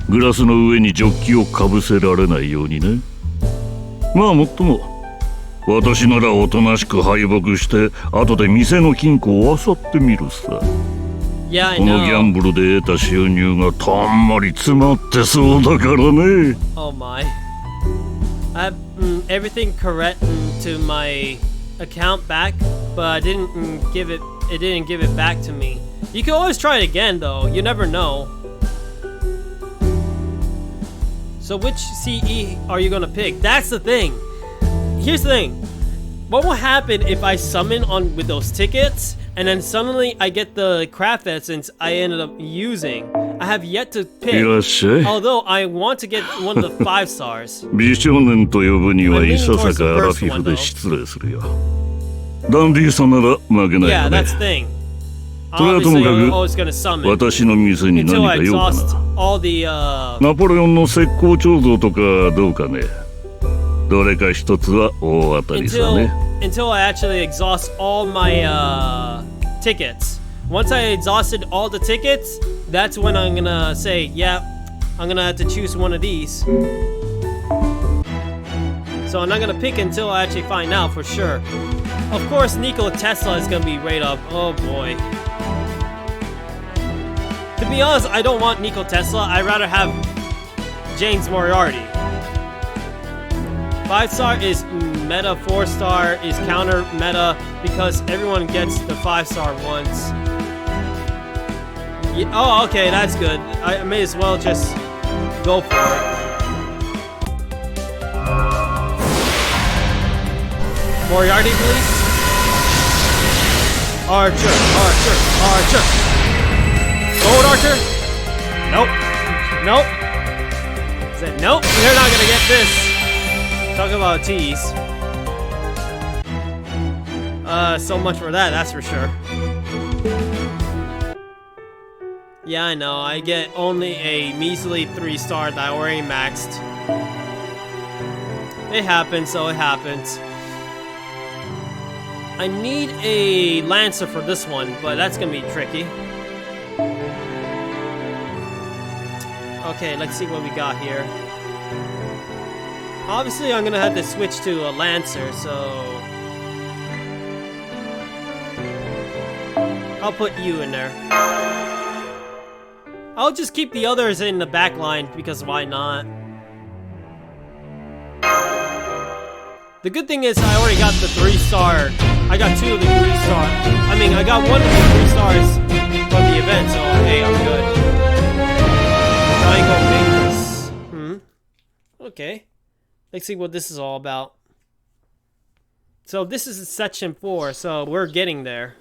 Speaker 2: グラスの上にジョッキをかぶせられないようにね。まあもっとも私ならおとなしく敗北して後で店の金庫を漁ってみるさ。
Speaker 1: Yeah, I
Speaker 2: このギャンブルで得た収入がたんまり詰まってそうだからね。
Speaker 1: Oh my. I have everything correct to my account back, but I didn't give it. It didn't give it back to me. You can always try it again, though. You never know. So which CE are you gonna pick? That's the thing. Here's the thing. What will happen if I summon on with those tickets, and then suddenly I get the craft essence I ended up using? I have yet to pick. Although I want to get one of the 5 stars.
Speaker 2: 美少年と呼ぶにはいささかアラフィフで失礼するよ。ダンディさんなら負けない
Speaker 1: Yeah,
Speaker 2: よね。
Speaker 1: that's the thing.
Speaker 2: それはとも
Speaker 1: Obviously,
Speaker 2: か
Speaker 1: I'm
Speaker 2: く
Speaker 1: always gonna summon
Speaker 2: 私の店に
Speaker 1: until
Speaker 2: 何
Speaker 1: I
Speaker 2: か用か
Speaker 1: exhaust
Speaker 2: な。
Speaker 1: all the
Speaker 2: ナポレオンの石膏彫像とかどうかね。どれか一つは大当たりさね。
Speaker 1: until I actually exhaust all my tickets. Once I exhausted all the tickets, that's when I'm gonna say, yeah, I'm gonna have to choose one of these. So I'm not gonna pick until I actually find out for sure. Of course, Nikola Tesla is gonna be right up. Oh boy. To be honest, I don't want Nikola Tesla. I'd rather have James Moriarty. 5-star is meta, 4-star is counter meta because everyone gets the 5-star once. Yeah, oh, okay, that's good. I may as well just go for it. Moriarty, please. Archer, Archer, Archer. Gold Archer? Nope. Nope. Said nope. You're not gonna get this. Talk about a tease. So much for that, that's for sure. Yeah, I know. I get only a measly 3-star that I already maxed. It happens, so it happens. I need a Lancer for this one, but that's gonna be tricky. Okay, let's see what we got here. Obviously, I'm gonna have to switch to a Lancer, so I'll put you in there. I'll just keep the others in the back line because why not? The good thing is I already got the 3-star. I got 2 of the 3-star. I mean, I got 1 of the 3 stars from the event, so hey, I'm good. Triangle fingers. Okay. Let's see what this is all about. So this is section 4, so we're getting there.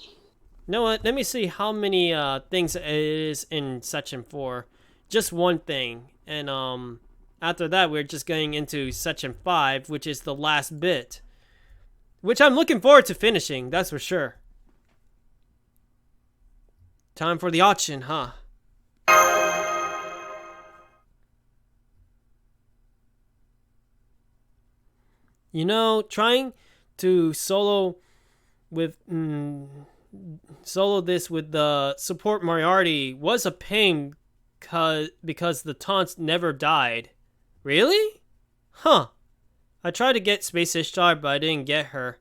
Speaker 1: You know what? Let me see how many things it is in section 4. Just one thing. And after that, we're just going into section 5, which is the last bit. Which I'm looking forward to finishing, that's for sure. Time for the auction, huh? You know, trying to solo with solo this with the support Moriarty was a pain because the taunts never died. Really? Huh. I tried to get Space Ishtar, but I didn't get her.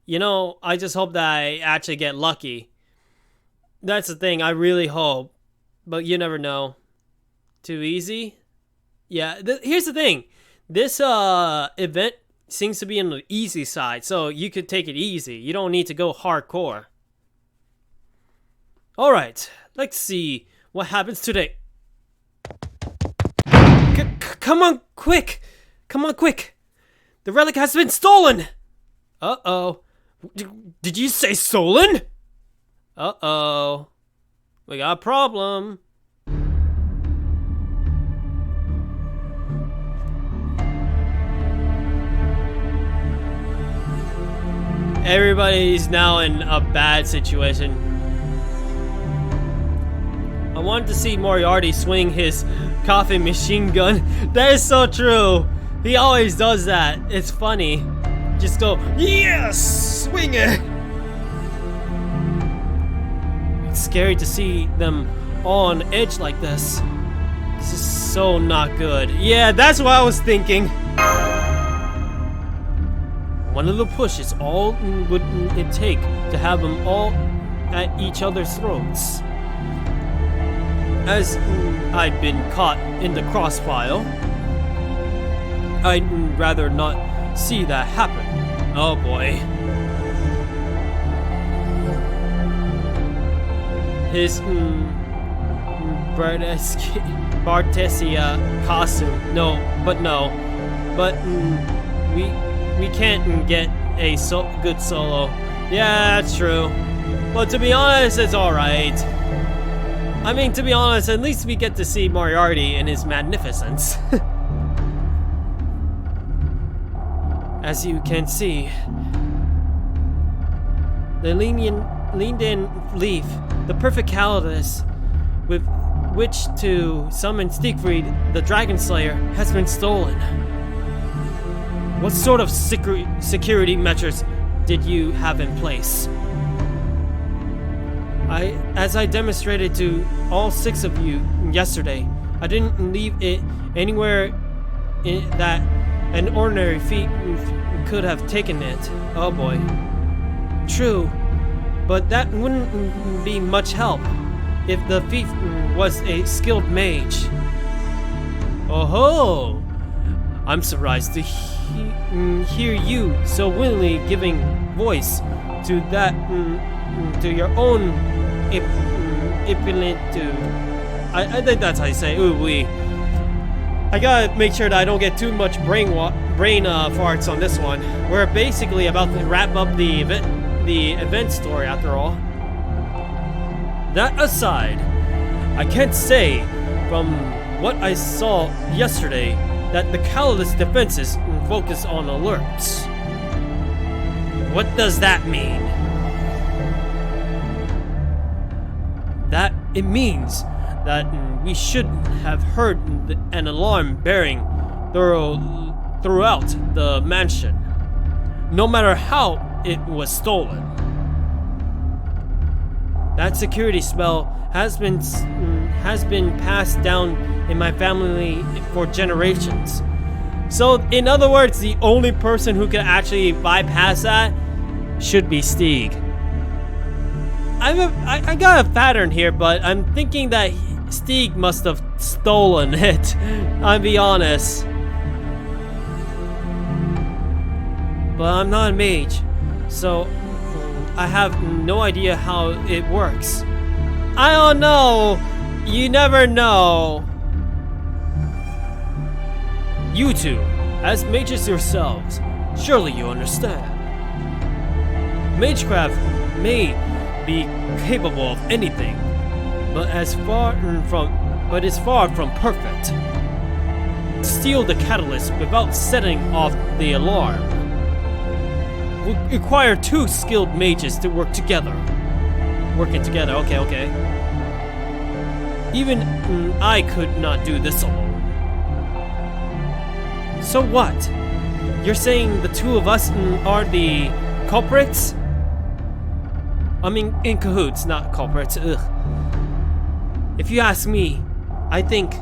Speaker 1: You know, I just hope that I actually get lucky. That's the thing, I really hope. But you never know. Too easy? Yeah, here's the thing. This event seems to be on the easy side, so you could take it easy. You don't need to go hardcore. Alright, let's see what happens today. Come on, quick! Come on, quick! The relic has been stolen! Uh-oh. Did you say stolen? Uh-oh. We got a problem. Everybody's now in a bad situation. I wanted to see Moriarty swing his coffin machine gun. That is so true. He always does that. It's funny. Just go, yes! Swing it! It's scary to see them all on edge like this. This is so not good. Yeah, that's what I was thinking. One little push is all would it take to have them all at each other's throats. As I'd been caught in the crossfire, I'd rather not see that happen. Oh boy. His Bartesia costume. But we can't get a good solo. Yeah, that's true. But to be honest, it's alright. I mean, to be honest, at least we get to see Moriarty in his magnificence. As you can see, the leaned in leaf, the perfect catalyst with which to summon Siegfried, the Dragon Slayer, has been stolen. What sort of security measures did you have in place? As I demonstrated to all 6 of you yesterday, I didn't leave it anywhere that an ordinary feet could have taken it. Oh boy. True, but that wouldn't be much help if the thief was a skilled mage. Oh ho! I'm surprised to hear you so willingly giving voice to that, to your own impulitude. I think that's how you say ooh wee. I gotta make sure that I don't get too much brain farts on this one. We're basically about to wrap up the event story after all. That aside, I can't say from what I saw yesterday that the Catalyst defenses focus on alerts. What does that mean? That it means that we should have heard an alarm bearing throughout the mansion, no matter how it was stolen. That security spell has been passed down in my family for generations. So, in other words, the only person who can actually bypass that should be Stieg. I got a pattern here, but I'm thinking that Stieg must have stolen it. I'll be honest. But I'm not a mage, so I have no idea how it works. I don't know. You never know. You two, as mages yourselves, surely you understand. Mage Craft may be capable of anything, but it's far from perfect. To steal the catalyst without setting off the alarm would require 2 skilled mages to work together. Working together, okay. Even I could not do this alone. So what? You're saying the 2 of us are the culprits? I mean, in cahoots, not culprits. Ugh. If you ask me, I think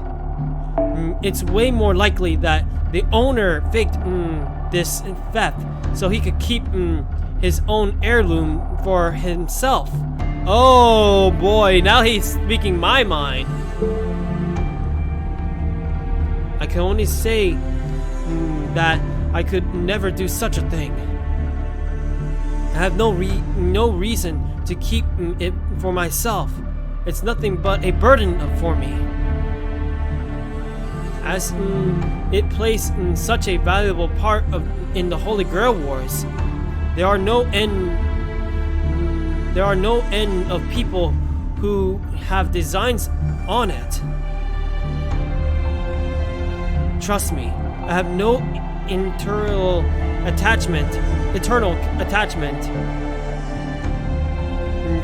Speaker 1: it's way more likely that the owner faked this theft so he could keep his own heirloom for himself. Oh boy, now he's speaking my mind. I can only say that I could never do such a thing. I have no reason to keep it for myself. It's nothing but a burden for me. As it plays such a valuable part in the Holy Grail Wars, there are no end of people who have designs on it. Trust me, I have no eternal attachment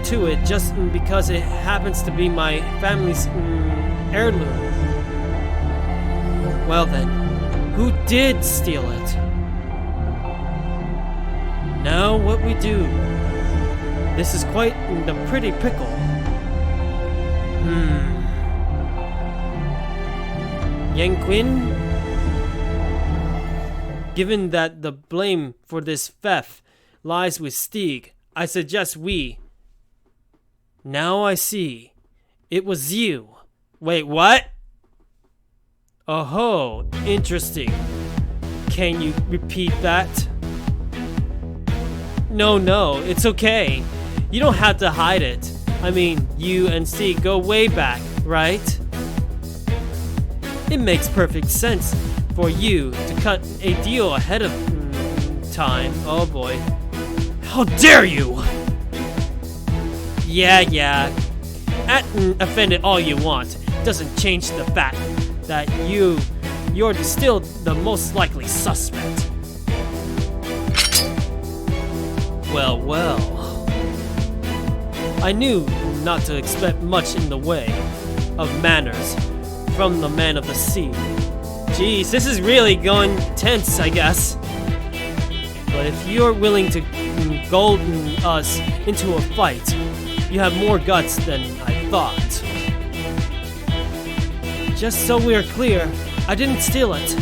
Speaker 1: to it just because it happens to be my family's heirloom. Well then, who did steal it? Now what we do? This is quite the pretty pickle. Yang Qin? Given that the blame for this theft lies with Stieg, I suggest we... Now I see. It was you. Wait, what? Oh-ho, interesting. Can you repeat that? No, it's okay. You don't have to hide it. I mean, you and C go way back, right? It makes perfect sense for you to cut a deal ahead of time. Oh boy. How dare you! Yeah. Offend it all you want. Doesn't change the fact that you're still the most likely suspect. Well. I knew not to expect much in the way of manners from the man of the sea. Jeez, this is really going tense, I guess. But if you're willing to goad us into a fight, you have more guts than I thought. Just so we're clear, I didn't steal it.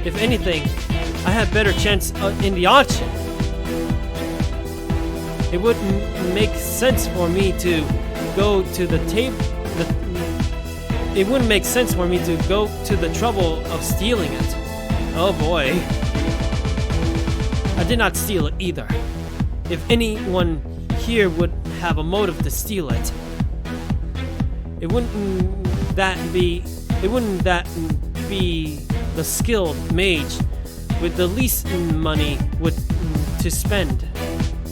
Speaker 1: If anything, I had better chance in the auction. It wouldn't make sense for me to go to the table. It wouldn't make sense for me to go to the trouble of stealing it. Oh boy. I did not steal it either. If anyone here would have a motive to steal it, it wouldn't that be the skilled mage with the least money to spend.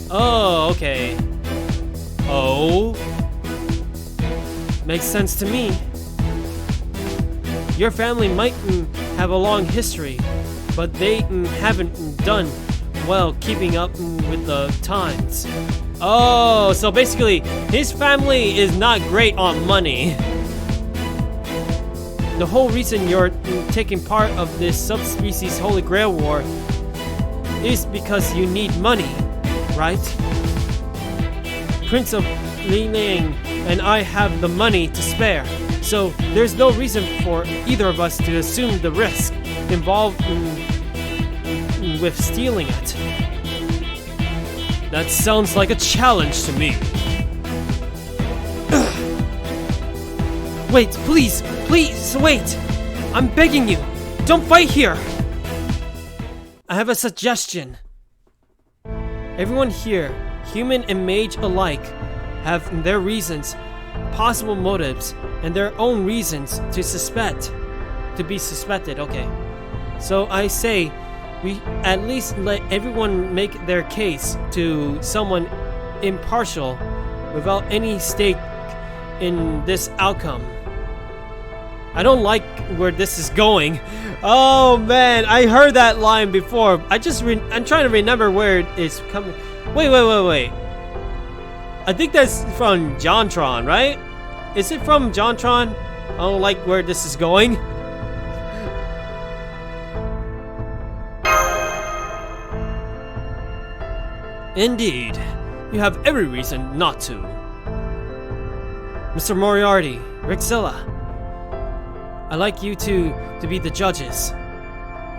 Speaker 1: Oh, okay. Oh, makes sense to me. Your family might have a long history, but they haven't done well keeping up with the times. Oh, so basically, his family is not great on money. The whole reason you're taking part of this subspecies Holy Grail War is because you need money, right? Prince of Liling and I have the money to spare, so there's no reason for either of us to assume the risk involved with stealing it. That sounds like a challenge to me. Wait, please, wait! I'm begging you, don't fight here! I have a suggestion. Everyone here, human and mage alike, have their reasons, possible motives, and their own reasons to be suspected, okay. So I say, we at least let everyone make their case to someone impartial without any stake in this outcome. I don't like where this is going. Oh man, I heard that line before. I'm trying to remember where it is coming. Wait. I think that's from Jontron, right? Is it from Jontron? I don't like where this is going. Indeed, you have every reason not to. Mr. Moriarty, Rixilla, I'd like you two to be the judges.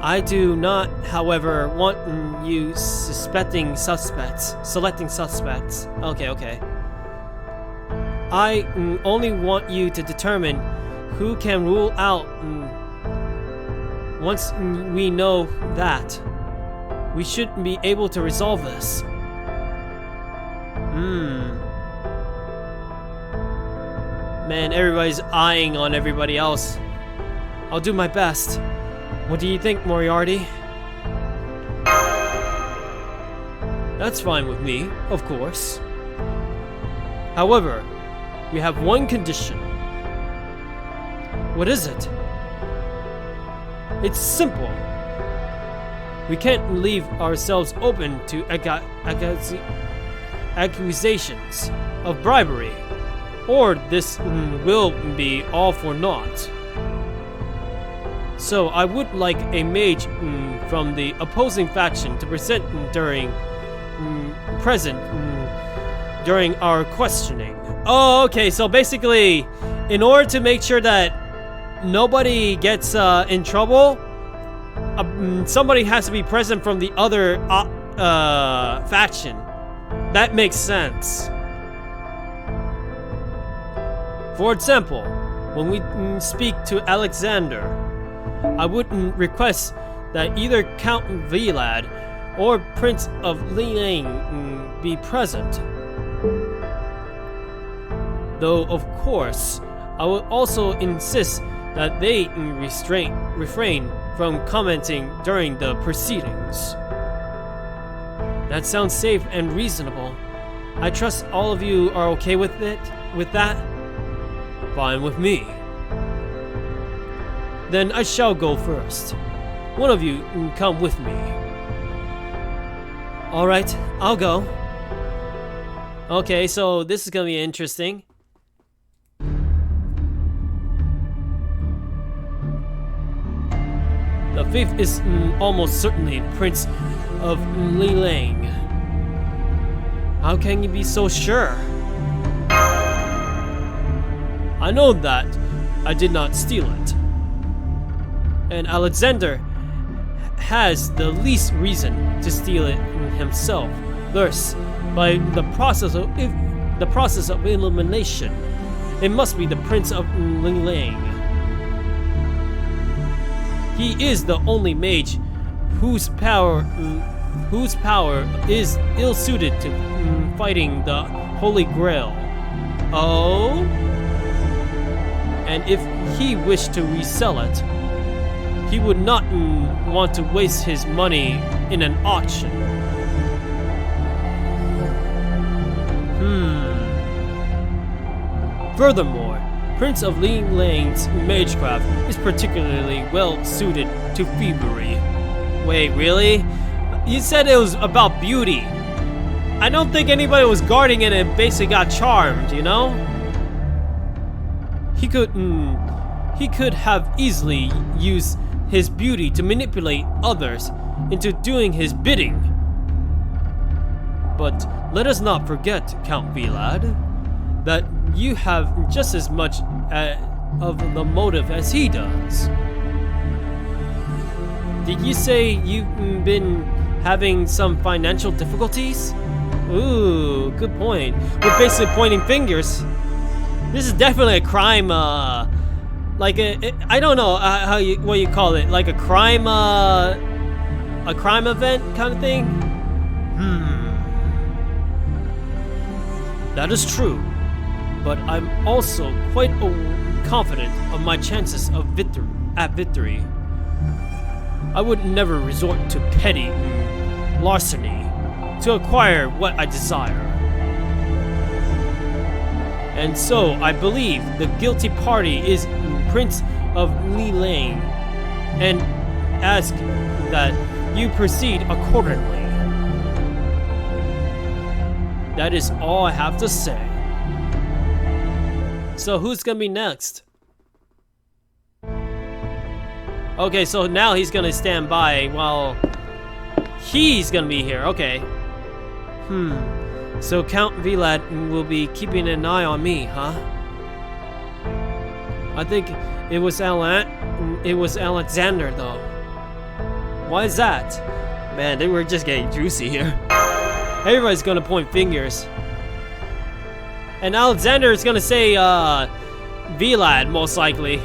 Speaker 1: I do not, however, want you selecting suspects. Okay. I only want you to determine who can rule out. Once we know that, we should be able to resolve this. Man, everybody's eyeing on everybody else. I'll do my best. What do you think, Moriarty? That's fine with me, of course. However, we have one condition. What is it? It's simple. We can't leave ourselves open to accusations of bribery, or this will be all for naught. So I would like a mage from the opposing faction to present during our questioning. Oh, okay, so basically, in order to make sure that nobody gets in trouble, somebody has to be present from the other faction. That makes sense. For example, when we speak to Alexander, I would request that either Count Vlad or Prince of Liang be present. Though, of course, I will also insist that they refrain from commenting during the proceedings. That sounds safe and reasonable. I trust all of you are okay with that? Fine with me. Then I shall go first. One of you come with me. Alright, I'll go. Okay, so this is gonna be interesting. The fifth is almost certainly Prince of Liang. How can you be so sure? I know that I did not steal it. And Alexander has the least reason to steal it himself. Thus, by the process of elimination, it must be the Prince of Liang. He is the only mage whose power is ill-suited to fighting the Holy Grail. Oh? And if he wished to resell it, he would not want to waste his money in an auction. Furthermore, Prince of Liang's Mage Craft is particularly well suited to thievery. Wait, really? You said it was about beauty. I don't think anybody was guarding it and basically got charmed, you know? He could have easily used his beauty to manipulate others into doing his bidding. But let us not forget, Count Vlad, that you have just as much of the motive as he does. Did you say you've been having some financial difficulties? Ooh, good point. We're basically pointing fingers. This is definitely a crime, like I don't know what you call it, like a crime event kind of thing. That is true, but I'm also quite confident of my chances of victory. I would never resort to petty larceny to acquire what I desire. And so I believe the guilty party is Prince of Liang, and ask that you proceed accordingly. That is all I have to say. So who's gonna be next? Okay, so now he's gonna stand by while he's gonna be here. Okay. So Count Vlad will be keeping an eye on me, huh? I think it was Alexander though. Why is that? Man, they were just getting juicy here. Everybody's gonna point fingers. And Alexander is gonna say Vlad, most likely.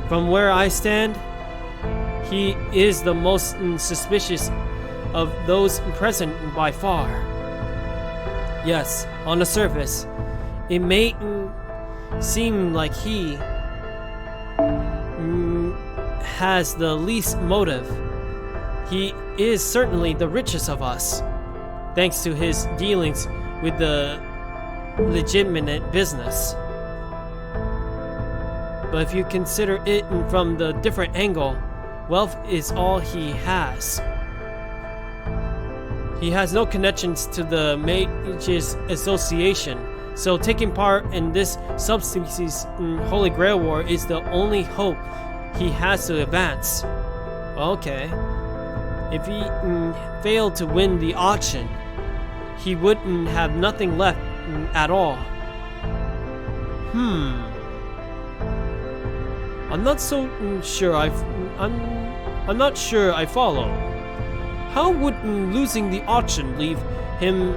Speaker 1: From where I stand, he is the most suspicious of those present by far. Yes, on the surface, it may seem like he has the least motive. He is certainly the richest of us, thanks to his dealings with the legitimate business. But if you consider it from the different angle, wealth is all he has. He has no connections to the Mages Association, so taking part in this subspecies Holy Grail War is the only hope he has to advance. Okay. If he failed to win the auction, he wouldn't have nothing left at all. I'm not so sure I'm not sure I follow. How would losing the auction leave him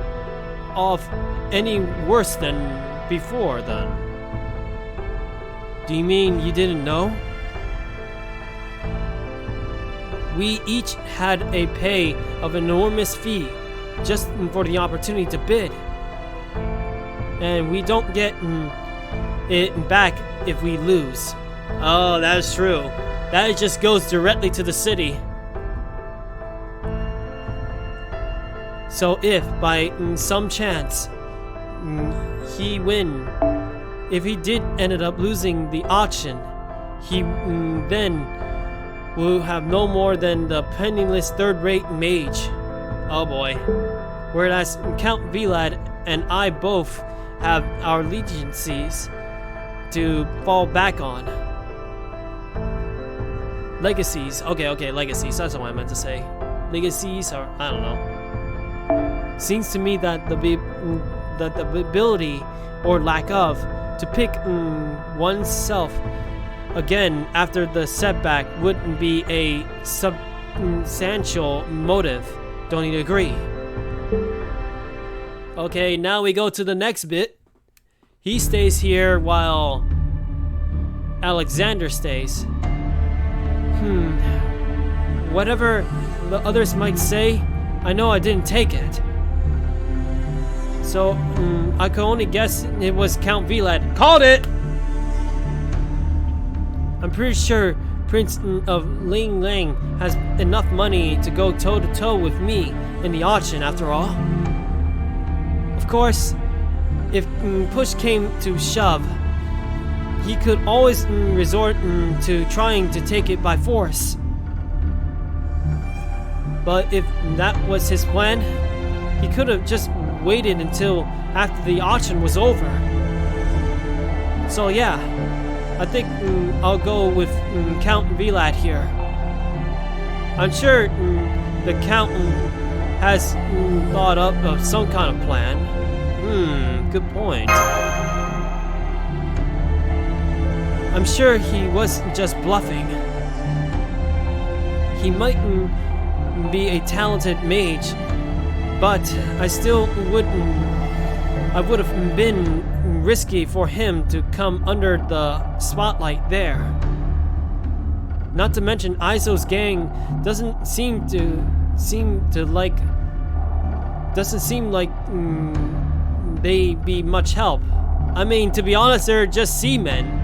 Speaker 1: off any worse than before then? Do you mean you didn't know? We each had a pay of an enormous fee just for the opportunity to bid. And we don't get it back if we lose. Oh, that is true. That just goes directly to the city. So if by some chance he win, if he did ended up losing the auction, he then will have no more than the penniless third-rate mage. Oh boy. Whereas Count Vlad and I both have our allegiances to fall back on. Legacies. Okay, legacies. That's what I meant to say. Legacies, or I don't know. Seems to me that the ability or lack of to pick oneself again after the setback wouldn't be a substantial motive. Don't you agree? Okay, now we go to the next bit. He stays here while Alexander stays. Whatever the others might say, I know I didn't take it. So, I can only guess it was Count Vlad. Called it! I'm pretty sure Prince of Ling Lang has enough money to go toe-to-toe with me in the auction after all. Of course, if push came to shove, he could always resort to trying to take it by force. But if that was his plan, he could have just waited until after the auction was over. So yeah, I think I'll go with Count Vlad here. I'm sure the Count has thought up of some kind of plan. Good point. I'm sure he wasn't just bluffing. He might be a talented mage, but I still would have been risky for him to come under the spotlight there. Not to mention Iso's gang doesn't seem like they be much help. I mean, to be honest, they're just seamen.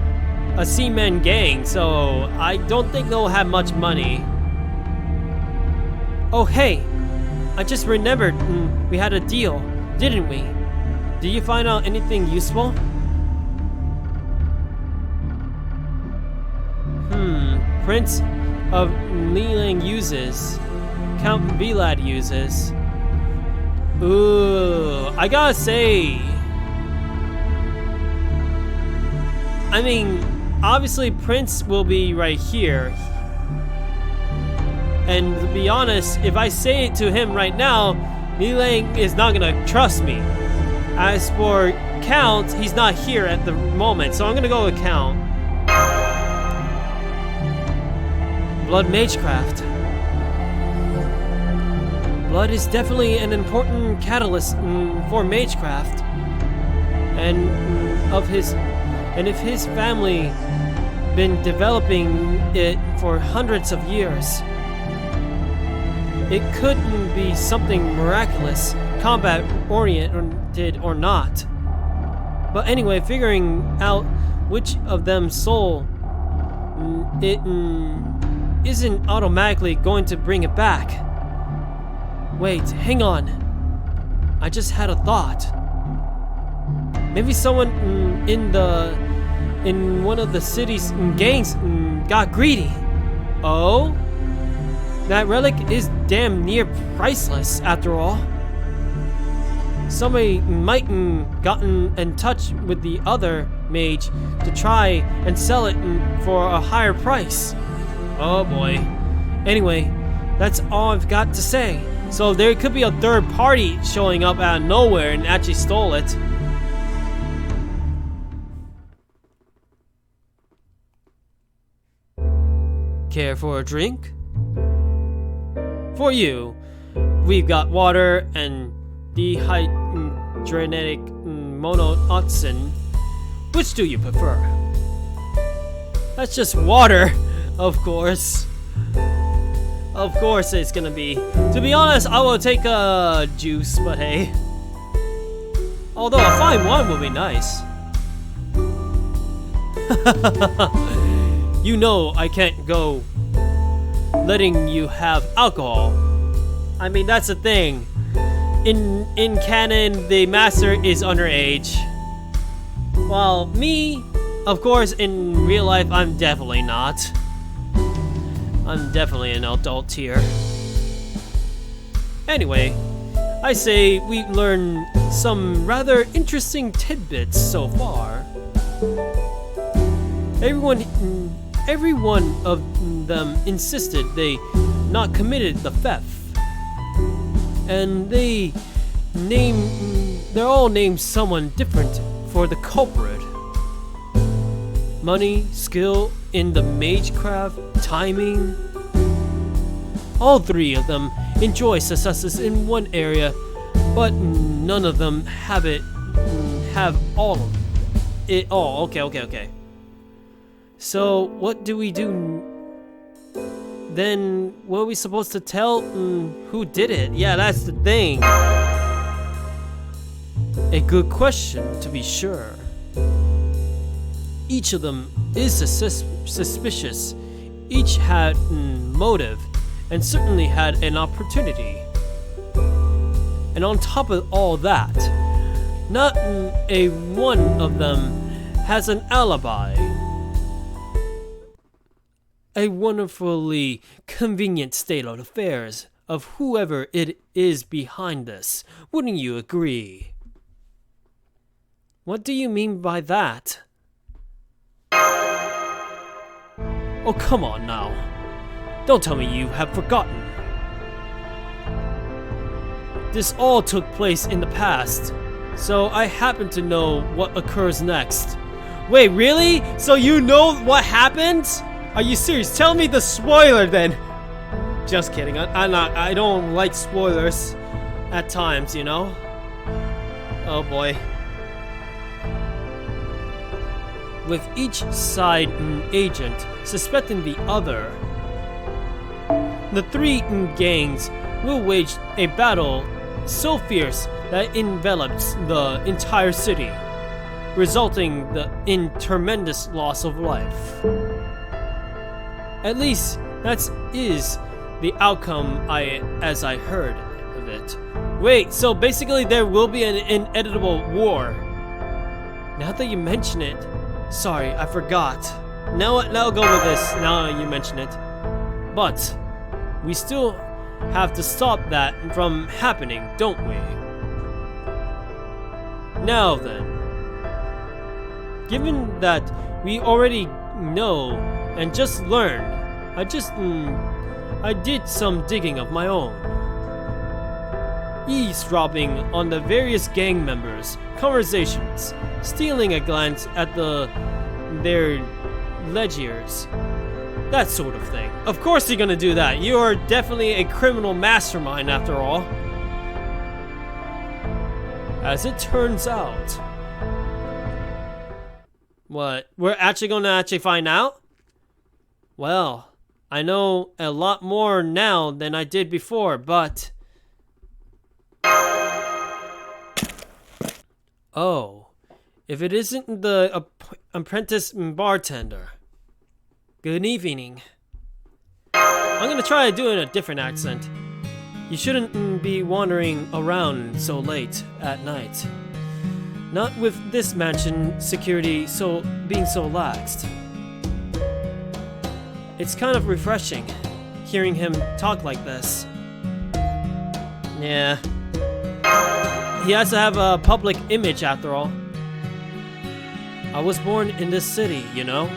Speaker 1: A seamen gang, so I don't think they'll have much money. Oh hey, I just remembered we had a deal, didn't we? Did you find out anything useful? Prince of Lilang uses. Count Vlad uses. Ooh, I gotta say, I mean, obviously Prince will be right here. And to be honest, if I say it to him right now, Lilang is not gonna trust me. As for Count, he's not here at the moment, so I'm gonna go with Count. Blood Mage Craft. Blood is definitely an important catalyst for Mage Craft. And if his family been developing it for hundreds of years, it could be something miraculous, combat oriented or not. But anyway, figuring out which of them soul it isn't automatically going to bring it back. Wait, hang on. I just had a thought. Maybe someone in one of the city's gangs got greedy. Oh? That relic is damn near priceless after all. Somebody might gotten in touch with the other mage to try and sell it for a higher price. Oh boy. Anyway, that's all I've got to say. So there could be a third party showing up out of nowhere and actually stole it. Care for a drink? For you, we've got water and dehydrated monoxin. Which do you prefer? That's just water, of course. Of course it's gonna be. To be honest, I will take a juice, but hey. Although a fine wine would be nice. You know I can't go letting you have alcohol. I mean, that's the thing. In canon, the master is underage. While me, of course, in real life, I'm definitely not. I'm definitely an adult here. Anyway, I say we learn some rather interesting tidbits so far. Every one of them insisted they not committed the theft. And they're all named someone different for the culprit. Money, skill in the Mage Craft, timing. All three of them enjoy successes in one area, but none of them have all of it all. Okay. So what do we do then? What are we supposed to tell who did it? Yeah, that's the thing. A good question, to be sure. Each of them is suspicious. Each had motive, and certainly had an opportunity. And on top of all that, not a one of them has an alibi. A wonderfully convenient state of affairs of whoever it is behind this. Wouldn't you agree? What do you mean by that? Oh, come on now. Don't tell me you have forgotten. This all took place in the past, so I happen to know what occurs next. Wait, really? So you know what happens? Are you serious? Tell me the spoiler then. Just kidding. I don't like spoilers at times, you know? Oh boy. With each side agent suspecting the other, the three gangs will wage a battle so fierce that it envelops the entire city, resulting in tremendous loss of life. At least that is the outcome as I heard of it. Wait, so basically there will be an inevitable war. Now that you mention it, sorry, I forgot. Now I'll go with this, now you mention it. But we still have to stop that from happening, don't we? Now then, given that we already know and just learned, I did some digging of my own. Eavesdropping on the various gang members' conversations, stealing a glance at their ledgers, that sort of thing. Of course you're gonna do that. You are definitely a criminal mastermind after all. As it turns out. What? We're actually gonna find out? Well, I know a lot more now than I did before, but... Oh, if it isn't the apprentice bartender. Good evening. I'm gonna try to do it in a different accent. You shouldn't be wandering around so late at night. Not with this mansion security being so laxed. It's kind of refreshing hearing him talk like this. Yeah. He has to have a public image after all. I was born in this city, you know.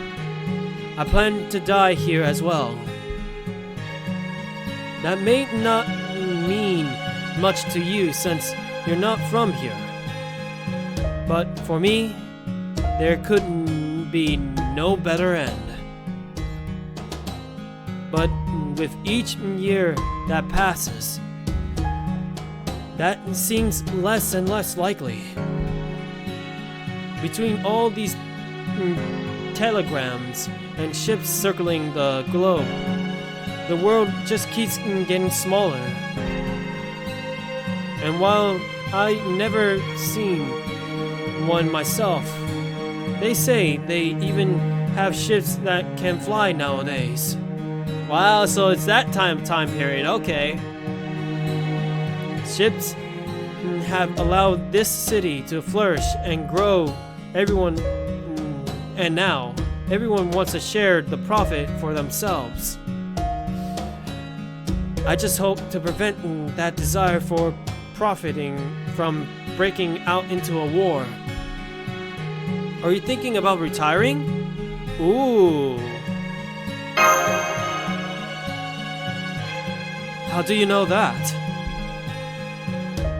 Speaker 1: I plan to die here as well. That may not mean much to you since you're not from here. But for me, there couldn't be no better end. But with each year that passes, that seems less and less likely. Between all these telegrams and ships circling the globe, the world just keeps getting smaller. And while I never seen one myself, they say they even have ships that can fly nowadays. Wow, so it's that time period, okay. Ships have allowed this city to flourish and grow. And now everyone wants to share the profit for themselves. I just hope to prevent that desire for profiting from breaking out into a war. Are you thinking about retiring? Ooh. How do you know that?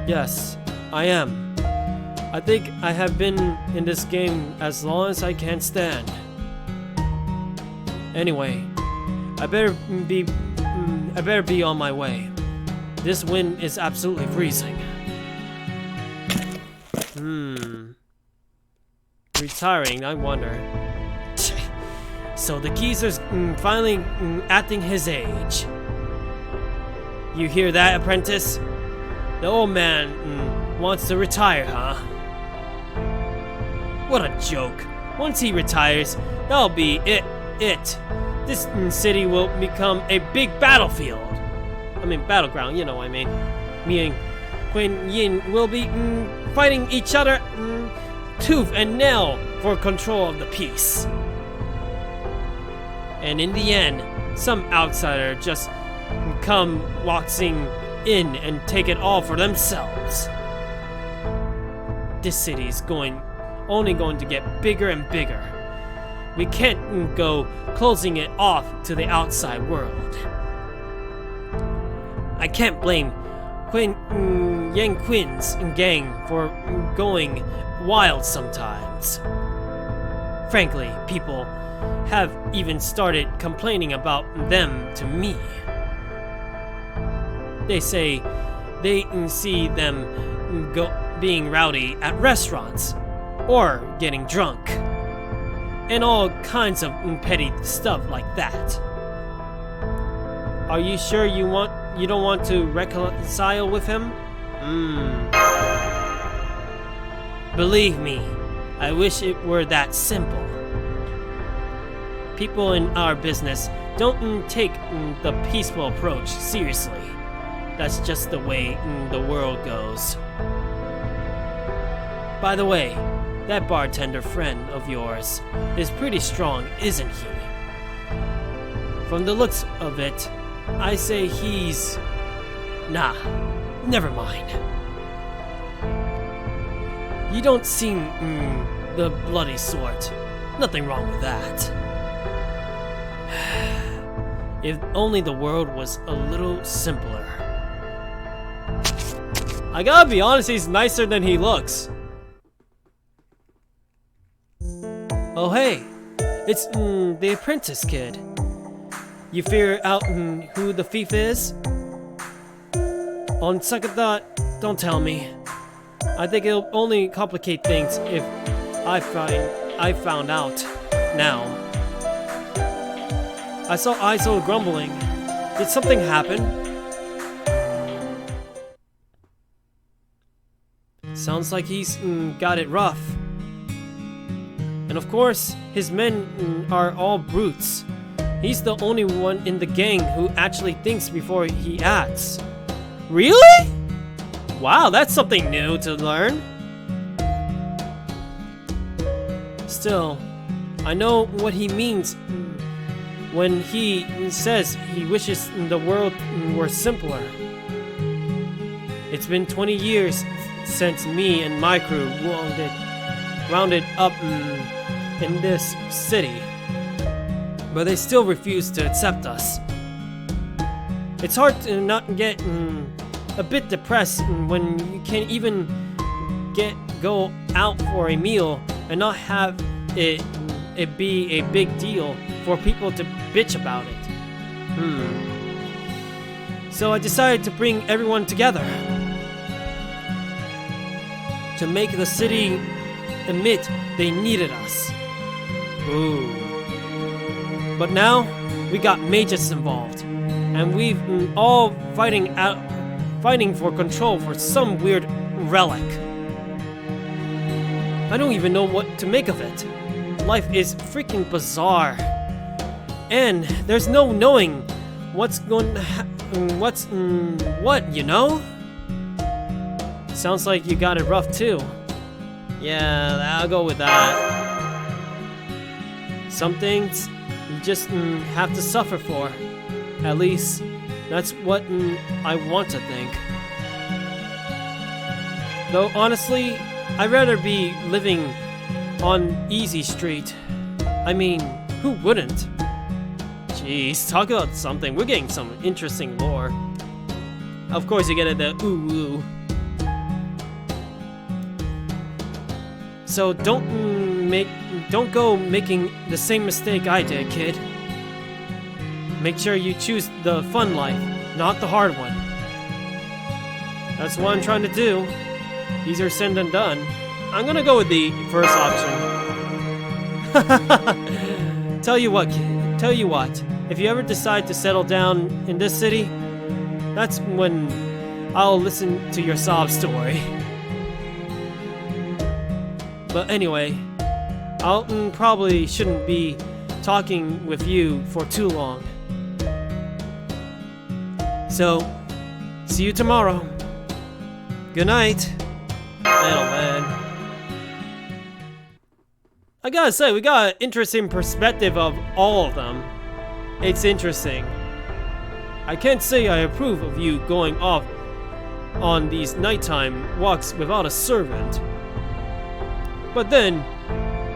Speaker 1: Yes, I am. I think I have been in this game as long as I can stand. Anyway, I better be on my way. This wind is absolutely freezing. Retiring, I wonder. So the geezer's finally acting his age. You hear that, apprentice? The old man wants to retire, huh? What a joke. Once he retires, that'll be it. This city will become a big battlefield. I mean, battleground, you know what I mean. Me and Quinn Yin will be fighting each other tooth and nail for control of the peace. And in the end, some outsider just come waltzing in and take it all for themselves. This city is only going to get bigger and bigger. We can't go closing it off to the outside world. I can't blame Yang Quinn's gang for going wild sometimes. Frankly, people have even started complaining about them to me. They say they see them being rowdy at restaurants or getting drunk and all kinds of petty stuff like that. Are you sure you don't want to reconcile with him? Believe me, I wish it were that simple. People in our business don't take the peaceful approach seriously. That's just the way the world goes. By the way, that bartender friend of yours is pretty strong, isn't he? From the looks of it, I say he's... Nah, never mind. You don't seem the bloody sort. Nothing wrong with that. If only the world was a little simpler. I gotta be honest, he's nicer than he looks. Oh hey, it's the apprentice kid. You figure out who the thief is? On second thought, don't tell me. I think it'll only complicate things if I found out now. I saw Iso grumbling. Did something happen? Sounds like he's got it rough. And of course, his men are all brutes. He's the only one in the gang who actually thinks before he acts. Really? Wow, that's something new to learn. Still, I know what he means when he says he wishes the world were simpler. It's been 20 years since me and my crew rounded up in this city, but they still refuse to accept us. It's hard to not get a bit depressed when you can't even go out for a meal and not have it be a big deal for people to bitch about it. So I decided to bring everyone together to make the city admit they needed us. Ooh. But now we got mages involved. and we've all fighting for control for some weird relic. I don't even know what to make of it. Life is freaking bizarre, and there's no knowing what's going to what, you know? Sounds like you got it rough too. Yeah, I'll go with that. Some things you just have to suffer for. At least, that's what I want to think. Though honestly, I'd rather be living on Easy Street. I mean, who wouldn't? Jeez, talk about something. We're getting some interesting lore. Of course you get it, the ooh. So don't go making the same mistake I did, kid. Make sure you choose the fun life, not the hard one. That's what I'm trying to do. Easier said than done. I'm gonna go with the first option. Tell you what, kid. Tell you what. If you ever decide to settle down in this city, that's when I'll listen to your sob story. But anyway, I probably shouldn't be talking with you for too long. So, see you tomorrow. Good night, little man. I gotta say, we got an interesting perspective of all of them. It's interesting. I can't say I approve of you going off on these nighttime walks without a servant. But then,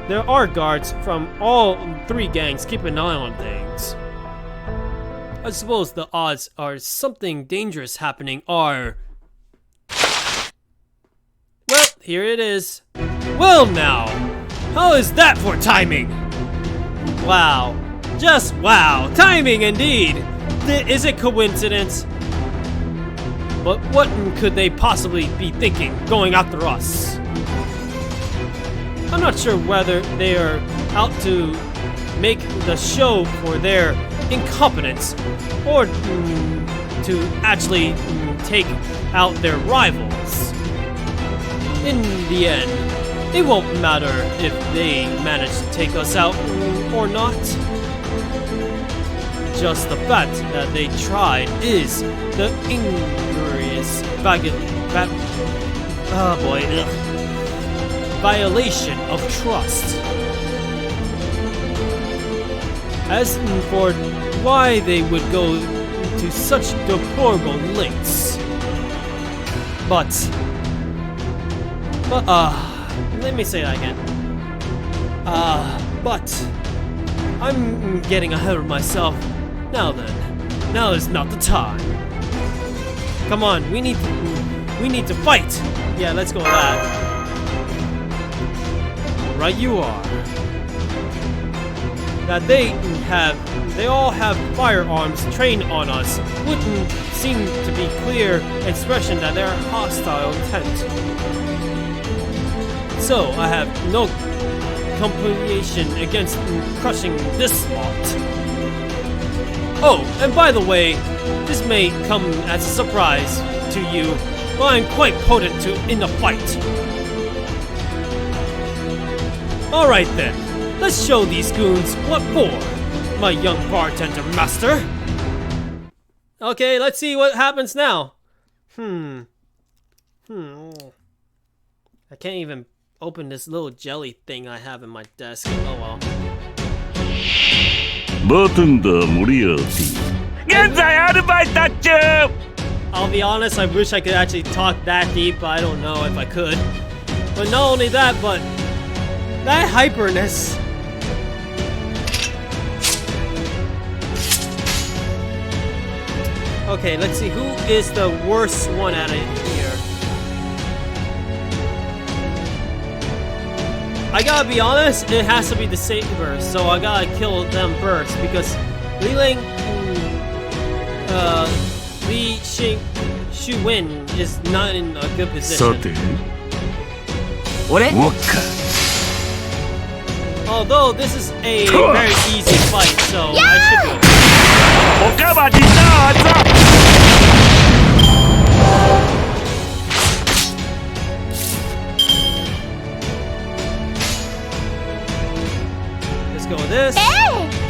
Speaker 1: there are guards from all three gangs keeping an eye on things. I suppose the odds are something dangerous happening are... Well, here it is. Well now, how is that for timing? Wow, just wow, timing indeed. Is it coincidence? But what could they possibly be thinking going after us? I'm not sure whether they are out to make the show for their incompetence or to actually take out their rivals. In the end, it won't matter if they manage to take us out or not. Just the fact that they tried is the inglorious violation of trust. As for why they would go to such deplorable lengths. But, let me say that again. But, I'm getting ahead of myself. Now then, now is not the time. Come on, we need to fight. Yeah, let's go with that. Right you are. That they all have firearms trained on us wouldn't seem to be clear expression that they're hostile intent. So I have no compunction against crushing this lot. Oh, and by the way, this may come as a surprise to you, but I'm quite potent in the fight. Alright then, let's show these goons what for, my young bartender master. Okay, let's see what happens now. I can't even open this little jelly thing I have in my desk. Oh well.
Speaker 2: Bartender Moriarty. 現在アルバイト中!
Speaker 1: I'll be honest, I wish I could actually talk that deep, but I don't know if I could. But not only that, but that hyperness. Okay, let's see, who is the worst one at it here? I gotta be honest, it has to be the Sabers, so I gotta kill them first, because Li Shu-win is not in a good position.
Speaker 3: 俺？
Speaker 1: Oh Although this is a very easy fight, so I should be okay.
Speaker 2: おかわりどうぞ
Speaker 1: Let's go with this.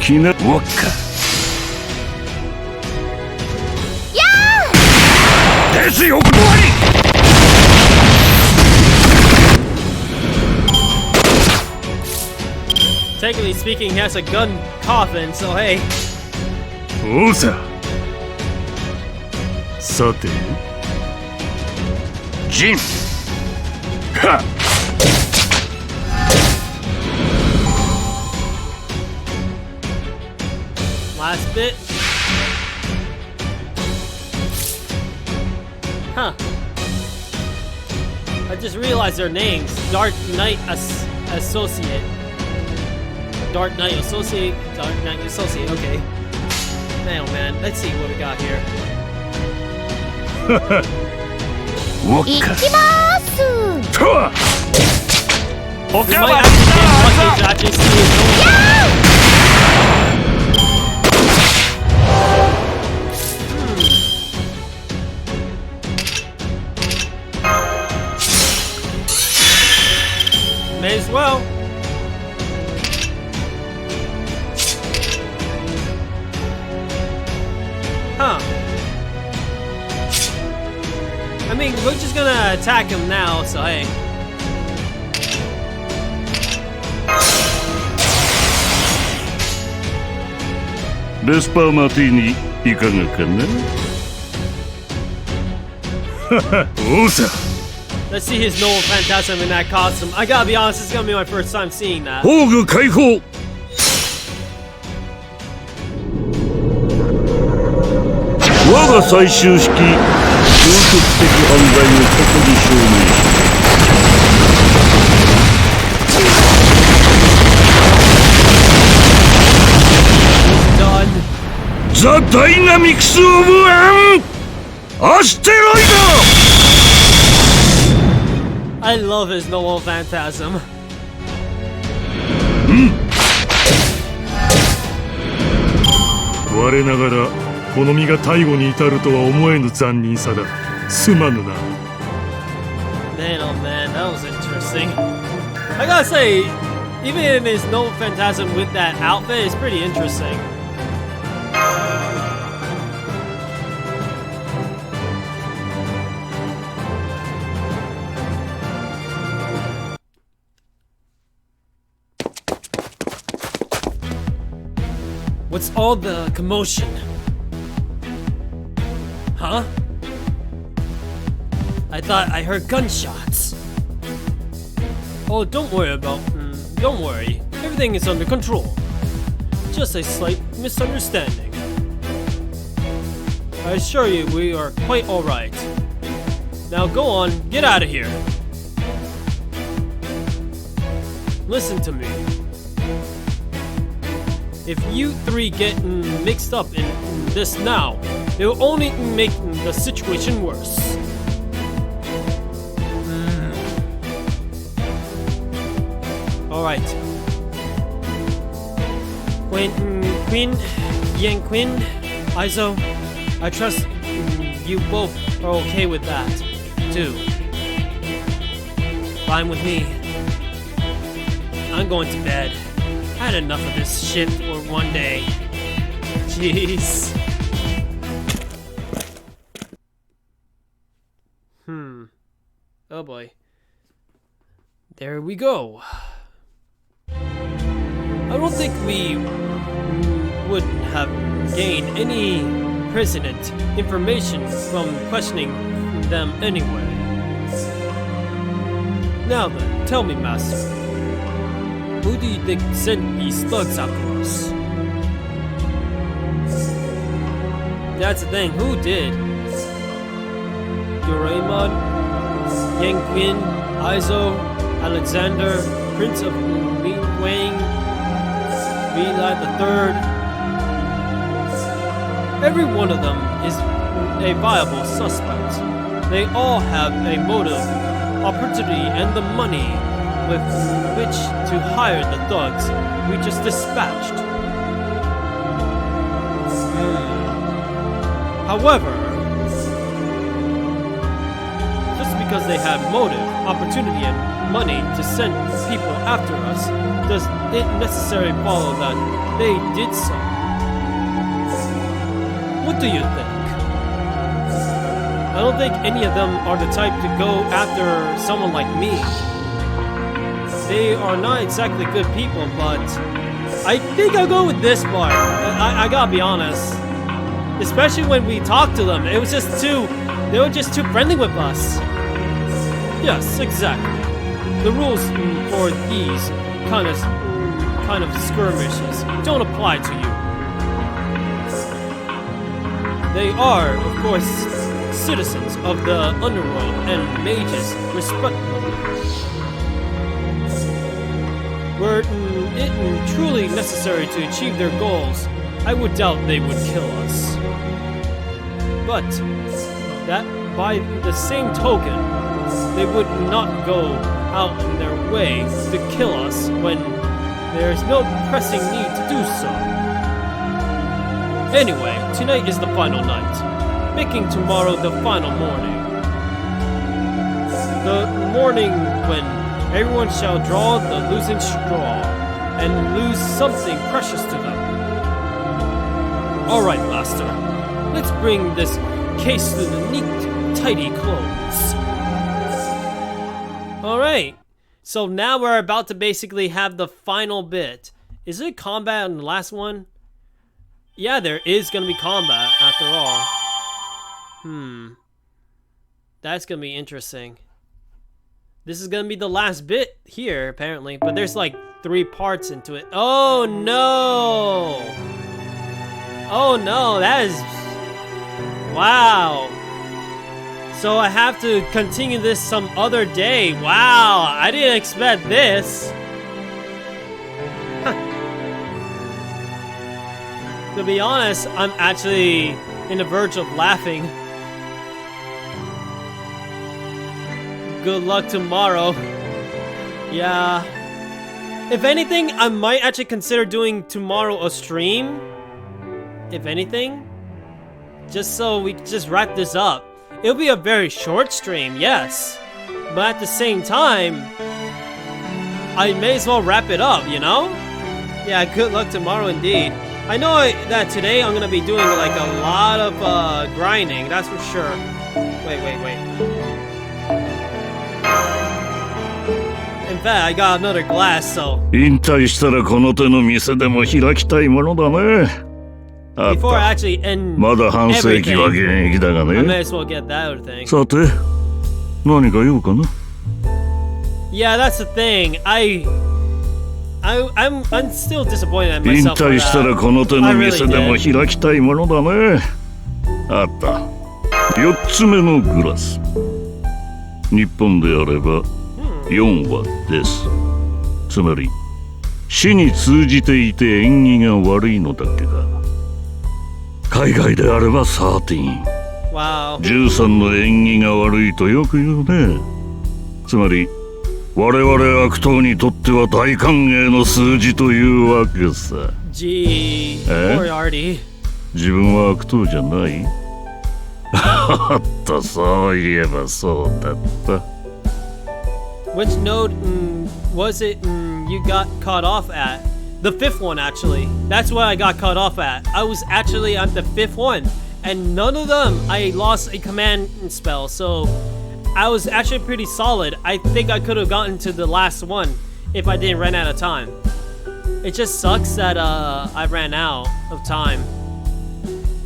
Speaker 2: 気なウォッカ ですよ終わり
Speaker 1: Technically speaking, he has a gun coffin, so hey.
Speaker 2: おうささてジンはっ
Speaker 1: Last bit. Huh. I just realized their names. Dark Knight Associate. Dark Knight Associate. Dark Knight Associate. Okay. Man, oh man. Let's see what we got here.
Speaker 2: ウォッカとはお
Speaker 1: We
Speaker 2: か
Speaker 1: might
Speaker 2: わ
Speaker 1: have
Speaker 2: り
Speaker 1: to
Speaker 2: ど
Speaker 1: get
Speaker 2: う
Speaker 1: lucky
Speaker 2: ぞ
Speaker 1: to actually see his name. May as well. Huh. I mean, we're just gonna attack him now, so hey.
Speaker 2: レスパーマティーニいかがかなおうさ
Speaker 1: Let's see his Noel Phantasm in that costume. I gotta be honest, this is gonna be my first time seeing that.
Speaker 2: 宝具解放我が最終式消極的犯罪をここに証明し
Speaker 1: Done.
Speaker 2: ザ・ダイナミクス・オブ・アステロイド
Speaker 1: I love his Noel Phantasm.
Speaker 5: 我ながらこの身が逮捕に至るとは思えぬ残忍さだすまぬな
Speaker 1: Man, oh man, that was interesting. I gotta say, even in his Noel Phantasm with that outfit, it's pretty interesting. What's all the commotion? Huh? I thought I heard gunshots. Oh, don't worry. Everything is under control. Just a slight misunderstanding. I assure you, we are quite alright. Now go on, get out of here. Listen to me. If you three get mixed up in this now, it will only make the situation worse. Alright. Quinn, Yang Quinn, Izo, I trust you both are okay with that, too. Fine with me. I'm going to bed. I had enough of this shit for one day. Jeez. Oh boy. There we go. I don't think we would have gained any pertinent information from questioning them anyway. Now then, tell me, Master. Who do you think sent these thugs after us? That's the thing, who did? Doraemon, Yang Quinn, Izo, Alexander, Prince of Li Wang, Eli III. Every one of them is a viable suspect. They all have a motive, opportunity, and the money with which to hire the thugs we just dispatched. However, just because they have motive, opportunity, and money to send people after us, does it necessarily follow that they did so? What do you think? I don't think any of them are the type to go after someone like me. They are not exactly good people, but I think I'll go with this part. I gotta be honest. Especially when we talked to them, they were just too friendly with us. Yes, exactly. The rules for these kind of skirmishes don't apply to you. They are, of course, citizens of the underworld and mages, respectively. Were it truly necessary to achieve their goals, I would doubt they would kill us. But that by the same token, they would not go out in their way to kill us when there is no pressing need to do so. Anyway, tonight is the final night, making tomorrow the final morning. The morning when everyone shall draw the losing straw and lose something precious to them. Alright, Master. Let's bring this case to the neat, tidy close. Alright. So now we're about to basically have the final bit. Is there combat in the last one? Yeah, there is going to be combat after all. That's going to be interesting. This is going to be the last bit here, apparently. But there's like 3 parts into it. Oh, no! Oh, no, that is... Wow. So I have to continue this some other day. Wow, I didn't expect this. To be honest, I'm actually in the verge of laughing. Good luck tomorrow. Yeah. If anything, I might actually consider doing tomorrow a stream. If anything. Just so we can just wrap this up. It'll be a very short stream, yes. But at the same time, I may as well wrap it up, you know? Yeah, good luck tomorrow indeed. I know that today I'm gonna be doing like a lot of grinding, that's for sure. Wait. In fact, I got another glass, so...
Speaker 2: 引退したらこの手の店でも開きたいものだね。あっ
Speaker 1: Before
Speaker 2: た。
Speaker 1: I actually end
Speaker 2: まだ半世紀は現役だが
Speaker 1: I may
Speaker 2: ね。
Speaker 1: as well get that other thing.
Speaker 2: さて、何か用かな？
Speaker 1: Yeah, that's the thing. I'm still disappointed at
Speaker 2: 引
Speaker 1: myself for
Speaker 2: 退したら
Speaker 1: that.
Speaker 2: この手の
Speaker 1: I really
Speaker 2: 店でも
Speaker 1: did.
Speaker 2: 開きたいものだね。あった。4つ目のグラス。日本であれば4話です。つまり死に通じていて縁起が悪いのだけが。海外であれば13。
Speaker 1: Wow.
Speaker 2: 13の縁起が悪いとよく言うね。つまり我々悪党にとっては大歓迎の数字というわけさ。
Speaker 1: Gee, Moriarty.
Speaker 2: 自分は悪党じゃない？あったそういえばそうだった。
Speaker 1: Which node was it you got caught off at? The 5th one, actually. That's what I got caught off at. I was actually at the 5th one, and none of them I lost a command spell, so I was actually pretty solid. I think I could have gotten to the last one if I didn't run out of time. It just sucks that I ran out of time.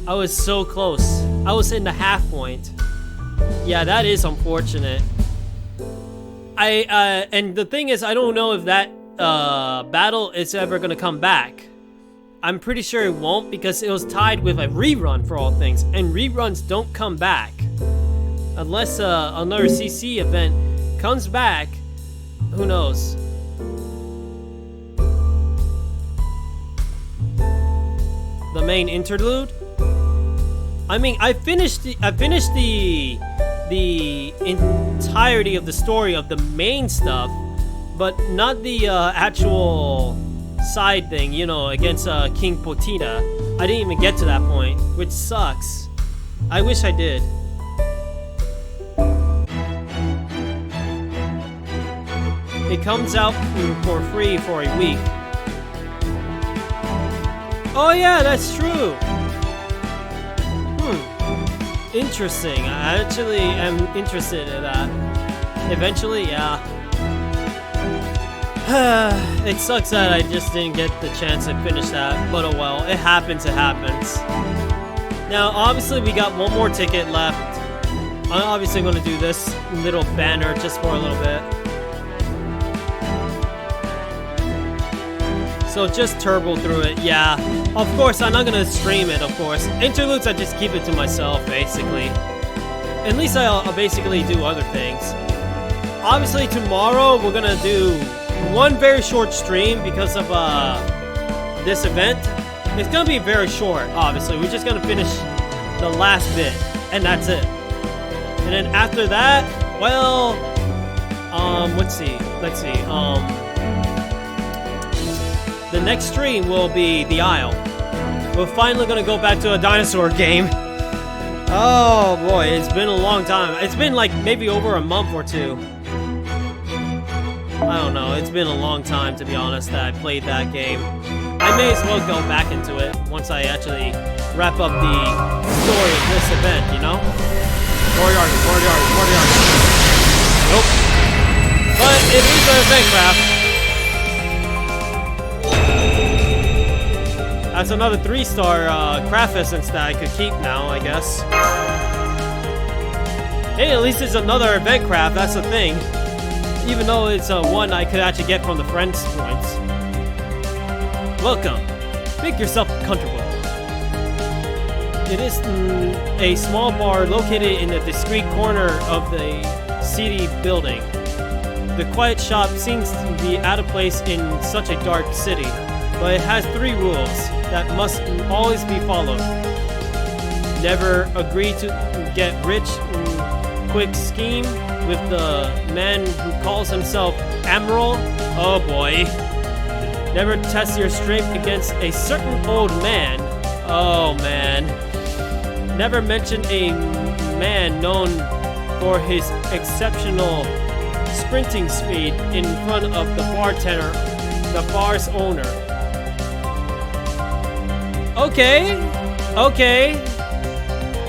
Speaker 1: I was so close. I was in the half point. Yeah, that is unfortunate. And the thing is, I don't know if that battle is ever gonna come back. I'm pretty sure it won't because it was tied with a rerun for all things, and reruns don't come back unless another CC event comes back. Who knows? The main interlude. I mean, I finished the entirety of the story of the main stuff, but not the actual side thing, you know, against King Potina. I didn't even get to that point, which sucks. I wish I did. It comes out for free for a week. Oh yeah, that's true. Interesting. I actually am interested in that. Eventually, yeah. It sucks that I just didn't get the chance to finish that, but oh well. It happens, it happens. Now, obviously, we got one more ticket left. I'm obviously going to do this little banner just for a little bit. So just turbo through it, yeah. Of course, I'm not gonna stream it, of course. Interludes, I just keep it to myself, basically. At least I'll basically do other things. Obviously, tomorrow, we're gonna do one very short stream because of this event. It's gonna be very short, obviously. We're just gonna finish the last bit, and that's it. And then after that, well, let's see. The next stream will be The Isle. We're finally gonna go back to a dinosaur game. Oh boy, it's been a long time. It's been like maybe over a month or two. I don't know, it's been a long time to be honest that I played that game. I may as well go back into it once I actually wrap up the story of this event, you know? Moriarty. Nope. But it is an event craft. That's another 3-star craft essence that I could keep now, I guess. Hey, at least it's another event craft, that's the thing. Even though it's one I could actually get from the friends points. Welcome. Make yourself comfortable. It is a small bar located in a discreet corner of the city building. The quiet shop seems to be out of place in such a dark city, but it has 3 rules that must always be followed. Never agree to get rich quick scheme with the man who calls himself Admiral. Oh boy. Never test your strength against a certain old man. Oh man. Never mention a man known for his exceptional sprinting speed in front of the bartender, the bar's owner. Okay.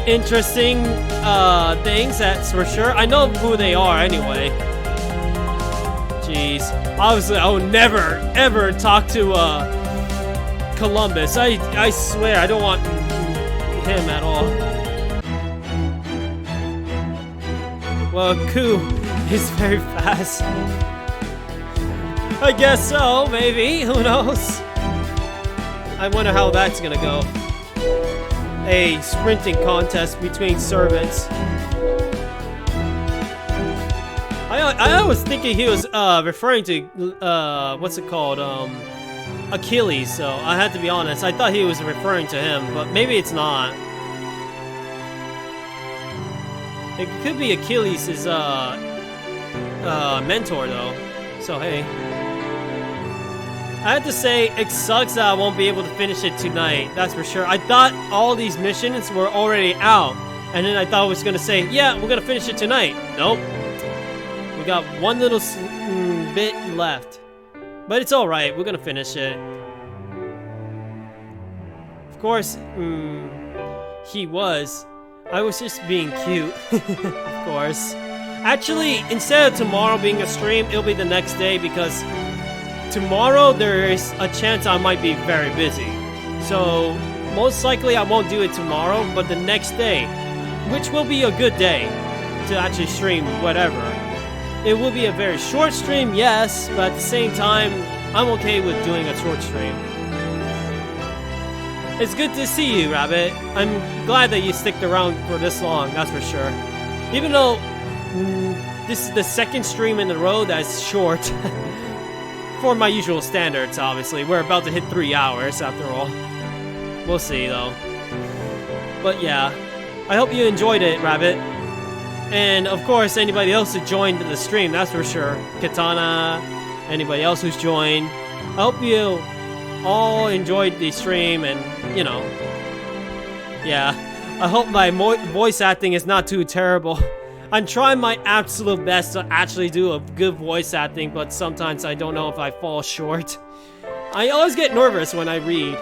Speaker 1: Interesting things, that's for sure. I know who they are anyway. Jeez. Obviously, I would never, ever talk to Columbus. I swear, I don't want him at all. Well, Ku is very fast. I guess so, maybe. Who knows? I wonder how that's gonna go. A sprinting contest between servants. I was thinking he was referring to what's it called? Achilles, so I had to be honest. I thought he was referring to him, but maybe it's not. It could be Achilles' mentor though. So hey. I have to say, it sucks that I won't be able to finish it tonight, that's for sure. I thought all these missions were already out, and then I thought I was gonna say, yeah, we're gonna finish it tonight. Nope. We got one little bit left. But it's alright, we're gonna finish it. Of course, he was. I was just being cute, of course. Actually, instead of tomorrow being a stream, it'll be the next day because tomorrow there is a chance I might be very busy. So most likely I won't do it tomorrow, but the next day, which will be a good day to actually stream whatever. It will be a very short stream, yes, but at the same time, I'm okay with doing a short stream. It's good to see you, Rabbit. I'm glad that you sticked around for this long, that's for sure. Even though this is the second stream in a row that's short. For my usual standards, obviously. We're about to hit 3 hours, after all. We'll see, though. But yeah, I hope you enjoyed it, Rabbit. And, of course, anybody else who joined the stream, that's for sure. Katana, anybody else who's joined. I hope you all enjoyed the stream and, you know, yeah. I hope my voice acting is not too terrible. I'm trying my absolute best to actually do a good voice acting, but sometimes I don't know if I fall short. I always get nervous when I read.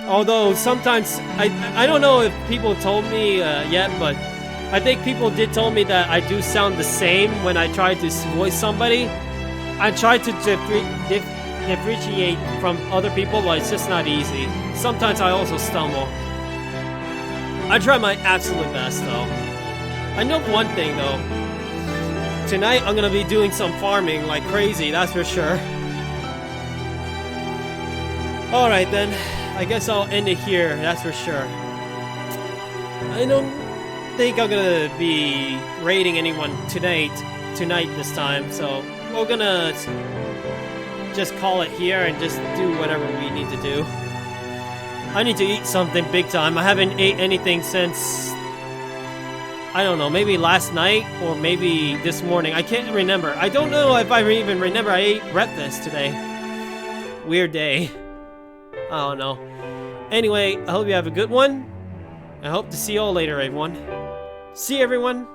Speaker 1: Although sometimes, I don't know if people told me yet, but I think people did tell me that I do sound the same when I try to voice somebody. I try to differentiate from other people, but it's just not easy. Sometimes I also stumble. I try my absolute best though. I know one thing though. Tonight I'm gonna be doing some farming like crazy, that's for sure. Alright then, I guess I'll end it here, that's for sure. I don't think I'm gonna be raiding anyone tonight this time, so we're gonna just call it here and just do whatever we need to do. I need to eat something big time. I haven't ate anything since, I don't know, maybe last night or maybe this morning. I can't remember. I don't know if I even remember I ate breakfast today. Weird day. I don't know. Anyway, I hope you have a good one. I hope to see you all later, everyone. See you, everyone.